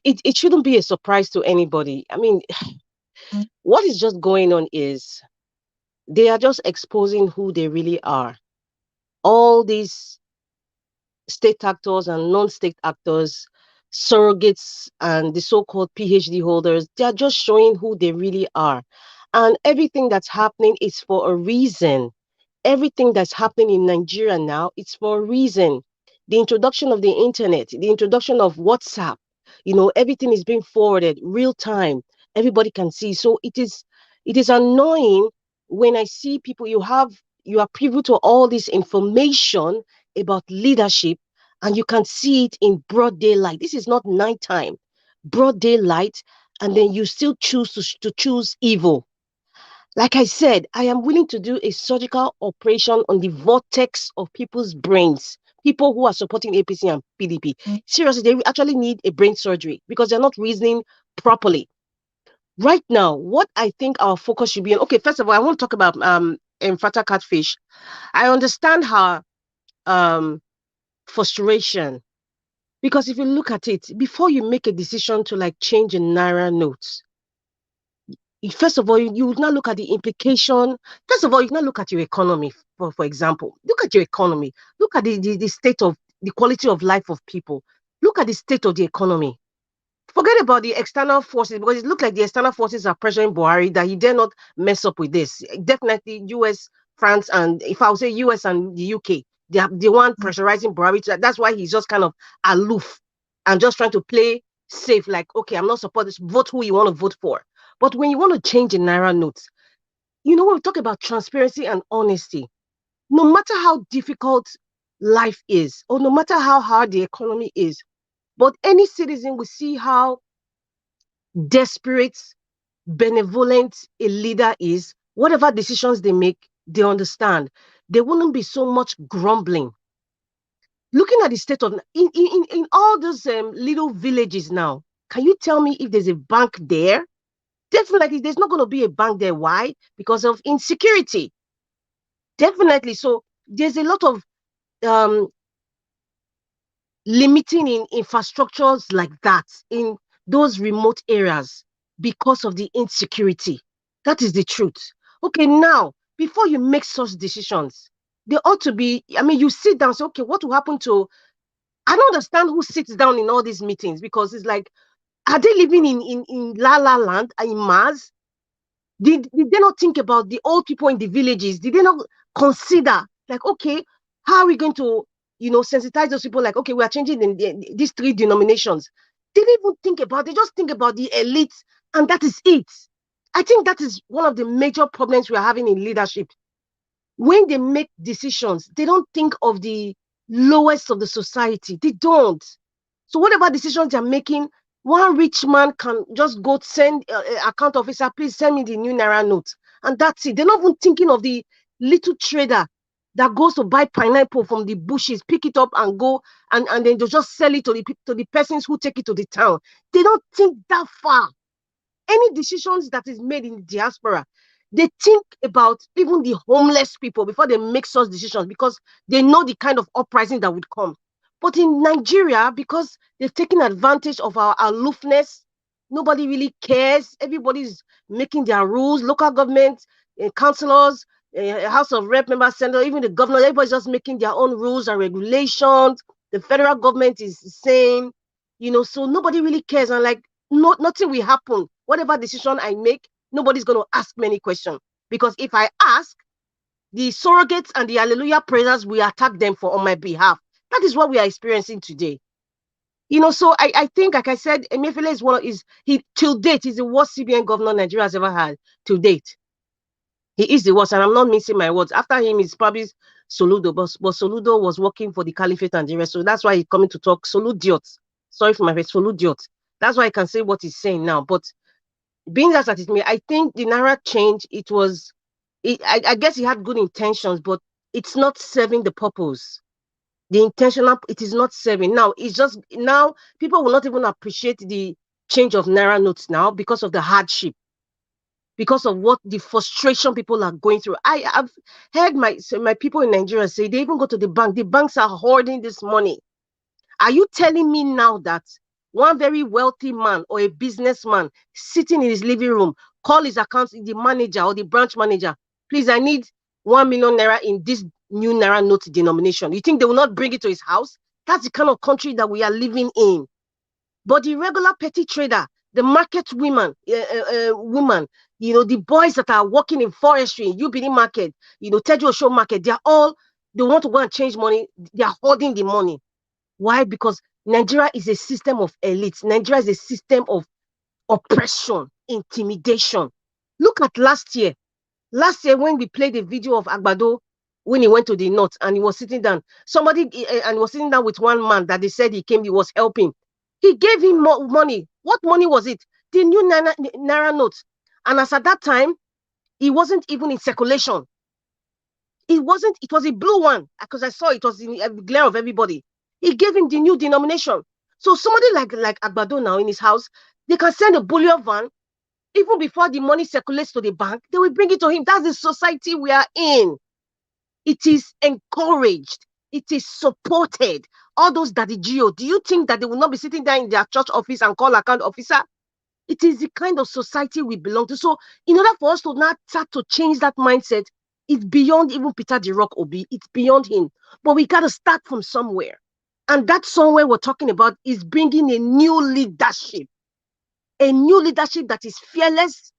It shouldn't be a surprise to anybody. I mean, what is just going on is they are just exposing who they really are. All these state actors and non-state actors, surrogates, and the so-called PhD holders, they are just showing who they really are. And everything that's happening is for a reason. Everything that's happening in Nigeria now, it's for a reason. The introduction of the internet, the introduction of WhatsApp, you know, everything is being forwarded real time. Everybody can see. So it is annoying when I see people, you are privy to all this information about leadership and you can see it in broad daylight. This is not nighttime, broad daylight, and then you still choose to choose evil. Like I said, I am willing to do a surgical operation on the vortex of people's brains. People who are supporting APC and PDP. Seriously, they actually need a brain surgery because they're not reasoning properly. Right now, what I think our focus should be on. Okay, first of all, I want to talk about Mfata Catfish. I understand her frustration because if you look at it, before you make a decision to like change a Naira notes, first of all, you would not look at the implication. First of all, you would not look at your economy, for example. Look at your economy. Look at the state of the quality of life of people. Look at the state of the economy. Forget about the external forces, because it looks like the external forces are pressuring Buhari that he dare not mess up with this. Definitely US, France, and if I would say US and the UK, they are the one pressurizing Buhari. That's why he's just kind of aloof and just trying to play safe. Like, okay, I'm not supporting this. Vote who you want to vote for. But when you want to change the Naira notes, when we talk about transparency and honesty, no matter how difficult life is, or no matter how hard the economy is, but any citizen will see how desperate, benevolent a leader is. Whatever decisions they make, they understand. There wouldn't be so much grumbling. Looking at the state of in all those little villages now, can you tell me if there's a bank there? Definitely, there's not going to be a bank there. Why? Because of insecurity. Definitely. So there's a lot of um, limiting in infrastructures like that in those remote areas because of the insecurity. That is the truth. Okay, now, before you make such decisions, they ought to be, you sit down and say, okay, what will happen to, I don't understand who sits down in all these meetings, because it's like, are they living in La La Land, in Mars? Did they not think about the old people in the villages? Did they not consider, like, okay, how are we going to, sensitize those people? Like, okay, we are changing these three denominations. They didn't even think about, they just think about the elite, and that is it. I think that is one of the major problems we are having in leadership. When they make decisions, they don't think of the lowest of the society. They don't. So whatever decisions they're making, one rich man can just go send account officer, please send me the new Naira note. And that's it. They're not even thinking of the little trader that goes to buy pineapple from the bushes, pick it up and go, and then they'll just sell it to the persons who take it to the town. They don't think that far. Any decisions that is made in the diaspora, they think about even the homeless people before they make such decisions, because they know the kind of uprising that would come. But in Nigeria, because they've taken advantage of our aloofness, nobody really cares. Everybody's making their rules. Local government, councillors, House of Rep members, Senator, even the governor, everybody's just making their own rules and regulations. The federal government is the same, so nobody really cares. And like, nothing will happen. Whatever decision I make, nobody's going to ask many questions. Because if I ask, the surrogates and the hallelujah praisers will attack them on my behalf. That is what we are experiencing today. So I think, like I said, Emefiele till date, he's the worst CBN governor Nigeria has ever had, till date. He is the worst, and I'm not mincing my words. After him is probably Soludo, but Soludo was working for the Caliphate and the rest, so that's why he's coming to talk. Soludiot. Sorry for my face, Soludiot. That's why I can say what he's saying now. But being that it may, I think the Naira change, I guess he had good intentions, but it's not serving the purpose. The intentional, it is not serving. Now, it's just, now people will not even appreciate the change of Naira notes now because of the hardship, because of what the frustration people are going through. I've heard my people in Nigeria say they even go to the bank. The banks are hoarding this money. Are you telling me now that one very wealthy man or a businessman sitting in his living room, call his account, the manager or the branch manager, please, I need 1 million naira in this new Naira note denomination? You think they will not bring it to his house? That's the kind of country that we are living in. But the regular petty trader, the market woman, the boys that are working in forestry, UBD market, Tejo Show market, they want to go and change money. They are holding the money. Why? Because Nigeria is a system of elites. Nigeria is a system of oppression, intimidation. Look at last year. Last year, when we played the video of Agbado, when he went to the north and he was sitting down, and was sitting down with one man that they said he was helping. He gave him more money. What money was it? The new Naira notes. And as at that time, he wasn't even in circulation. It was a blue one, because I saw it was in the glare of everybody. He gave him the new denomination. So somebody like Agbado now in his house, they can send a bullion van. Even before the money circulates to the bank, they will bring it to him. That's the society we are in. It is encouraged. It is supported. All those daddy geo, do you think that they will not be sitting there in their church office and call account officer? It is the kind of society we belong to. So in order for us to now start to change that mindset, it's beyond even Peter the Rock Obi. It's beyond him. But we got to start from somewhere. And that somewhere we're talking about is bringing a new leadership. a new leadership that is fearless,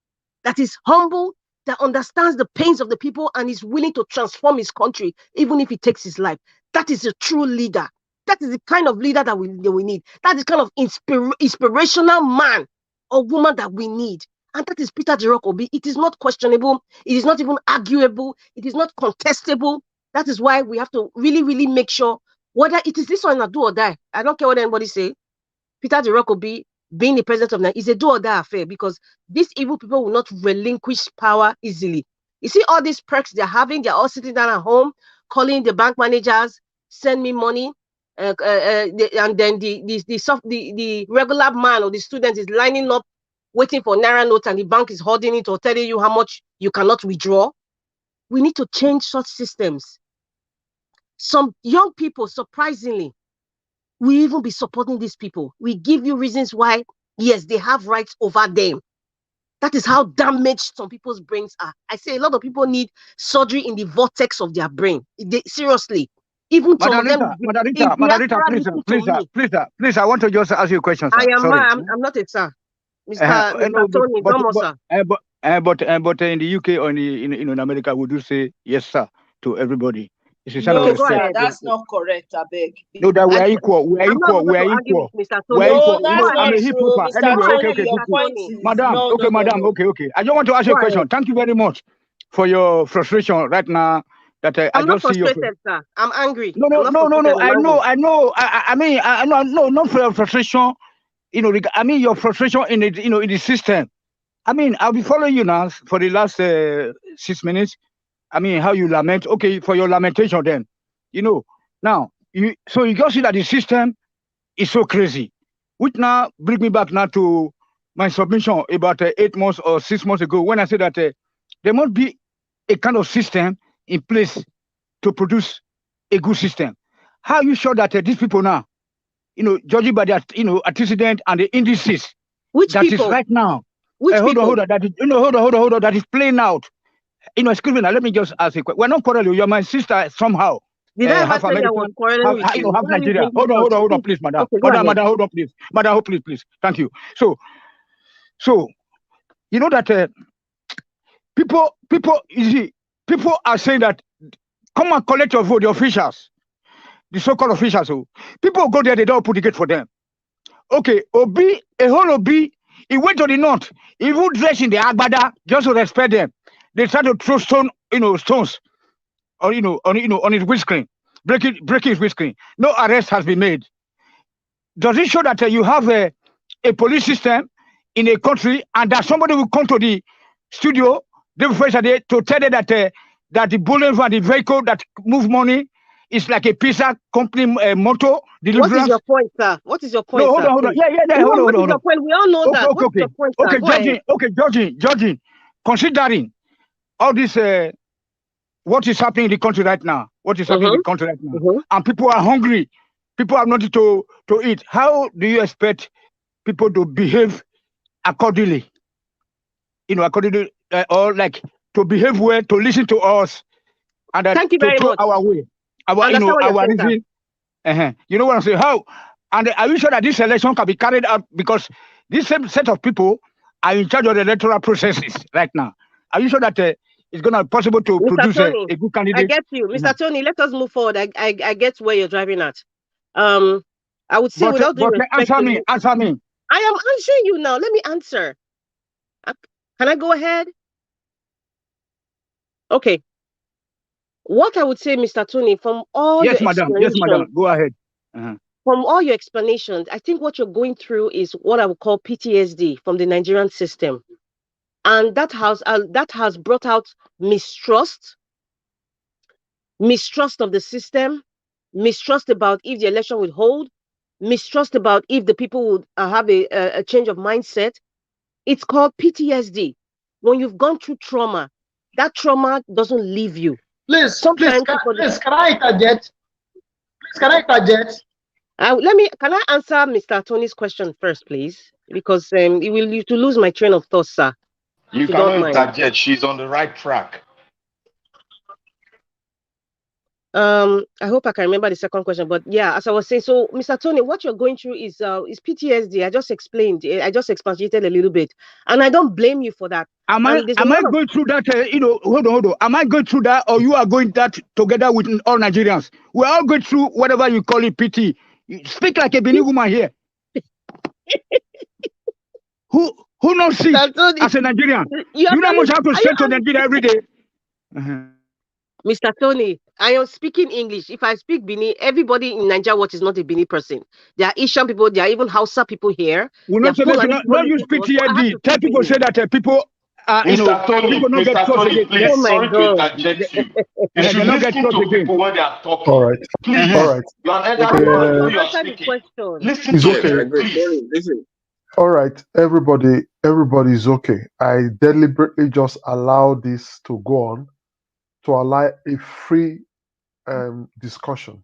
that is humble, that understands the pains of the people and is willing to transform his country, even if it takes his life. That is a true leader. That is the kind of leader that we need. That is the kind of inspirational man or woman that we need. And that is Peter Jirock Obi. It is not questionable. It is not even arguable. It is not contestable. That is why we have to really, really make sure whether it is this one or do or die. I don't care what anybody say. Peter Jirock Obi being the president of Nigeria is a do or die affair, because these evil people will not relinquish power easily. You see all these perks they're having, they're all sitting down at home, calling the bank managers, send me money, and then the regular man or the student is lining up, waiting for Naira notes, and the bank is holding it or telling you how much you cannot withdraw. We need to change such systems. Some young people, surprisingly, we even be supporting these people. We give you reasons why, yes, they have rights over them. That is how damaged some people's brains are. I say a lot of people need surgery in the vortex of their brain. Seriously. Even some of them. Please, I want to just ask you a question, sir. I'm not a sir. Mr. Tony, but in the UK or in America, would you say yes, sir, to everybody? No, sir, that's not correct, I beg. No, that we are equal. We are equal. We are equal. No, that's not true, Mr. Anyway, Tony, your point is... Madam, okay. I just want to ask you a question. Thank you very much for your frustration right now. That I'm not frustrated, sir. I'm angry. No. I know. I mean, not for your frustration. I mean your frustration in it. In the system. I mean, I'll be following you now for the last 6 minutes. I mean, how you lament. Okay, for your lamentation then. Now you just see that the system is so crazy. Which now bring me back now to my submission about 8 months or 6 months ago, when I said that there must be a kind of system in place to produce a good system. How are you sure that these people now, judging by their antecedent and the indices, which that people? Is right now, which people? Hold on, that is, hold on, that is playing out. Excuse me now, let me just ask you. We're not quarreling. You're my sister somehow. Did I ever say I was quarreling with you? Half Nigeria. Hold on, please, madam. Okay, madam, hold on, please. Madam, please. Thank you. So, you know that people, you see, people are saying that come and collect your vote, the officials, the so-called officials. So people go there, they don't put the gate for them. Okay, a whole Obi, he went to the north. He would dress in the agbada just to respect them. They try to throw stones on his windscreen, breaking his windscreen. No arrest has been made. Does it show that you have a police system in a country, and that somebody will come to the studio to tell them that the bullion van, the vehicle that move money, is like a pizza company motto? What is your point, sir? What is your point, no, sir? Hold on. Yeah, hold on. What is your point? We all know that. What's your point, sir? Judging, considering all this, what is happening in the country right now? And people are hungry. People have nothing to eat. How do you expect people to behave accordingly? Accordingly, or like to behave well, to listen to us, and thank you very much. Our way, our reason. You know what I'm saying? How? And are you sure that this election can be carried out, because this same set of people are in charge of the electoral processes right now? Are you sure that it's going to be possible to produce a good candidate? I get you, Mr. Tony. Let us move forward. I get where you're driving at. I would say without due respect, answer me. I am answering you now. Let me answer. Can I go ahead? Okay. What I would say, Mr. Tony, from all your explanations, yes, madam. Go ahead. From all your explanations, I think what you're going through is what I would call PTSD from the Nigerian system. And that has brought out mistrust of the system, mistrust about if the election would hold, mistrust about if the people would have a change of mindset. It's called PTSD. When you've gone through trauma, that trauma doesn't leave you. Please, can I interject? Can I answer Mr. Tony's question first, please? Because it will lead to lose my train of thought, sir. You cannot interject. She's on the right track. I hope I can remember the second question, but yeah, as I was saying, so Mr. Tony, what you're going through is PTSD. I just explained, I just expatiated a little bit, and I don't blame you for that. Am I going through that? Hold on. Am I going through that, or you are going that together with all Nigerians? We're all going through whatever you call it, PT. You speak like a Benin woman here. Who knows it as a Nigerian? You know how much I have to say to Nigeria every day. Mr. Tony, I am speaking English. If I speak Bini, everybody in Nigeria what is not a Bini person. There are Asian people, there are even Hausa people here. We not use PTSD. Tell people say that people Mr. Tony, Mr. Tony, please, oh sorry God. to interject you. You should listen to people when they are talking. All right. Please. All right. You are either you are speaking. Listen It's to okay. them, please. Listen. All right, everybody is okay. I deliberately just allow this to go on to allow a free discussion,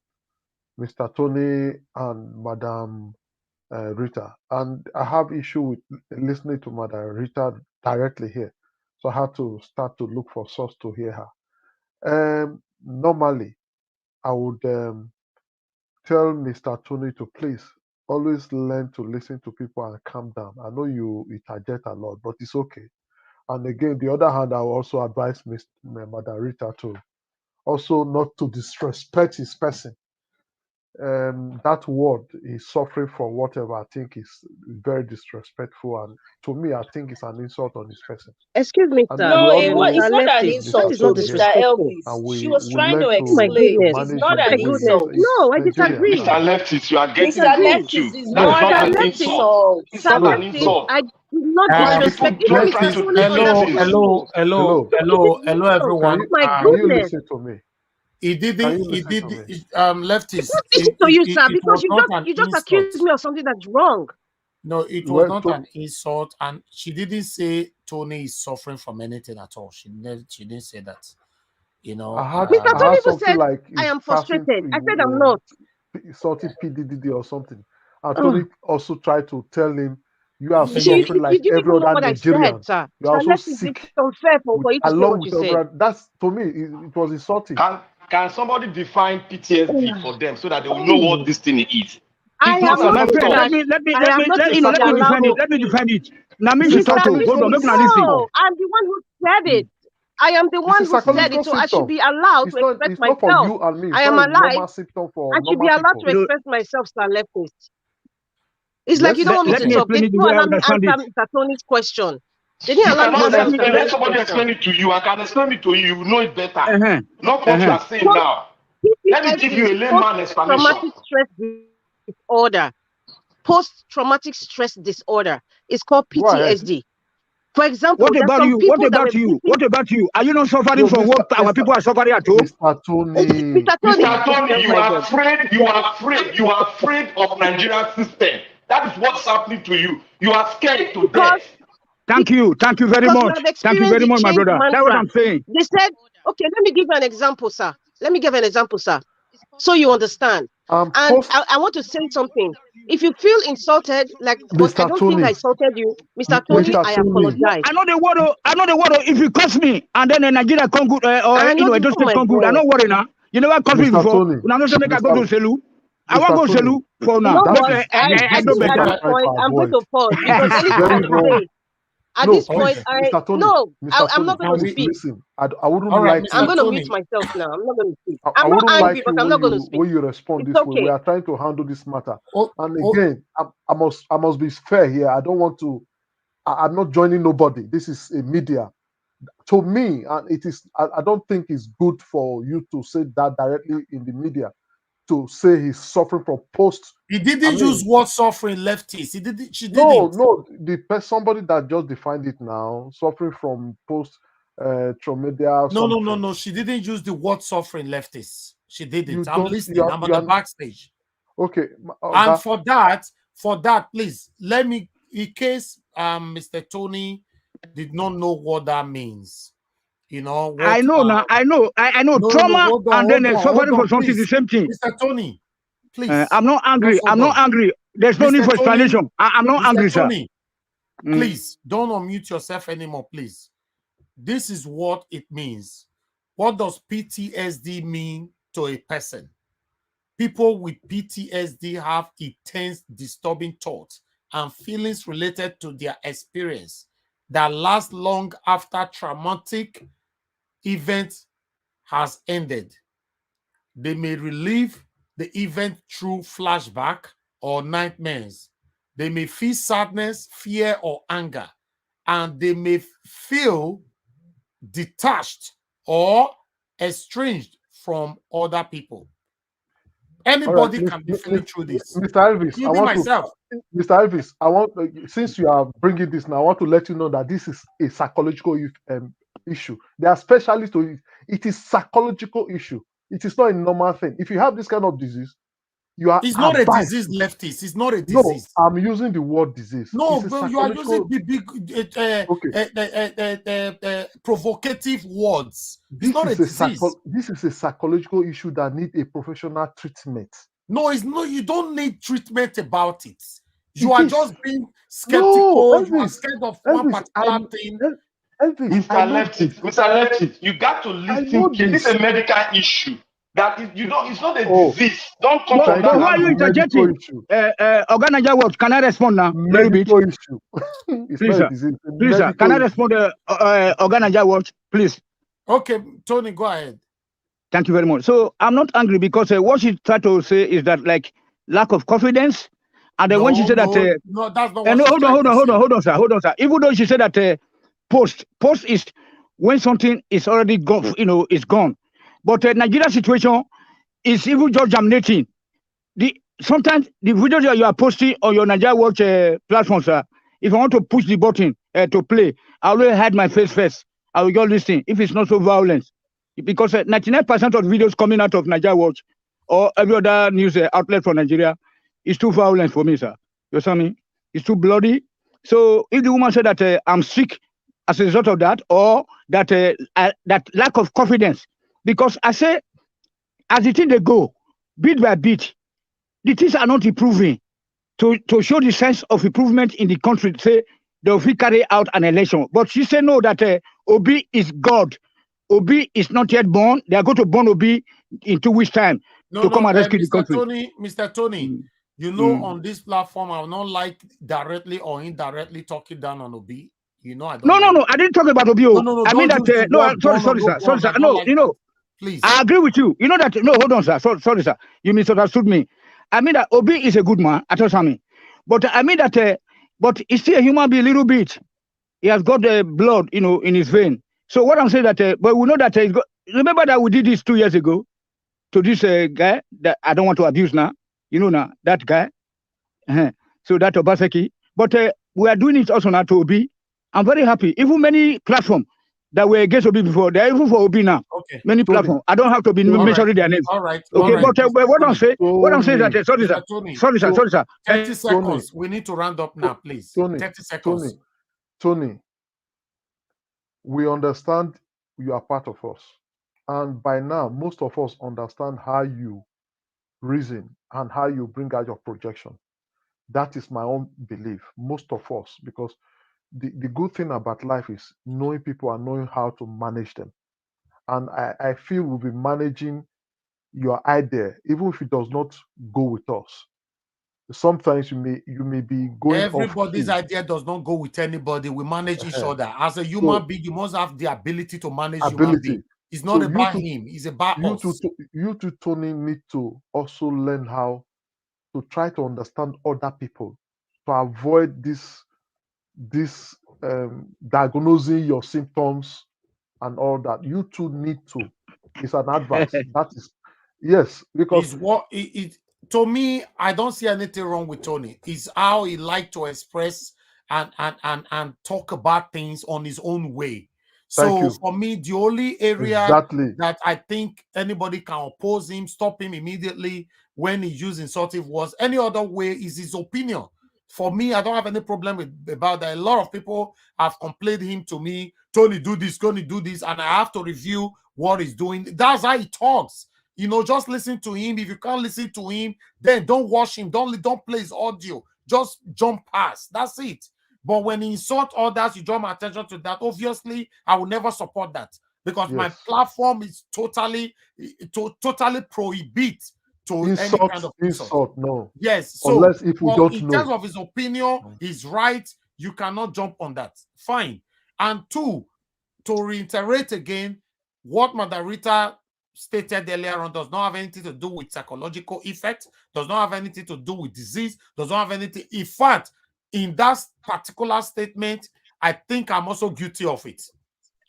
Mr. Tony and Madam Rita. And I have issue with listening to Madam Rita directly here, so I had to start to look for source to hear her. Normally, I would tell Mr. Tony to please always learn to listen to people and calm down. I know you interject a lot, but it's okay. And again, the other hand, I will also advise Madam Rita to also not to disrespect his person. That word is suffering from whatever I think is very disrespectful, and to me, I think it's an insult on his person. Excuse me, And sir. No, we all it's know not an the insult That is not to disrespect here, Mr. disrespectful. and Elvis. She we was trying learn to to Oh my explain. goodness. It's manage not it an the My way goodness. insult. No, I Nigerians disagree. are. Mr. Leftis, you are getting Mr. the Disagree. word too. Leftis is That is not not Mr. an an Leftis, insult. insult. It's Sir not an Leftis, insult. I did not Why people disrespect. Even just trying Mr. to Tony twist hello, things? understood. Hello. hello, Can everyone. Oh my you goodness. listen to me? He Can didn't. you He listen to did. me? Listen Leftist. to you, sir, It because was not an you just insult. accused me of something that's wrong. No, it was Well, not an insult, and she didn't say Tony is suffering from anything at all. She didn't say that. You know, I had Mr. Tony even something said, like I he's am passing frustrated. I said I'm not. salty PDD or something. And Oh. Tony also tried to tell him, you are Yeah, suffering like You didn't every even know other what I Nigerian. said, sir. You're also Leftis, sick it's unfair for you to say along what with you every said. other. That's, to me, it was insulting. Can somebody define PTSD for them so that they will know what this thing is? I It's am not not an My a friend, insult. let Mr. me I am not a let me defend it. Salamo. Let me defend it. Now me It's a to talk to. psychological Hold on, make me listen. No, I'm the one who said it. I am the It's one a who said psychological it, so I should symptom. be allowed to express It's not for myself. you and me. It's I am not a alive. normal symptom for I should be normal allowed people. to express myself, sir Leftis. It's like Yes, you don't want me Let to me talk. explain They it the didn't way I allow me understand it. answer Mr. Tony's question. They didn't You allow me cannot answer Mr. explain. Let Tony's somebody question. explain it to you. I can explain it to you. You will know it better. Uh-huh. Not what you are saying Post now. Let me give you a layman explanation. post-traumatic stress disorder. Post-traumatic stress disorder. It's called Go ahead. PTSD. For example, What there's about some you? people What that were about you? beaten. What about you? Are you not suffering Yo, from what our people are suffering at home? Mr. Tony. Mr. Tony. Mr. Tony, Oh you my are God. afraid. You are afraid of Nigerian system. That is what's happening to you. You are scared to death. Thank you very Because we much. have Thank you experienced very the much, my change brother. That's what mantra. I'm saying. They said, okay, let me give you an example, sir. Let me give an example, sir, so you understand. And I want to say something. If you feel insulted, but I don't think I insulted you, Mr. Tony, I apologize. I know the word. If you curse me and then Nigeria come good, or I know it this. just Oh my come good. I God. don't worry now. You never curse me Mr. before. Tony. Now don't make I go to Selu. I Mr. won't go Tony. Selu for You now. know That what? is I do At better. this point, I'm going to pause It because is anything very I wrong. say, at No, this please, point, Mr. Tony. I'm Tony, not going to please speak. listen. I wouldn't All right, like I'm Mr. going to. to mute Tony. myself now. I'm not going to speak. I I'm not wouldn't angry, like you but I'm not going to speak. when you respond It's this way. We okay. are trying to handle this matter. Oh, And again, I must be fair here. I don't want to. I'm not joining nobody. This is a media. To me, and it is. I don't think it's good for you to say that directly in the media. To say he's suffering from post. He didn't use word suffering leftist. He didn't. She didn't. No. Somebody that just defined it now, suffering from post traumatic. No. She didn't use the word suffering leftist. She didn't. I'm listening. I'm on the backstage. Okay. And for that, please let me, in case Mr. Tony did not know what that means. You know what? I know now. I know. Trauma and then suffering for something is the same thing. Mr. Tony, please. I'm not angry. I'm not angry. There's no need for explanation. I'm not angry, sir. Tony, please don't unmute yourself anymore, please. This is what it means. What does PTSD mean to a person. People with PTSD have intense, disturbing thoughts and feelings related to their experience that last long after traumatic event has ended. They may relive the event through flashback or nightmares. They may feel sadness, fear, or anger, and they may feel detached or estranged from other people. Anybody can be feeling through this, Mr. Elvis, including myself. Mr. Elvis, I want, since you are bringing this now, I want to let you know that this is a psychological issue. There are specialists to it. It is psychological issue. It is not a normal thing. If you have this kind of disease, you are It's not a advised. disease, lefties. It's not a disease. No, I'm using the word disease. No, It's a but you are using okay. Provocative words. It's This not a is disease. this is a psychological issue that needs a professional treatment. No, it's no. You don't need treatment about it. You It are is. just being skeptical. No, You are Elvis, scared of one particular thing. Elvis, Mr. Lefty, you got to listen. This is a medical issue. That is, you don't. It's not a disease. Don't come from But that why are you angle. interjecting? Organaja, what? Can I respond now? Little bit. Medical issue. It's Please, not a sir. disease. It's a Please, sir. medical Can I issue. respond? Organaja, what? Please. Okay, Tony, go ahead. Thank you very much. So I'm not angry because what she tried to say is that like lack of confidence, and then when she said that no, that's not what no, she's hold on, sir. Even though she said that post is when something is already gone, is gone. But Nigeria situation is even just germinating. Sometimes the videos that you are posting on your Nigeria Watch platform, sir, if I want to push the button to play, I will hide my face first. I will just listen if it's not so violent. Because 99% of videos coming out of Nigeria Watch or every other news outlet from Nigeria is too violent for me, sir. You understand me? It's too bloody. So if the woman said that I'm sick as a result of that, or that that lack of confidence, because I say, as the thing they go, bit by bit, the things are not improving. To show the sense of improvement in the country, say they will carry out an election. But she said no, that Obi is God. Obi is not yet born. They are going to born Obi in 2 weeks' time to come and rescue the country. Mr. Tony, you know, on this platform, I will not like directly or indirectly talking down on Obi. You know, I don't. No, I didn't talk about Obi. No, I mean that. No, sorry, sir. No, like you know, please. I agree with you. You know that. No, hold on, sir. Sorry, sir. You misunderstood me. I mean that Obi is a good man. I told me, but I mean that. But he's still a human being, a little bit. He has got the blood, in his vein. So what I'm saying that, but we know that remember that we did this 2 years ago to this guy that I don't want to abuse now. Now that guy. So that Obaseki. But we are doing it also now to Obi. I'm very happy. Even many platforms that were against Obi before, they're even for Obi now. Okay. Many platforms. I don't have to be mentioning their names. All right. Okay, all right. but what I'm saying is that sorry, sir. 30 seconds. We need to round up now, please. 30 seconds. Tony, we understand you are part of us. And by now, most of us understand how you reason and how you bring out your projection. That is my own belief, most of us, because the good thing about life is knowing people and knowing how to manage them. And I feel we'll be managing your idea, even if it does not go with us. Sometimes you may be going everybody's idea does not go with anybody. We manage each other. As a human being, you must have the ability to manage human being. It's not about him, it's about us. You too, Tony, need to also learn how to try to understand other people, to avoid this diagnosing your symptoms and all that. You too need to. It's an advice. That is, yes, because to me, I don't see anything wrong with Tony. It's how he likes to express and talk about things on his own way. So for me, the only area that I think anybody can oppose him, stop him immediately when he uses insultive words, any other way is his opinion. For me, I don't have any problem about that. A lot of people have complained him to me, Tony, do this, Tony, do this, and I have to review what he's doing. That's how he talks. Just listen to him. If you can't listen to him, then don't watch him. Don't play his audio. Just jump past. That's it. But when he insults others, you draw my attention to that. Obviously, I will never support that. because my Yes. platform is totally prohibit to any kind of insult, no. Yes, so Unless if you don't in know. terms of his opinion, his right, you cannot jump on that. Fine. And two, to reiterate again, what Madarita stated earlier on does not have anything to do with psychological effect, does not have anything to do with disease, does not have anything. In fact, in that particular statement, I think I'm also guilty of it.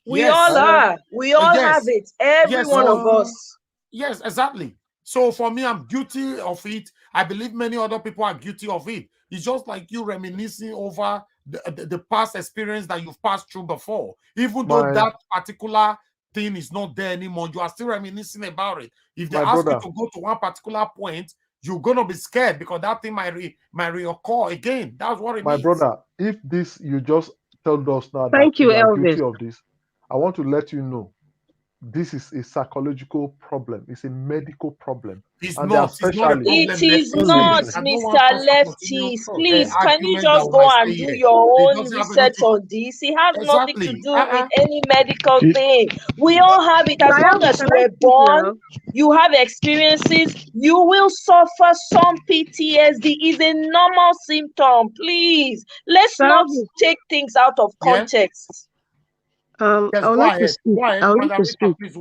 We all are. We all have it. Every one of us. Yes, exactly. So for me, I'm guilty of it. I believe many other people are guilty of it. It's just like you reminiscing over the past experience that you've passed through before. Even though that particular thing is not there anymore, you are still reminiscing about it. If they ask you to go to one particular point, you're gonna be scared because that thing might reoccur again. That's what it means. My brother, if this you just told us now that Thank you, you are Elvis. guilty of this, I want to let you know this is a psychological problem. It's a medical problem. It's and not. It's not a problem. It is not, Mr. Lefties. Please, can you just go and do your own research on this? It has nothing to do with any medical thing. We all have it. As long as you were born, you have experiences, you will suffer some PTSD. Is a normal symptom. Please, let's not take things out of context. Yes, I would go like ahead. to speak. Go ahead. I would like to speak. Please,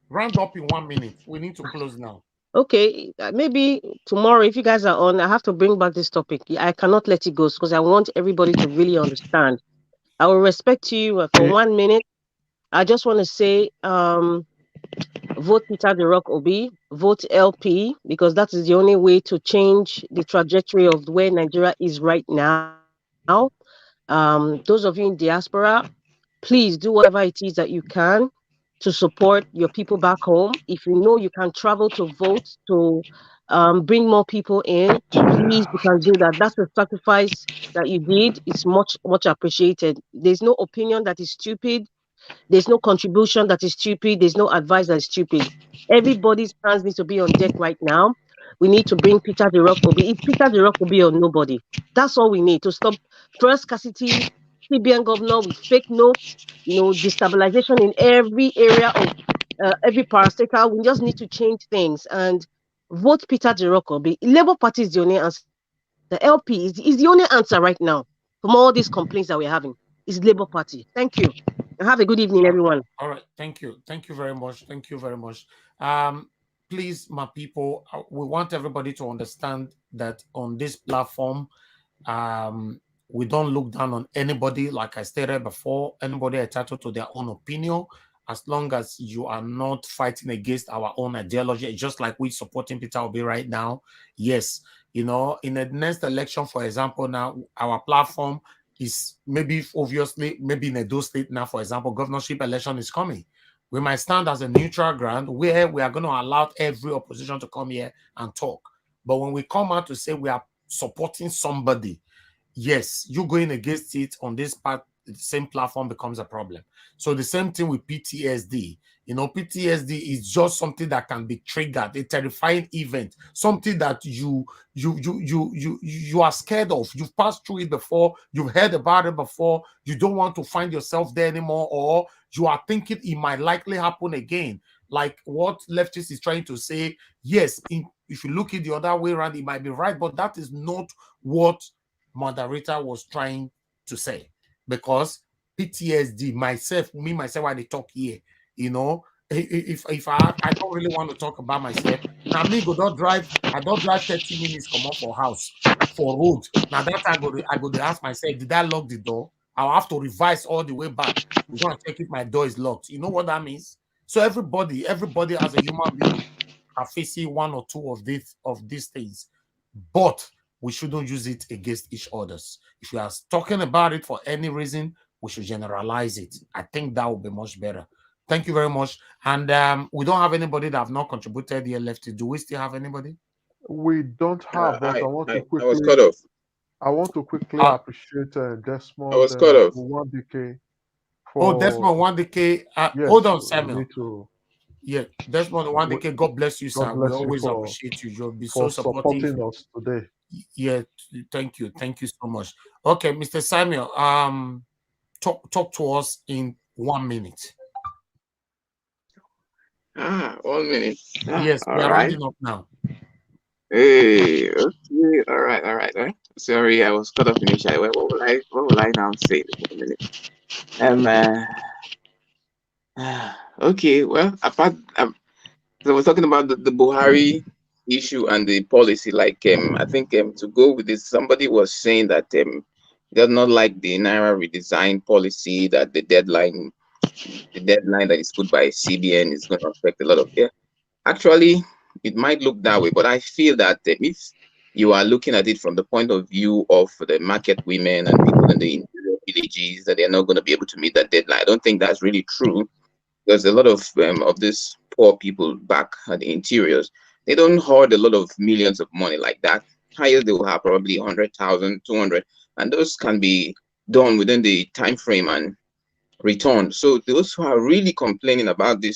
round up in 1 minute. We need to close now. Okay, maybe tomorrow, if you guys are on, I have to bring back this topic. I cannot let it go because I want everybody to really understand. I will respect you for 1 minute. I just want to say, vote Peter the Rock Obi, vote LP, because that is the only way to change the trajectory of where Nigeria is right now. Those of you in diaspora, please do whatever it is that you can to support your people back home. If you know you can travel to vote to bring more people in, please, you can do that. That's a sacrifice that you did. It's much, much appreciated. There's no opinion that is stupid. There's no contribution that is stupid. There's no advice that is stupid. Everybody's hands need to be on deck right now. We need to bring Peter the Rock Obi. It's Peter the Rock Obi or nobody. That's all we need to stop fuel scarcity, CBN governor with fake notes, destabilization in every area of every parastatal. We just need to change things and vote Peter the Rock Obi. Labour Party is the only answer. The LP is the only answer right now from all these complaints that we're having. It's Labour Party. Thank you. And have a good evening, everyone. All right. Thank you. Thank you very much. Thank you very much. Please, my people, we want everybody to understand that on this platform, we don't look down on anybody. Like I stated before, anybody entitled to their own opinion, as long as you are not fighting against our own ideology, just like we supporting Peter Obi right now. Yes, in the next election, for example, now our platform is maybe obviously maybe in Edo State now, for example, governorship election is coming. We might stand as a neutral ground where we are going to allow every opposition to come here and talk. But when we come out to say we are supporting somebody, yes, you going against it on this part, the same platform becomes a problem. So the same thing with PTSD. PTSD is just something that can be triggered, a terrifying event, something that you are scared of. You've passed through it before, you've heard about it before, you don't want to find yourself there anymore, or you are thinking it might likely happen again. Like what leftist is trying to say, yes, if you look at the other way around, it might be right, but that is not what moderator was trying to say, because PTSD, myself, when I talk here, if I don't really want to talk about myself, now me I don't drive 30 minutes come up for house for road. Now that I go to ask myself, did I lock the door? I'll have to revise all the way back. I'm gonna check if my door is locked. You know what that means? So everybody as a human being are facing one or two of these things, but we shouldn't use it against each others. If we are talking about it for any reason, we should generalize it. I think that would be much better. Thank you very much. And we don't have anybody that have not contributed here left. Do we still have anybody? We don't have, but I want to quickly. I was cut off. I want to quickly appreciate Desmond. I was cut off. 1DK. Desmond 1DK. Yes, hold on, Samuel. Yeah, Desmond 1DK. God bless you, sir. We always appreciate you. You'll be so supporting us today. Yeah, thank you so much. Okay, Mr. Samuel, talk to us in 1 minute. 1 minute. Yes, we All are right. rounding up now. Hey, okay. All right. All right. Sorry, I was cut off initially. What will I now say? 1 minute. Okay. Well, apart, so we're talking about the Buhari issue and the policy. Like, I think to go with this, somebody was saying that does not like the Naira redesign policy, that the deadline that is put by CBN is going to affect a lot of. Yeah, actually, it might look that way, but I feel that if you are looking at it from the point of view of the market women and people in the interior villages, that they're not going to be able to meet that deadline. I don't think that's really true, because a lot of these poor people back at the interiors, they don't hoard a lot of millions of money like that. Highest they will have probably 100,000, 200, and those can be done within the time frame and returned. So those who are really complaining about the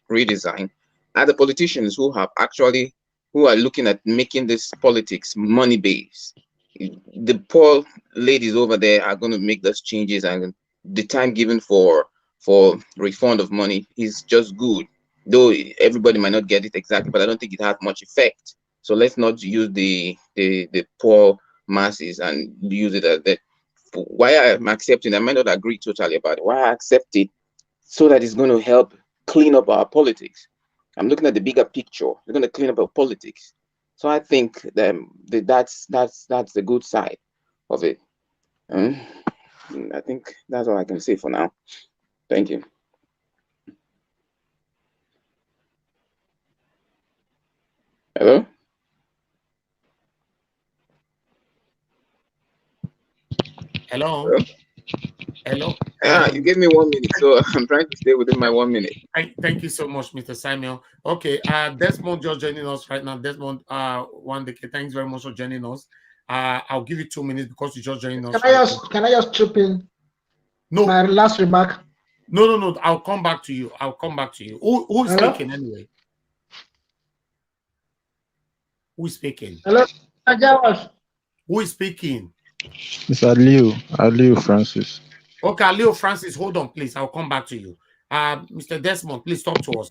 redesign are the politicians who are looking at making this politics money based. The poor ladies over there are going to make those changes, and the time given for refund of money is just good. Though everybody might not get it exactly, but I don't think it has much effect. So let's not use the poor masses and use it as the why I'm accepting. I might not agree totally about it. Why I accept it, so that it's going to help clean up our politics. I'm looking at the bigger picture. We're going to clean up our politics. So I think that's the good side of it. I think that's all I can say for now. Thank you. Hello? Hello? Hello? You gave me 1 minute, so I'm trying to stay within my 1 minute. Thank you so much, Mr. Samuel. Okay, Desmond just joining us right now. Desmond, thanks very much for joining us. I'll give you 2 minutes because you just joined us. Can I just chip in? No. My last remark. No. I'll come back to you. Who is speaking anyway? Who is speaking? Hello? Who is speaking? It's Aliu Francis. Okay, Aliu Francis, hold on, please. I'll come back to you. Mr. Desmond, please talk to us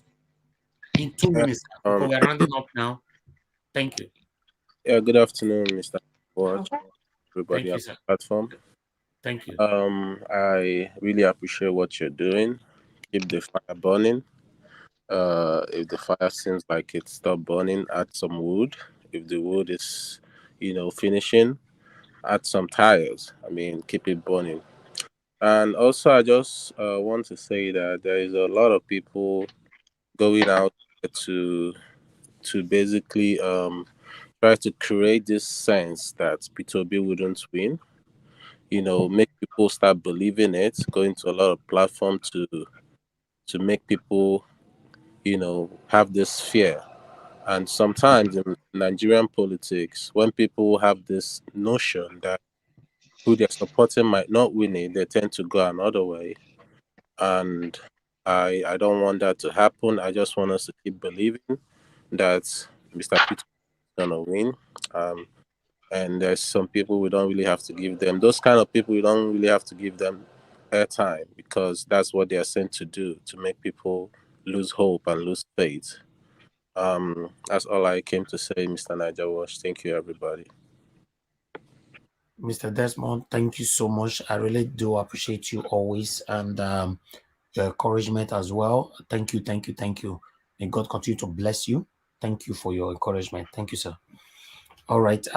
in 2 minutes because we're rounding up now. Thank you. Yeah, good afternoon, Mr. Board, everybody on the platform. Thank you. I really appreciate what you're doing. Keep the fire burning. If the fire seems like it's stopped burning, add some wood. If the wood is, finishing, add some tires. Keep it burning. And also, I just want to say that there is a lot of people going out to basically try to create this sense that P2B wouldn't win. Make people start believing it. Going to a lot of platforms to make people, have this fear. And sometimes in Nigerian politics, when people have this notion that who they're supporting might not win it, they tend to go another way. And I don't want that to happen. I just want us to keep believing that Mr. Peter is gonna win. And there's some people we don't really have to give them. Those kind of people we don't really have to give them airtime, because that's what they are sent to do, to make people lose hope and lose faith. That's all I came to say, Mr. Niger Wash. Thank you, everybody. Mr. Desmond, thank you so much. I really do appreciate you always, and your encouragement as well. Thank you. May God continue to bless you. Thank you for your encouragement. Thank you, sir. All right.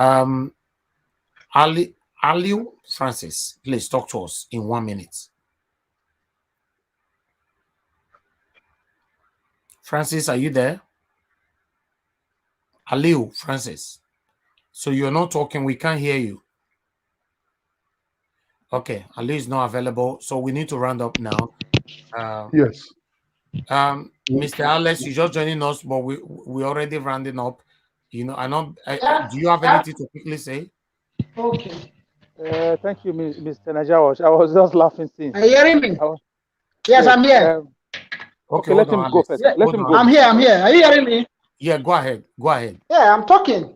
Aliu Francis, please talk to us in 1 minute. Francis, are you there? Aliu Francis. So you're not talking. We can't hear you. Okay, Aliu is not available. So we need to round up now. Yes. Mr. Alex, you just joining us, but we already rounding up. I know. Do you have anything to quickly say? Okay. Thank you, Mr. Najawash. I was just laughing since. Are you hearing me? Yes, I'm here. Okay, let him go first. Yeah, Let him go. I'm here. Are you hearing me? Yeah, go ahead. Yeah, I'm talking.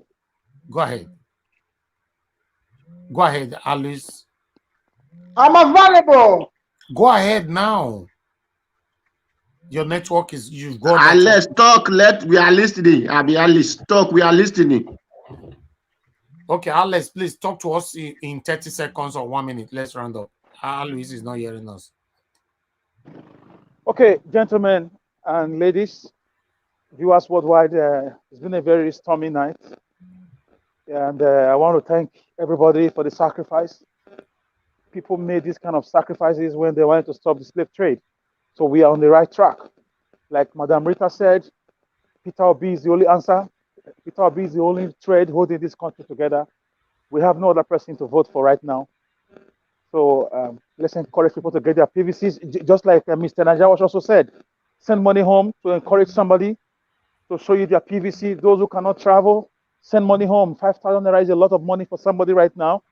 Go ahead, Alice. I'm available. Go ahead now. Your network is, you've got And network. let's talk. We are listening. Let's talk. We are listening. Okay, Alex, please talk to us in 30 seconds or 1 minute. Let's round up. Louise is not hearing us. Okay, gentlemen and ladies, viewers worldwide, it's been a very stormy night. And I want to thank everybody for the sacrifice. People made these kind of sacrifices when they wanted to stop the slave trade. So we are on the right track. Like Madam Rita said, Peter Obi is the only answer. Peter Obi is the only thread holding this country together. We have no other person to vote for right now. So let's encourage people to get their PVCs. Just like Mr. Najawash also said, send money home to encourage somebody to show you their PVC. Those who cannot travel, send money home. 5,000 naira is a lot of money for somebody right now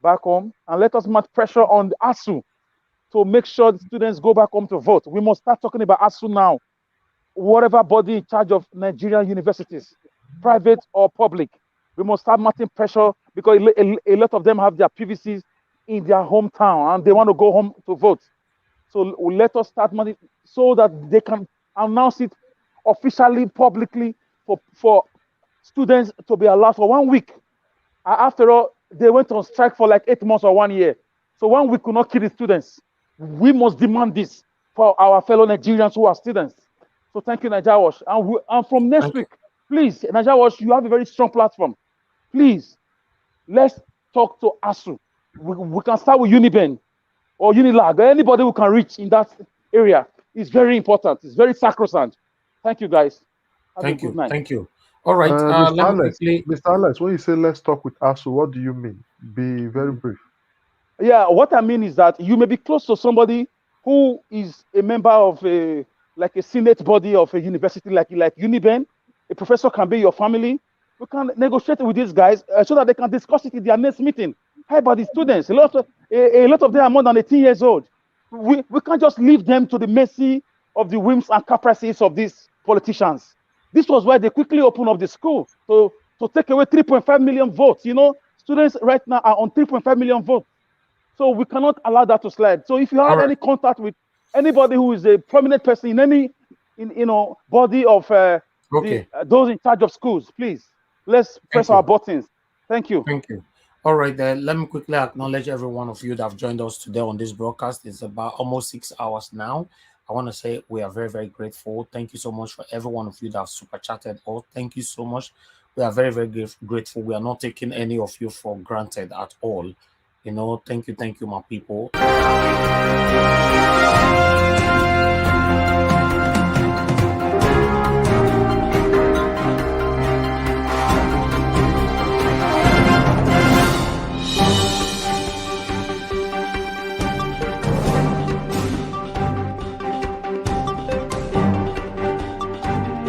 back home. And let us mount pressure on the ASU to make sure the students go back home to vote. We must start talking about ASU now. Whatever body in charge of Nigerian universities, private or public, we must start mounting pressure because a lot of them have their PVCs in their hometown and they want to go home to vote. So let us start money so that they can announce it officially, publicly for students to be allowed for 1 week. After all, they went on strike for like 8 months or 1 year. So 1 week could not kill the students. We must demand this for our fellow Nigerians who are students. So thank you, Najawash. And from next week, please, Najawash, you have a very strong platform. Please, let's talk to ASU. We can start with Uniben or Unilag, anybody who can reach in that area is very important. It's very sacrosanct. Thank you, guys. Have a good night. Thank you. All right. Mr. Alex, when you say let's talk with ASU, what do you mean? Be very brief. Yeah, what I mean is that you may be close to somebody who is a member of a senate body of a university like Uniben. A professor can be your family. We can negotiate with these guys so that they can discuss it in their next meeting. How about the students? A lot of them are more than 18 years old. We can't just leave them to the mercy of the whims and caprices of these politicians. This was why they quickly opened up the school to take away 3.5 million votes. You know, students right now are on 3.5 million votes. So we cannot allow that to slide. So if you have any contact with anybody who is a prominent person in any body of those in charge of schools, please, let's press our buttons. Thank you. Thank you. All right, let me quickly acknowledge every one of you that have joined us today on this broadcast. It's about almost 6 hours now. I want to say we are very, very grateful. Thank you so much for every one of you that have super chatted. Oh, thank you so much. We are very, very grateful. We are not taking any of you for granted at all. You know, thank you, my people.